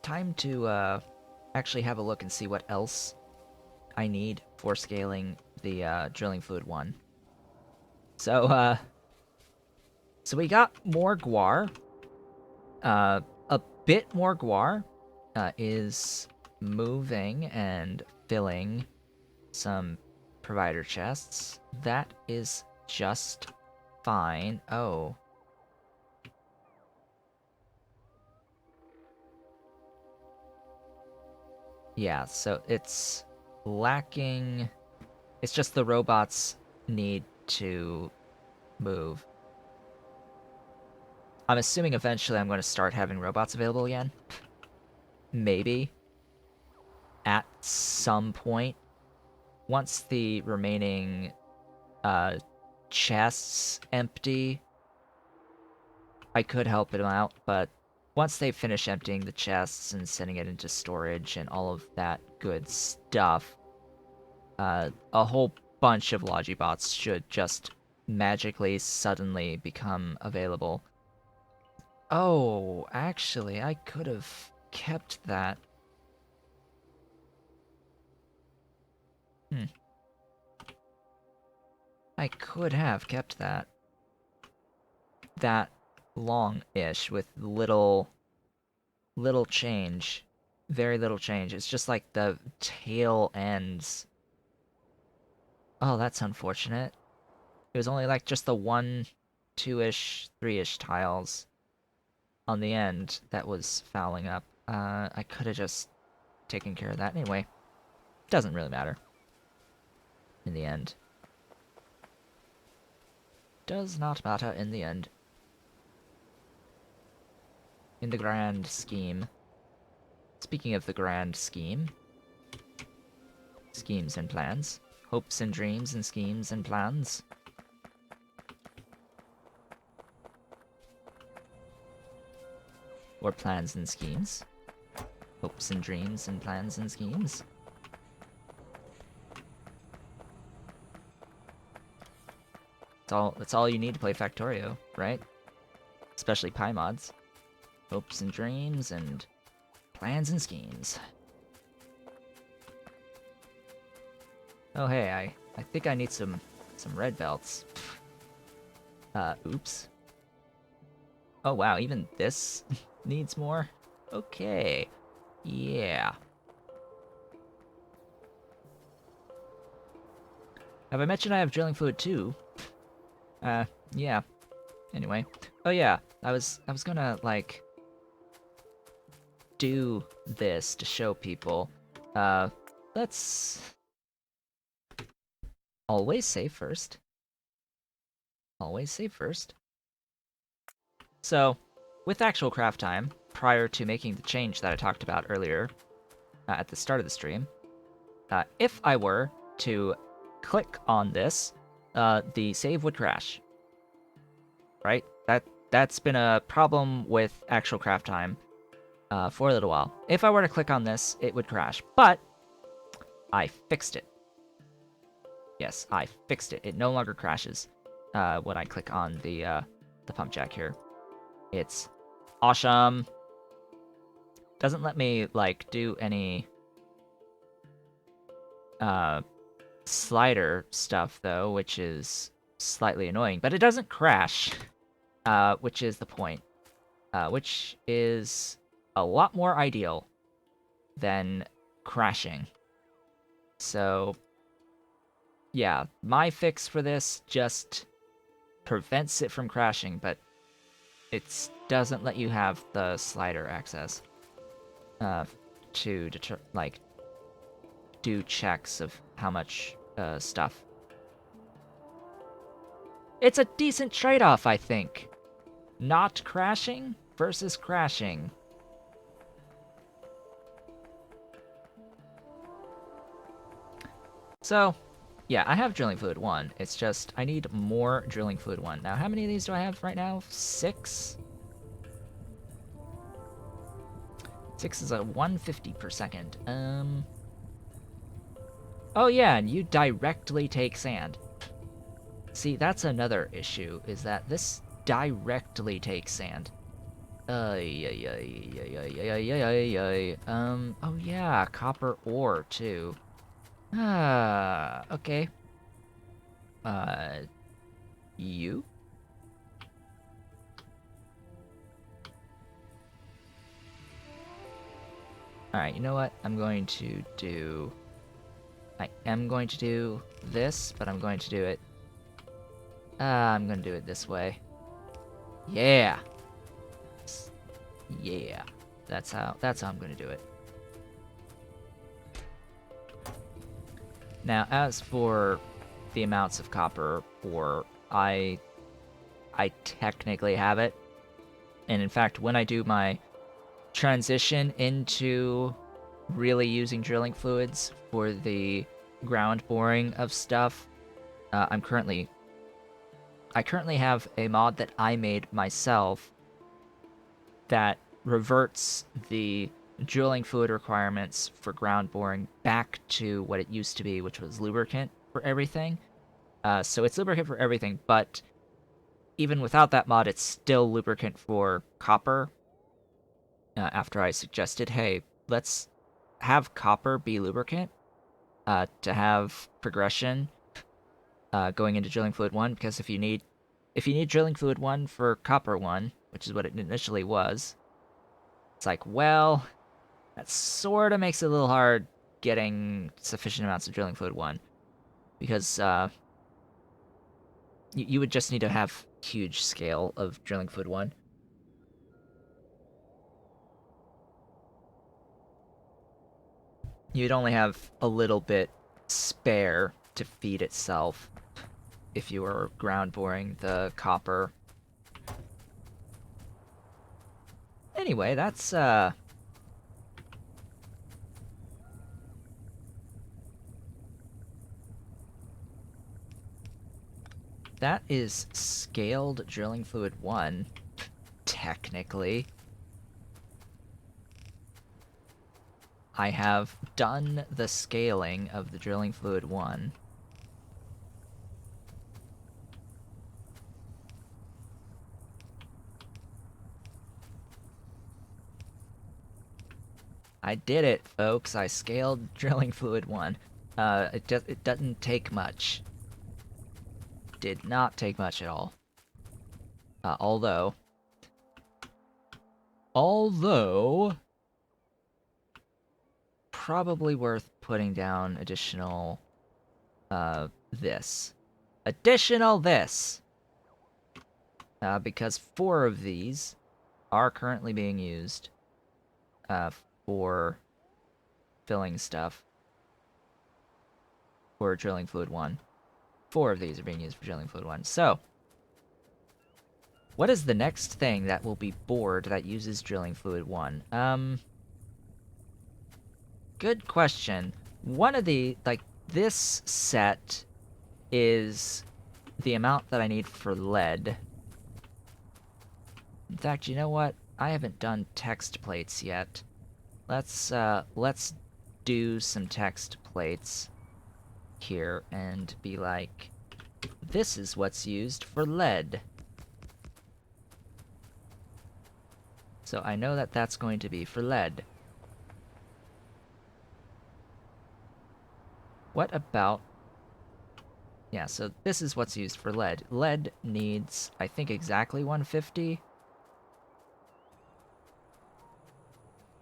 [SPEAKER 1] time to actually have a look and see what else I need for scaling the drilling fluid one. So we got more guar. A bit more guar is moving and filling some provider chests. That is just fine. Oh. Yeah, so it's lacking... It's just the robots need to move. I'm assuming eventually I'm going to start having robots available again. Maybe. At some point. Once the remaining chests empty, I could help them out, but once they finish emptying the chests and sending it into storage and all of that good stuff, a whole bunch of Logibots should just magically suddenly become available. Oh, actually, I could have kept that. I could have kept that. That long-ish with little change. Very little change. It's just like the tail ends. Oh, that's unfortunate. It was only like just the 1, 2-ish, 3-ish tiles on the end that was fouling up. I could have just taken care of that anyway. Doesn't really matter. In the end. Does not matter in the end. In the grand scheme. Speaking of the grand scheme. Schemes and plans. Hopes and dreams and schemes and plans. Or plans and schemes. Hopes and dreams and plans and schemes. That's all you need to play Factorio, right? Especially Pi mods. Hopes and dreams and plans and schemes. Oh hey, I think I need some red belts. Oops. Oh wow, even this needs more? Okay. Yeah. Have I mentioned I have drilling fluid too? Yeah. Anyway. Oh yeah, I was gonna, like, do this to show people. Let's... Always save first. Always save first. So, with actual craft time, prior to making the change that I talked about earlier, at the start of the stream, if I were to click on this, the save would crash. Right? That's been a problem with actual craft time for a little while. If I were to click on this, it would crash, but I fixed it. Yes, I fixed it. It no longer crashes when I click on the pump jack here. It's awesome. Doesn't let me, like, do any slider stuff, though, which is slightly annoying. But it doesn't crash, which is the point. Which is a lot more ideal than crashing. So, yeah, my fix for this just prevents it from crashing, but it doesn't let you have the slider access to do checks of how much stuff. It's a decent trade-off, I think. Not crashing versus crashing. So, yeah, I have drilling fluid 1. It's just, I need more drilling fluid 1. Now, how many of these do I have right now? 6? 6 is a 150 per second. Oh yeah, and you directly take sand. See, that's another issue, is that this directly takes sand. Oh yeah, copper ore, too. Okay. You? Alright, you know what? I am going to do this, but I'm going to do it... I'm gonna do it this way. Yeah! Yeah. That's how I'm gonna do it. Now, as for the amounts of copper ore, I technically have it. And in fact, when I do my transition into really using drilling fluids for the ground boring of stuff, I currently have a mod that I made myself that reverts the drilling fluid requirements for ground boring back to what it used to be, which was lubricant for everything. So it's lubricant for everything, but even without that mod, it's still lubricant for copper. After I suggested, hey, let's have copper be lubricant to have progression going into drilling fluid 1, because if you need drilling fluid 1 for copper 1, which is what it initially was, it's like, well, that sort of makes it a little hard getting sufficient amounts of drilling fluid 1, because you would just need to have huge scale of drilling fluid 1. You'd only have a little bit spare to feed itself if you were ground boring the copper. Anyway, that's that is scaled drilling fluid 1, technically. I have done the scaling of the drilling fluid 1. I did it, folks. I scaled drilling fluid 1. It doesn't take much. Did not take much at all. Although, probably worth putting down additional, this. Additional this! Because 4 of these are currently being used, for filling stuff for drilling fluid 1. 4 of these are being used for drilling fluid 1. So, what is the next thing that will be bored that uses drilling fluid 1? Good question. One of the, like, this set is the amount that I need for lead. In fact, you know what? I haven't done text plates yet. Let's do some text plates here and be like, this is what's used for lead. So I know that that's going to be for lead. What about... Yeah, so this is what's used for lead. Lead needs, I think, exactly 150.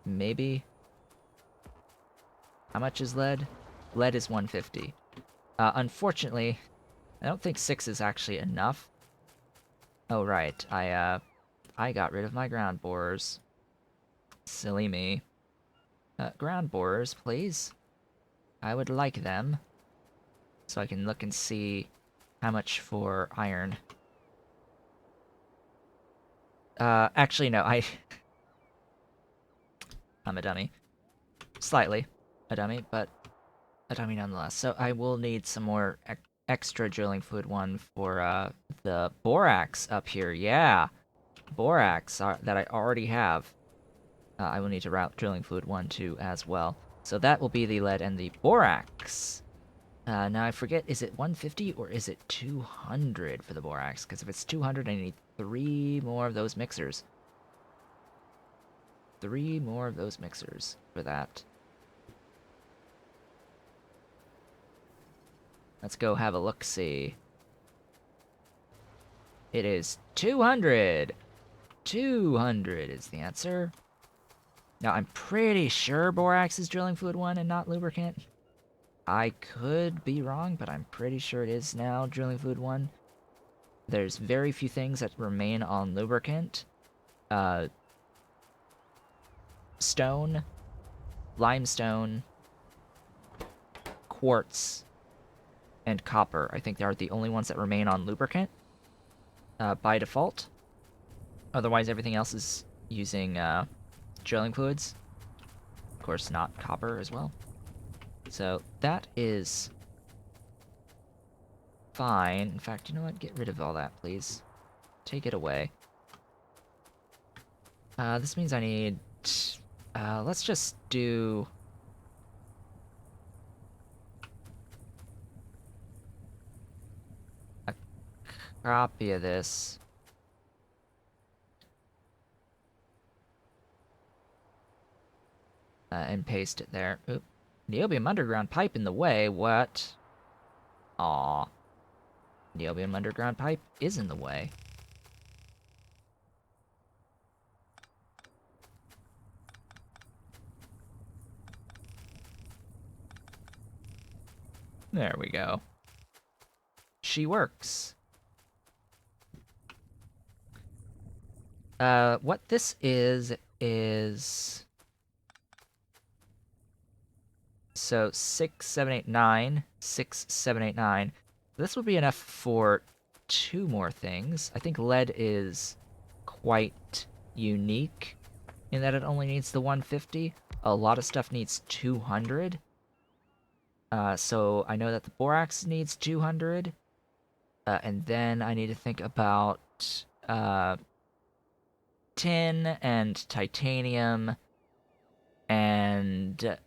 [SPEAKER 1] Maybe. How much is lead? Lead is 150. Unfortunately, I don't think 6 is actually enough. Oh, right. I got rid of my ground borers. Silly me. Ground borers, please. I would like them. So I can look and see how much for iron. Actually, no, I'm a dummy. Slightly a dummy, but a dummy nonetheless. So I will need some more extra drilling fluid one for, the borax up here. Yeah! Borax that I already have. I will need to route drilling fluid 1, 2 as well. So that will be the lead and the borax. Now I forget, is it 150 or is it 200 for the borax? Because if it's 200, I need 3 more of those mixers. 3 more of those mixers for that. Let's go have a look-see. It is 200! 200 is the answer. Now, I'm pretty sure borax is drilling fluid 1 and not lubricant. I could be wrong, but I'm pretty sure it is now drilling fluid 1. There's very few things that remain on lubricant. Stone, limestone, quartz, and copper. I think they are the only ones that remain on lubricant by default. Otherwise, everything else is using drilling fluids. Of course, not copper as well. So that is fine. In fact, you know what? Get rid of all that, please. Take it away. This means I need... let's just do... a copy of this. And paste it there. Oop. Niobium underground pipe in the way, what? Aw. Niobium underground pipe is in the way. There we go. She works. What this is... So 6, 7, 8, 9. 6, 7, 8, 9. This would be enough for 2 more things. I think lead is quite unique in that it only needs the 150. A lot of stuff needs 200. So I know that the borax needs 200. And then I need to think about tin and titanium and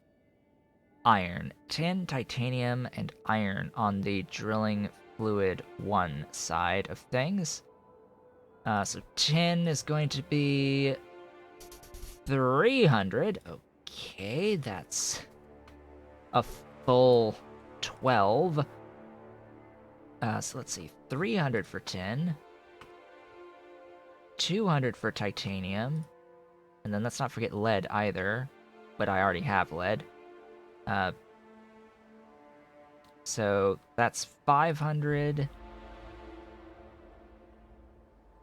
[SPEAKER 1] iron. Tin, titanium, and iron on the drilling fluid 1 side of things. So tin is going to be 300. Okay, that's a full 12. So let's see, 300 for tin, 200 for titanium, and then let's not forget lead either, but I already have lead. So that's 500,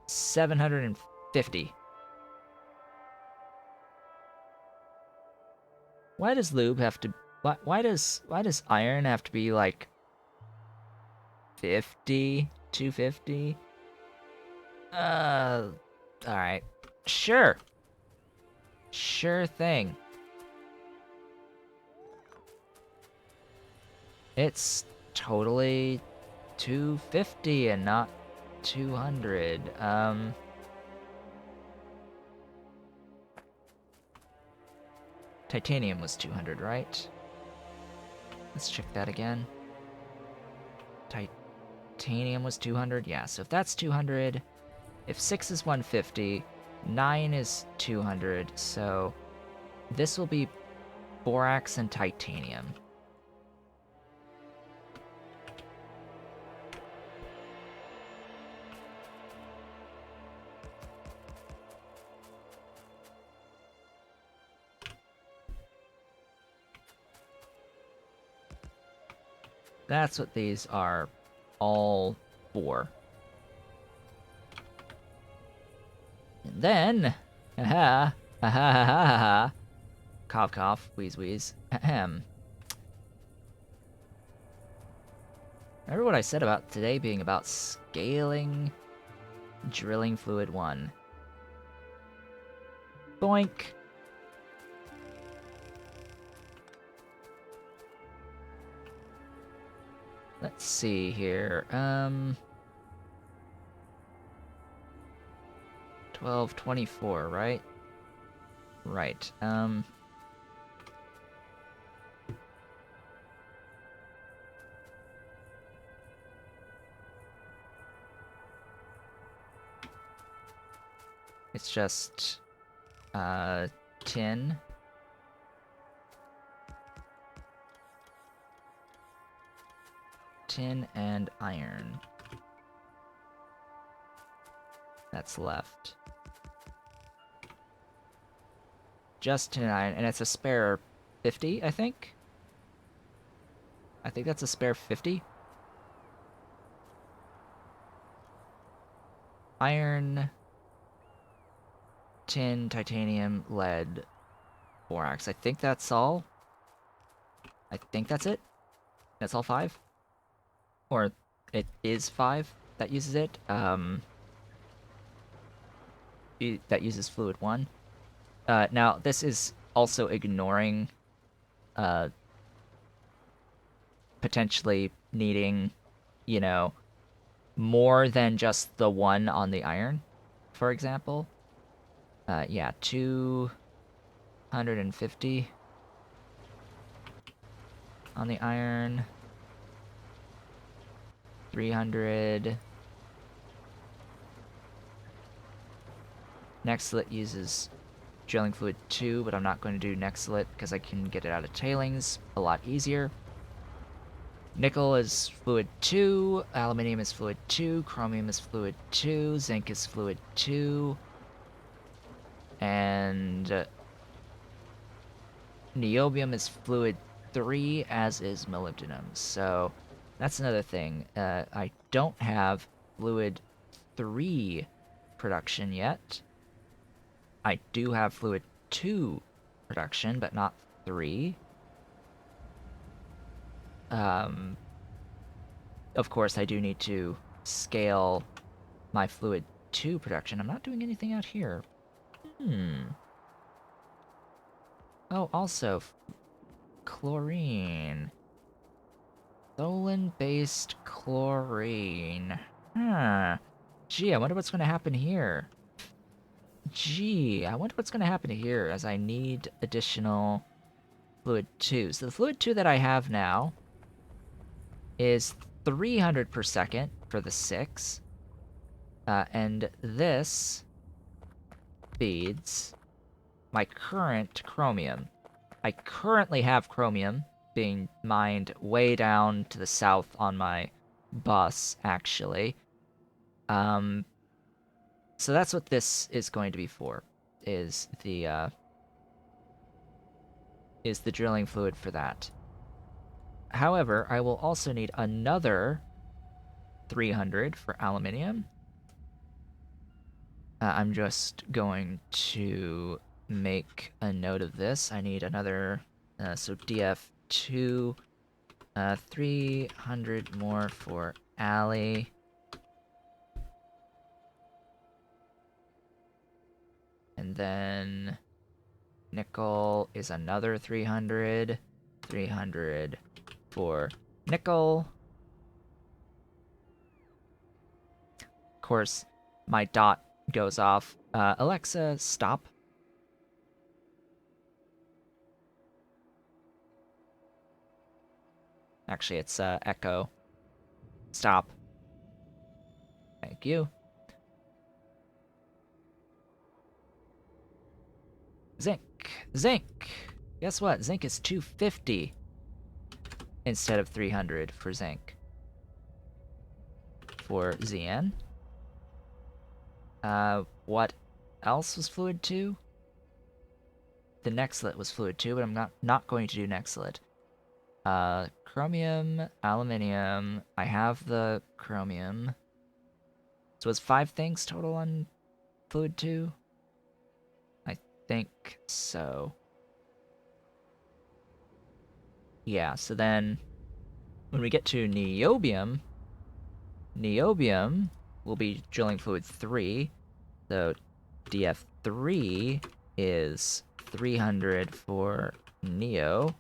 [SPEAKER 1] 750. Why does lube have to... Why does iron have to be like 50, 250? Alright. Sure. Sure thing. It's totally 250 and not 200. Titanium was 200, right? Let's check that again. Titanium was 200? Yeah, so if that's 200, if 6 is 150, 9 is 200, so this will be borax and titanium. That's what these are all for. And then, ha ha ha ha ha ha, cough cough, wheeze wheeze, ahem. Remember what I said about today being about scaling drilling fluid 1. Boink. Let's see here. 1224, right? Right. It's just tin. Tin and iron. That's left. Just tin and iron, and it's a spare 50, I think? I think that's a spare 50. Iron, tin, titanium, lead, borax. I think that's all. I think that's it. That's all 5. Or it is 5 that uses it. That uses fluid 1. Now, this is also ignoring potentially needing, you know, more than just the 1 on the iron, for example. Yeah, 250 on the iron. 300. Nextlit uses drilling fluid 2, but I'm not going to do Nextlit because I can get it out of tailings a lot easier. Nickel is fluid 2, aluminium is fluid 2, chromium is fluid 2, zinc is fluid 2, and niobium is fluid 3, as is molybdenum. So that's another thing. I don't have fluid 3 production yet. I do have fluid 2 production, but not 3. Of course, I do need to scale my fluid 2 production. I'm not doing anything out here. Oh, also, chlorine. Solon-based chlorine. Huh. Gee, I wonder what's going to happen here. As I need additional fluid 2. So the fluid 2 that I have now is 300 per second for the 6. And this feeds my current chromium. I currently have chromium being mined way down to the south on my bus, actually. So that's what this is going to be for, is the drilling fluid for that. However, I will also need another 300 for aluminium. I'm just going to make a note of this. I need another, so DF2, 300 more for Ali. And then nickel is another 300. 300 for nickel. Of course, my dot goes off. Alexa, stop. Actually, it's Echo. Stop. Thank you. Zinc. Zinc! Guess what? Zinc is 250 instead of 300 for zinc. For ZN. What else was fluid 2? The Nexlet was fluid 2, but I'm not going to do Nexlet. Chromium, aluminium. I have the chromium. So it's 5 things total on fluid 2? I think so. Yeah, so then when we get to niobium, niobium will be drilling fluid 3. So DF3 is 300 for neo.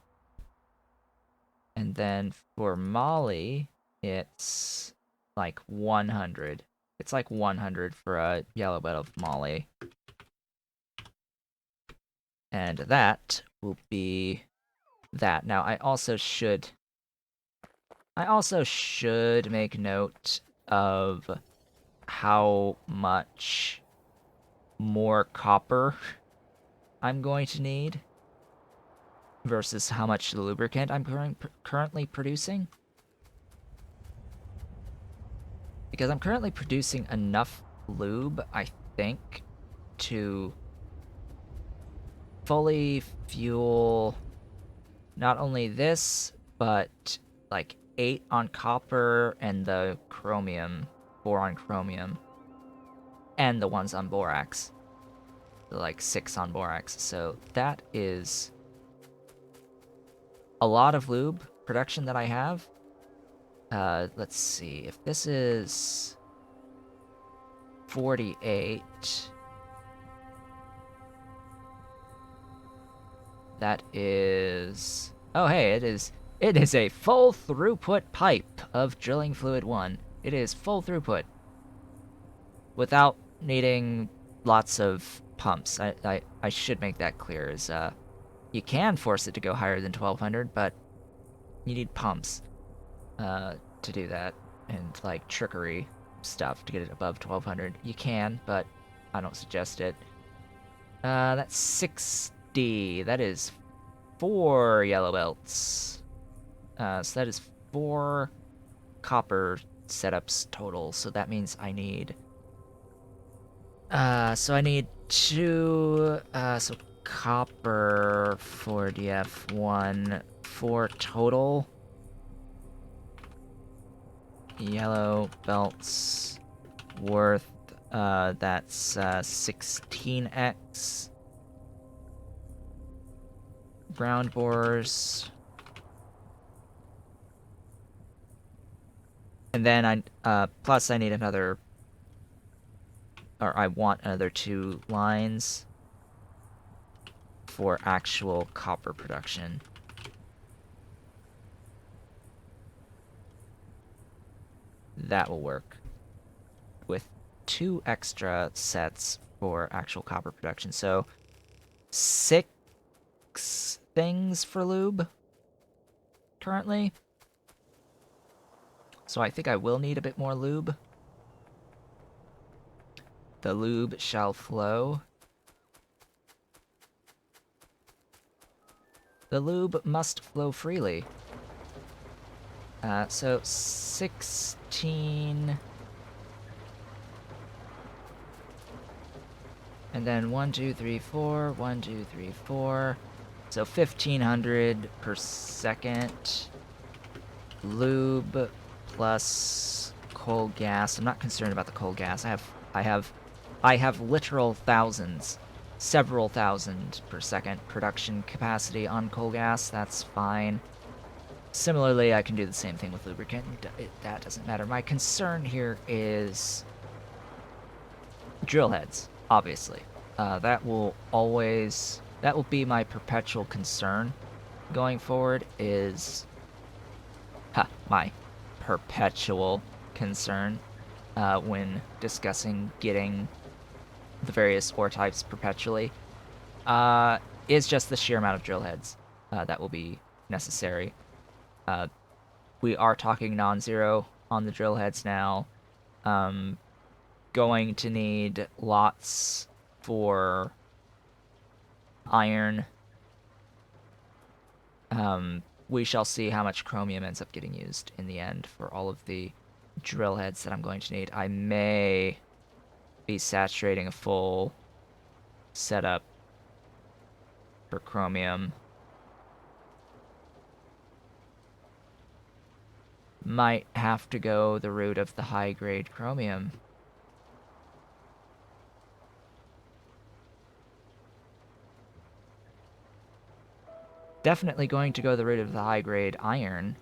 [SPEAKER 1] And then for moly, it's like 100. It's like 100 for a yellow bed of moly. And that will be that. Now, I also should make note of how much more copper I'm going to need versus how much lubricant I'm currently producing. Because I'm currently producing enough lube, I think, to fully fuel not only this, but like 8 on copper and the chromium, 4 on chromium, and the ones on borax, like 6 on borax. So that is a lot of lube production that I have. Let's see, if this is 48, that is... Oh, hey, it is a full throughput pipe of drilling fluid 1. It is full throughput. Without needing lots of pumps. I should make that clear, is, you can force it to go higher than 1200, but you need pumps, to do that, and, like, trickery stuff to get it above 1200. You can, but I don't suggest it. That's 60. That is 4 yellow belts. So that is 4 copper setups total. So that means I need... so I need 2... so copper for DF1, 4 total. Yellow belts worth, that's 16x. Ground bores. And then plus I need another, or I want another 2 lines for actual copper production. That will work. With 2 extra sets for actual copper production. So 6 things for lube currently. So I think I will need a bit more lube. The lube shall flow. The lube must flow freely. So 16... And then 1, 2, 3, 4, 1, 2, 3, 4. So 1500 per second. Lube plus coal gas. I'm not concerned about the coal gas. I have literal thousands, several thousand per second production capacity on coal gas. That's fine. Similarly, I can do the same thing with lubricant. That doesn't matter. My concern here is drill heads, obviously. That will be my perpetual concern going forward, is... my perpetual concern when discussing getting the various ore types perpetually, is just the sheer amount of drill heads that will be necessary. We are talking non-zero on the drill heads now. Going to need lots for iron. We shall see how much chromium ends up getting used in the end for all of the drill heads that I'm going to need. I may be saturating a full setup for chromium. Might have to go the route of the high-grade chromium. Definitely going to go the route of the high-grade iron.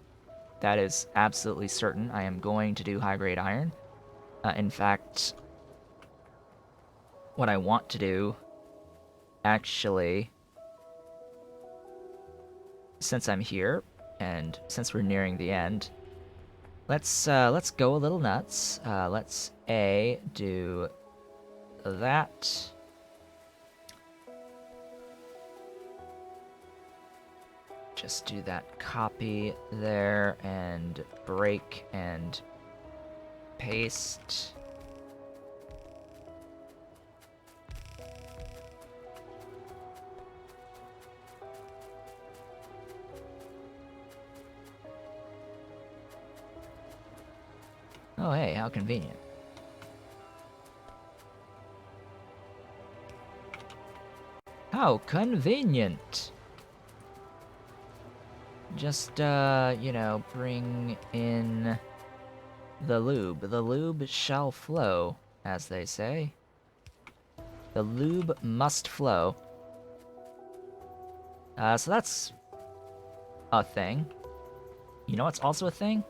[SPEAKER 1] That is absolutely certain. I am going to do high-grade iron. In fact, what I want to do, actually, since I'm here, and since we're nearing the end, let's go a little nuts. Let's do that. Just do that copy there and break and paste. Oh, hey, how convenient. How convenient. Just, you know, bring in the lube. The lube shall flow, as they say. The lube must flow. So that's a thing. You know what's also a thing?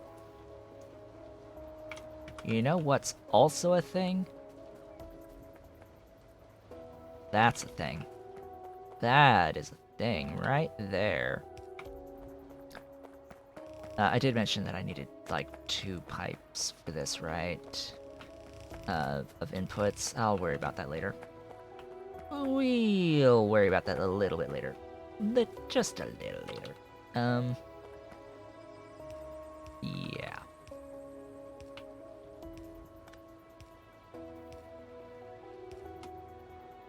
[SPEAKER 1] You know what's also a thing? That's a thing. That is a thing right there. I did mention that I needed, like, 2 pipes for this, right? Of inputs. I'll worry about that later. We'll worry about that a little bit later. Just a little later. Yeah.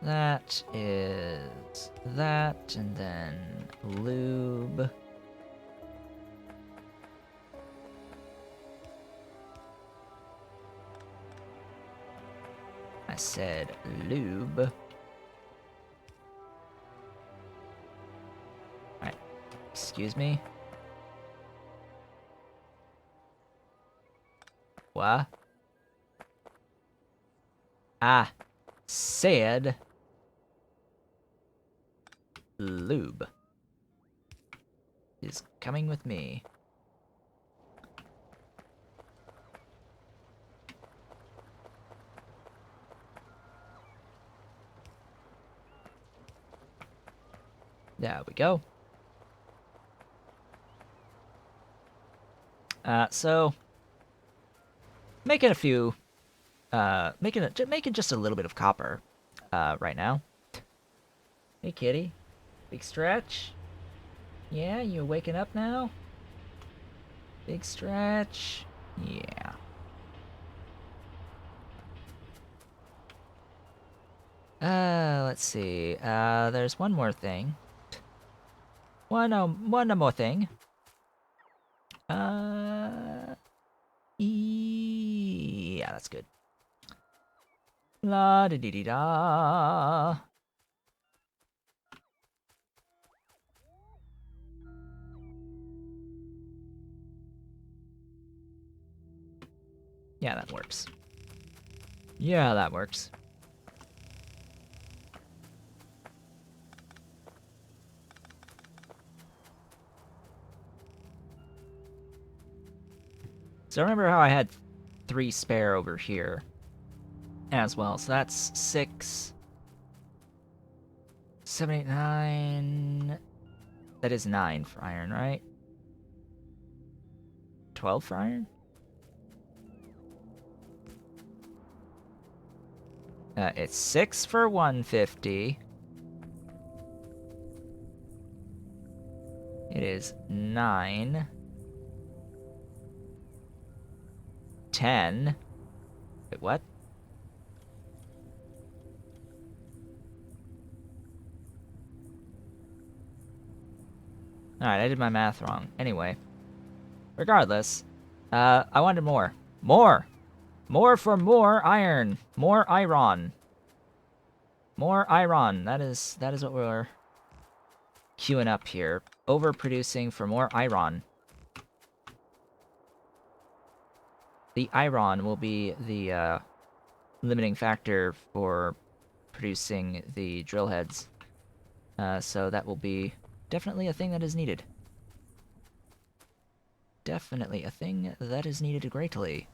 [SPEAKER 1] That is that, and then lube. I said lube. Alright, excuse me? What? I said lube is coming with me. There we go. So making a few, making just a little bit of copper, right now. Hey, kitty, big stretch. Yeah, you waking up now? Big stretch. Yeah. Let's see. There's one more thing. One more thing. Yeah, that's good. La da dee dee da. Yeah, that works. Yeah, that works. So remember how I had 3 spare over here as well. So that's 6, 7, 8, 9. That is 9 for iron, right? 12 for iron? It's 6 for 150. It is 9. 10. Wait, what? Alright, I did my math wrong. Anyway. Regardless, I wanted more. More! More for more iron! More iron! More iron! That is what we're queuing up here. Overproducing for more iron. The iron will be the, limiting factor for producing the drill heads. So that will be definitely a thing that is needed. Definitely a thing that is needed greatly.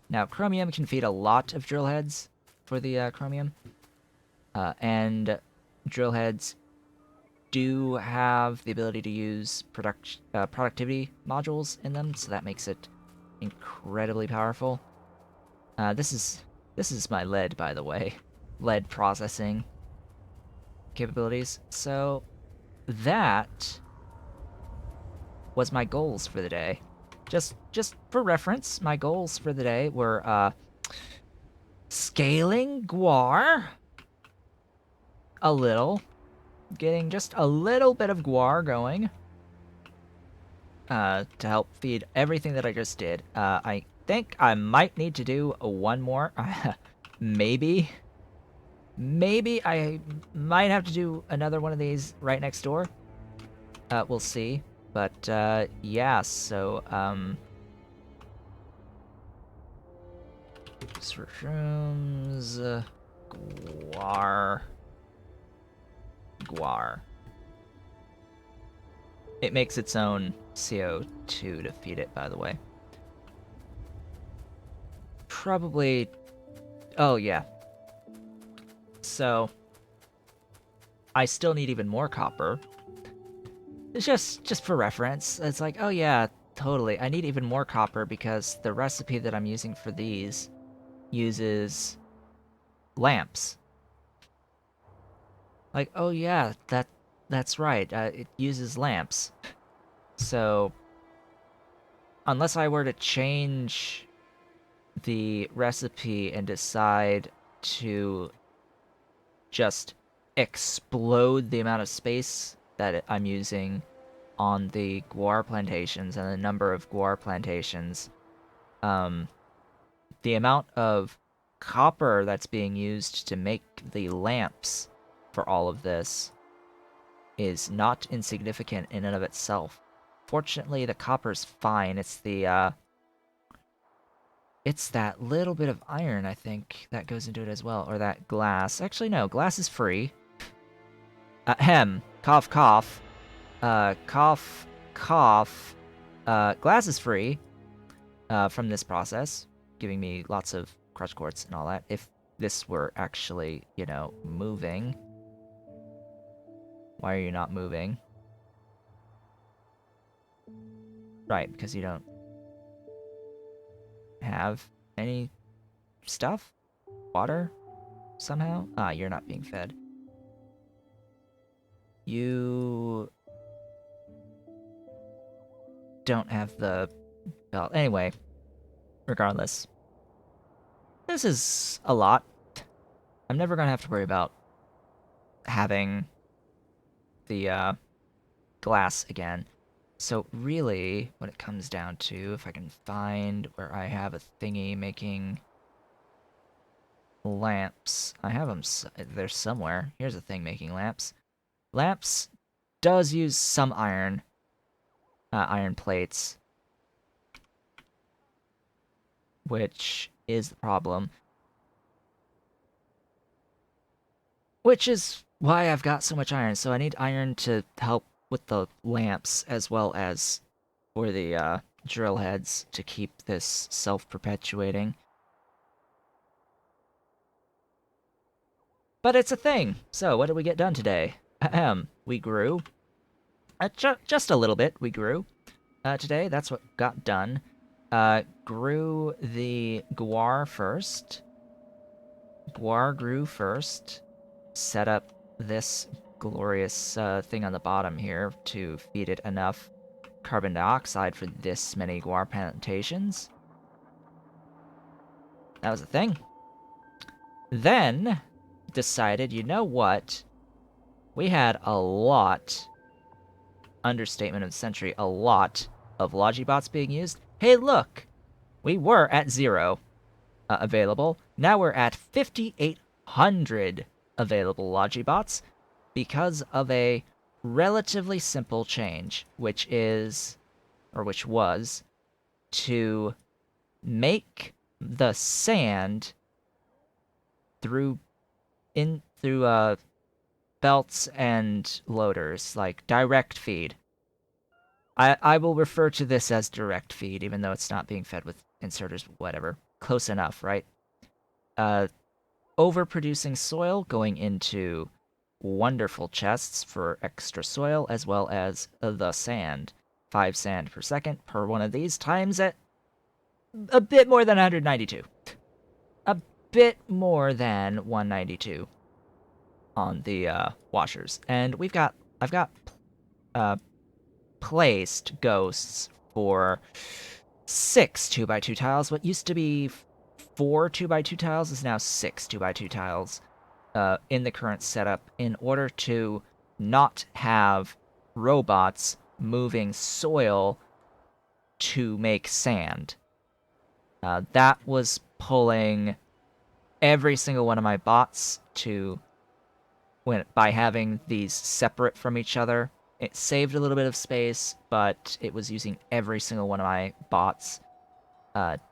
[SPEAKER 1] Now, chromium can feed a lot of drill heads for the chromium. And drill heads do have the ability to use productivity modules in them, so that makes it incredibly powerful. This is my lead, by the way. Lead processing capabilities. So that was my goals for the day. Just for reference, my goals for the day were scaling guar a little, getting just a little bit of guar going to help feed everything that I just did. I think I might need to do one more. Maybe I might have to do another one of these right next door. We'll see. But yeah, so shrooms, guar. It makes its own CO2 to feed it, by the way. Probably... Oh, yeah. So... I still need even more copper. It's just for reference. It's like, oh yeah, totally. I need even more copper because the recipe that I'm using for these uses lamps. Like, oh yeah, that's right. It uses lamps. So, unless I were to change the recipe and decide to just explode the amount of space that I'm using on the guar plantations and the number of guar plantations, the amount of copper that's being used to make the lamps for all of this is not insignificant in and of itself. Fortunately, the copper's fine. It's the, it's that little bit of iron, I think, that goes into it as well. Or that glass. Actually, no. Glass is free. Ahem. Cough, cough. Cough, cough. Glass is free from this process, giving me lots of crutch quartz and all that. If this were actually, you know, moving. Why are you not moving? Right, because you don't have any stuff? Water? Somehow? Ah, you're not being fed. You don't have the belt. Anyway, regardless. This is a lot. I'm never gonna have to worry about having the glass again. So really, what it comes down to, if I can find where I have a thingy making lamps. I have them, they're somewhere. Here's a thing making lamps. Lamps does use some iron. Iron plates. Which is the problem. Which is why I've got so much iron. So I need iron to help with the lamps as well as for the drill heads to keep this self-perpetuating. But it's a thing. So what did we get done today? Ahem. We grew. Just a little bit we grew. Today, that's what got done. Grew the guar first. Guar grew first. Set up this glorious thing on the bottom here to feed it enough carbon dioxide for this many guar plantations. That was a thing. Then, decided, you know what? We had a lot understatement of the century, a lot of Logibots being used. Hey, look! We were at 0 available. Now we're at 5,800 available Logibots because of a relatively simple change, which was to make the sand through belts and loaders, like direct feed. I will refer to this as direct feed, even though it's not being fed with inserters, whatever. Close enough, right? Overproducing soil going into wonderful chests for extra soil, as well as the sand. 5 sand per second per one of these, times at a bit more than 192. A bit more than 192 on the washers. And I've got placed ghosts for 6 2x2 tiles. What used to be 4 2x2 tiles is now 6 2x2 tiles in the current setup, in order to not have robots moving soil to make sand. That was pulling every single one of my bots by having these separate from each other. It saved a little bit of space, but it was using every single one of my bots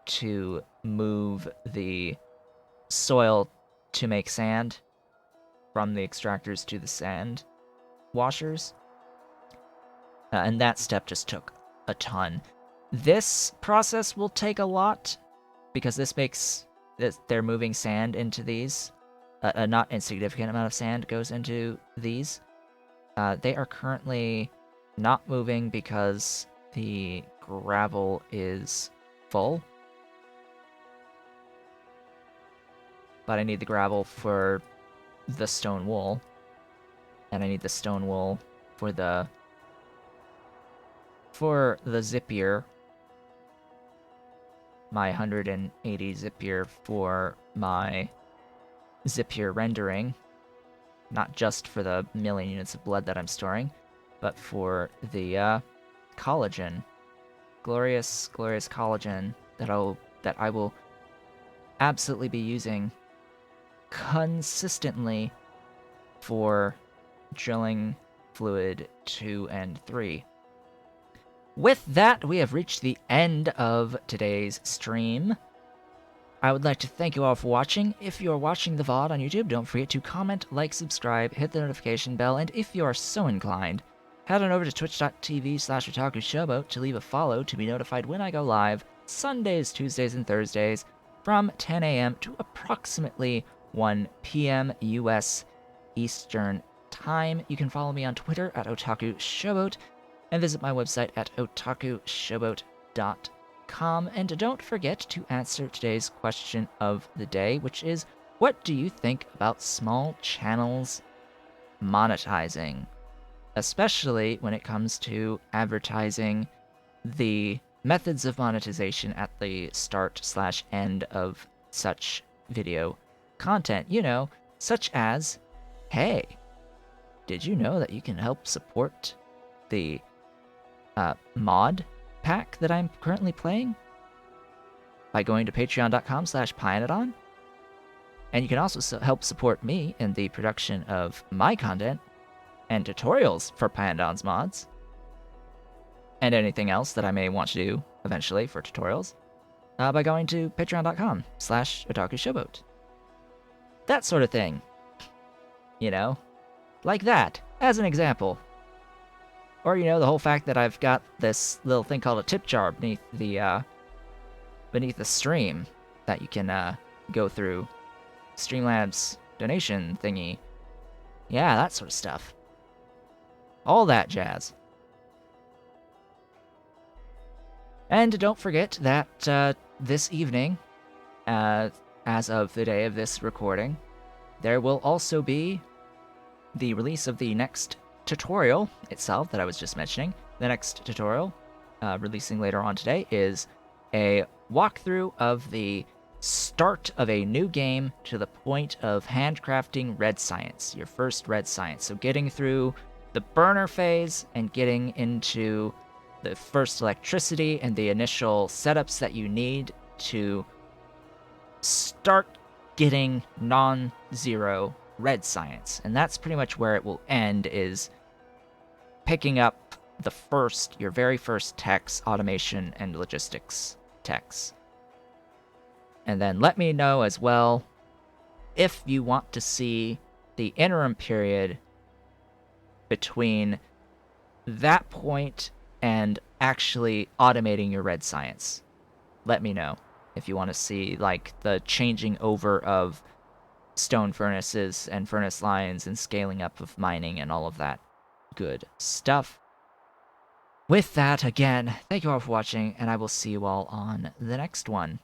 [SPEAKER 1] to move the soil to make sand from the extractors to the sand washers. And that step just took a ton. This process will take a lot, because this makes they're moving sand into these. A not insignificant amount of sand goes into these. They are currently not moving because the gravel is full. But I need the gravel for the stone wool. And I need the stone wool for the Zippier. My 180 Zippier for my Zippier rendering. Not just for the million units of blood that I'm storing, but for the collagen. Glorious, glorious collagen that I will absolutely be using consistently for drilling fluid 2 and 3. With that, we have reached the end of today's stream. I would like to thank you all for watching. If you are watching the VOD on YouTube, don't forget to comment, like, subscribe, hit the notification bell, and if you are so inclined, head on over to twitch.tv/Otaku Showboat to leave a follow to be notified when I go live Sundays, Tuesdays, and Thursdays from 10 a.m. to approximately 1 p.m. US Eastern Time. You can follow me on Twitter at Otaku Showboat and visit my website at otakushowboat.com. And don't forget to answer today's question of the day, which is, what do you think about small channels monetizing? Especially when it comes to advertising the methods of monetization at the start/end of such video content. You know, such as, hey, did you know that you can help support the mod pack that I'm currently playing by going to patreon.com/Pyanodon? And you can also help support me in the production of my content and tutorials for Pyanodon's mods, and anything else that I may want to do eventually for tutorials, by going to patreon.com/Otaku Showboat. That sort of thing. You know? Like that, as an example. Or, you know, the whole fact that I've got this little thing called a tip jar beneath the stream that you can go through. Streamlabs donation thingy. Yeah, that sort of stuff. All that jazz. And don't forget that this evening, as of the day of this recording, there will also be the release of the next tutorial itself that I was just mentioning. The next tutorial, releasing later on today, is a walkthrough of the start of a new game to the point of handcrafting red science, your first red science. So getting through the burner phase and getting into the first electricity and the initial setups that you need to start getting non-zero red science. And that's pretty much where it will end, is picking up your very first techs, automation and logistics techs. And then let me know as well if you want to see the interim period between that point and actually automating your red science. Let me know if you want to see like the changing over of stone furnaces and furnace lines and scaling up of mining and all of that good stuff. With that, again, thank you all for watching, and I will see you all on the next one.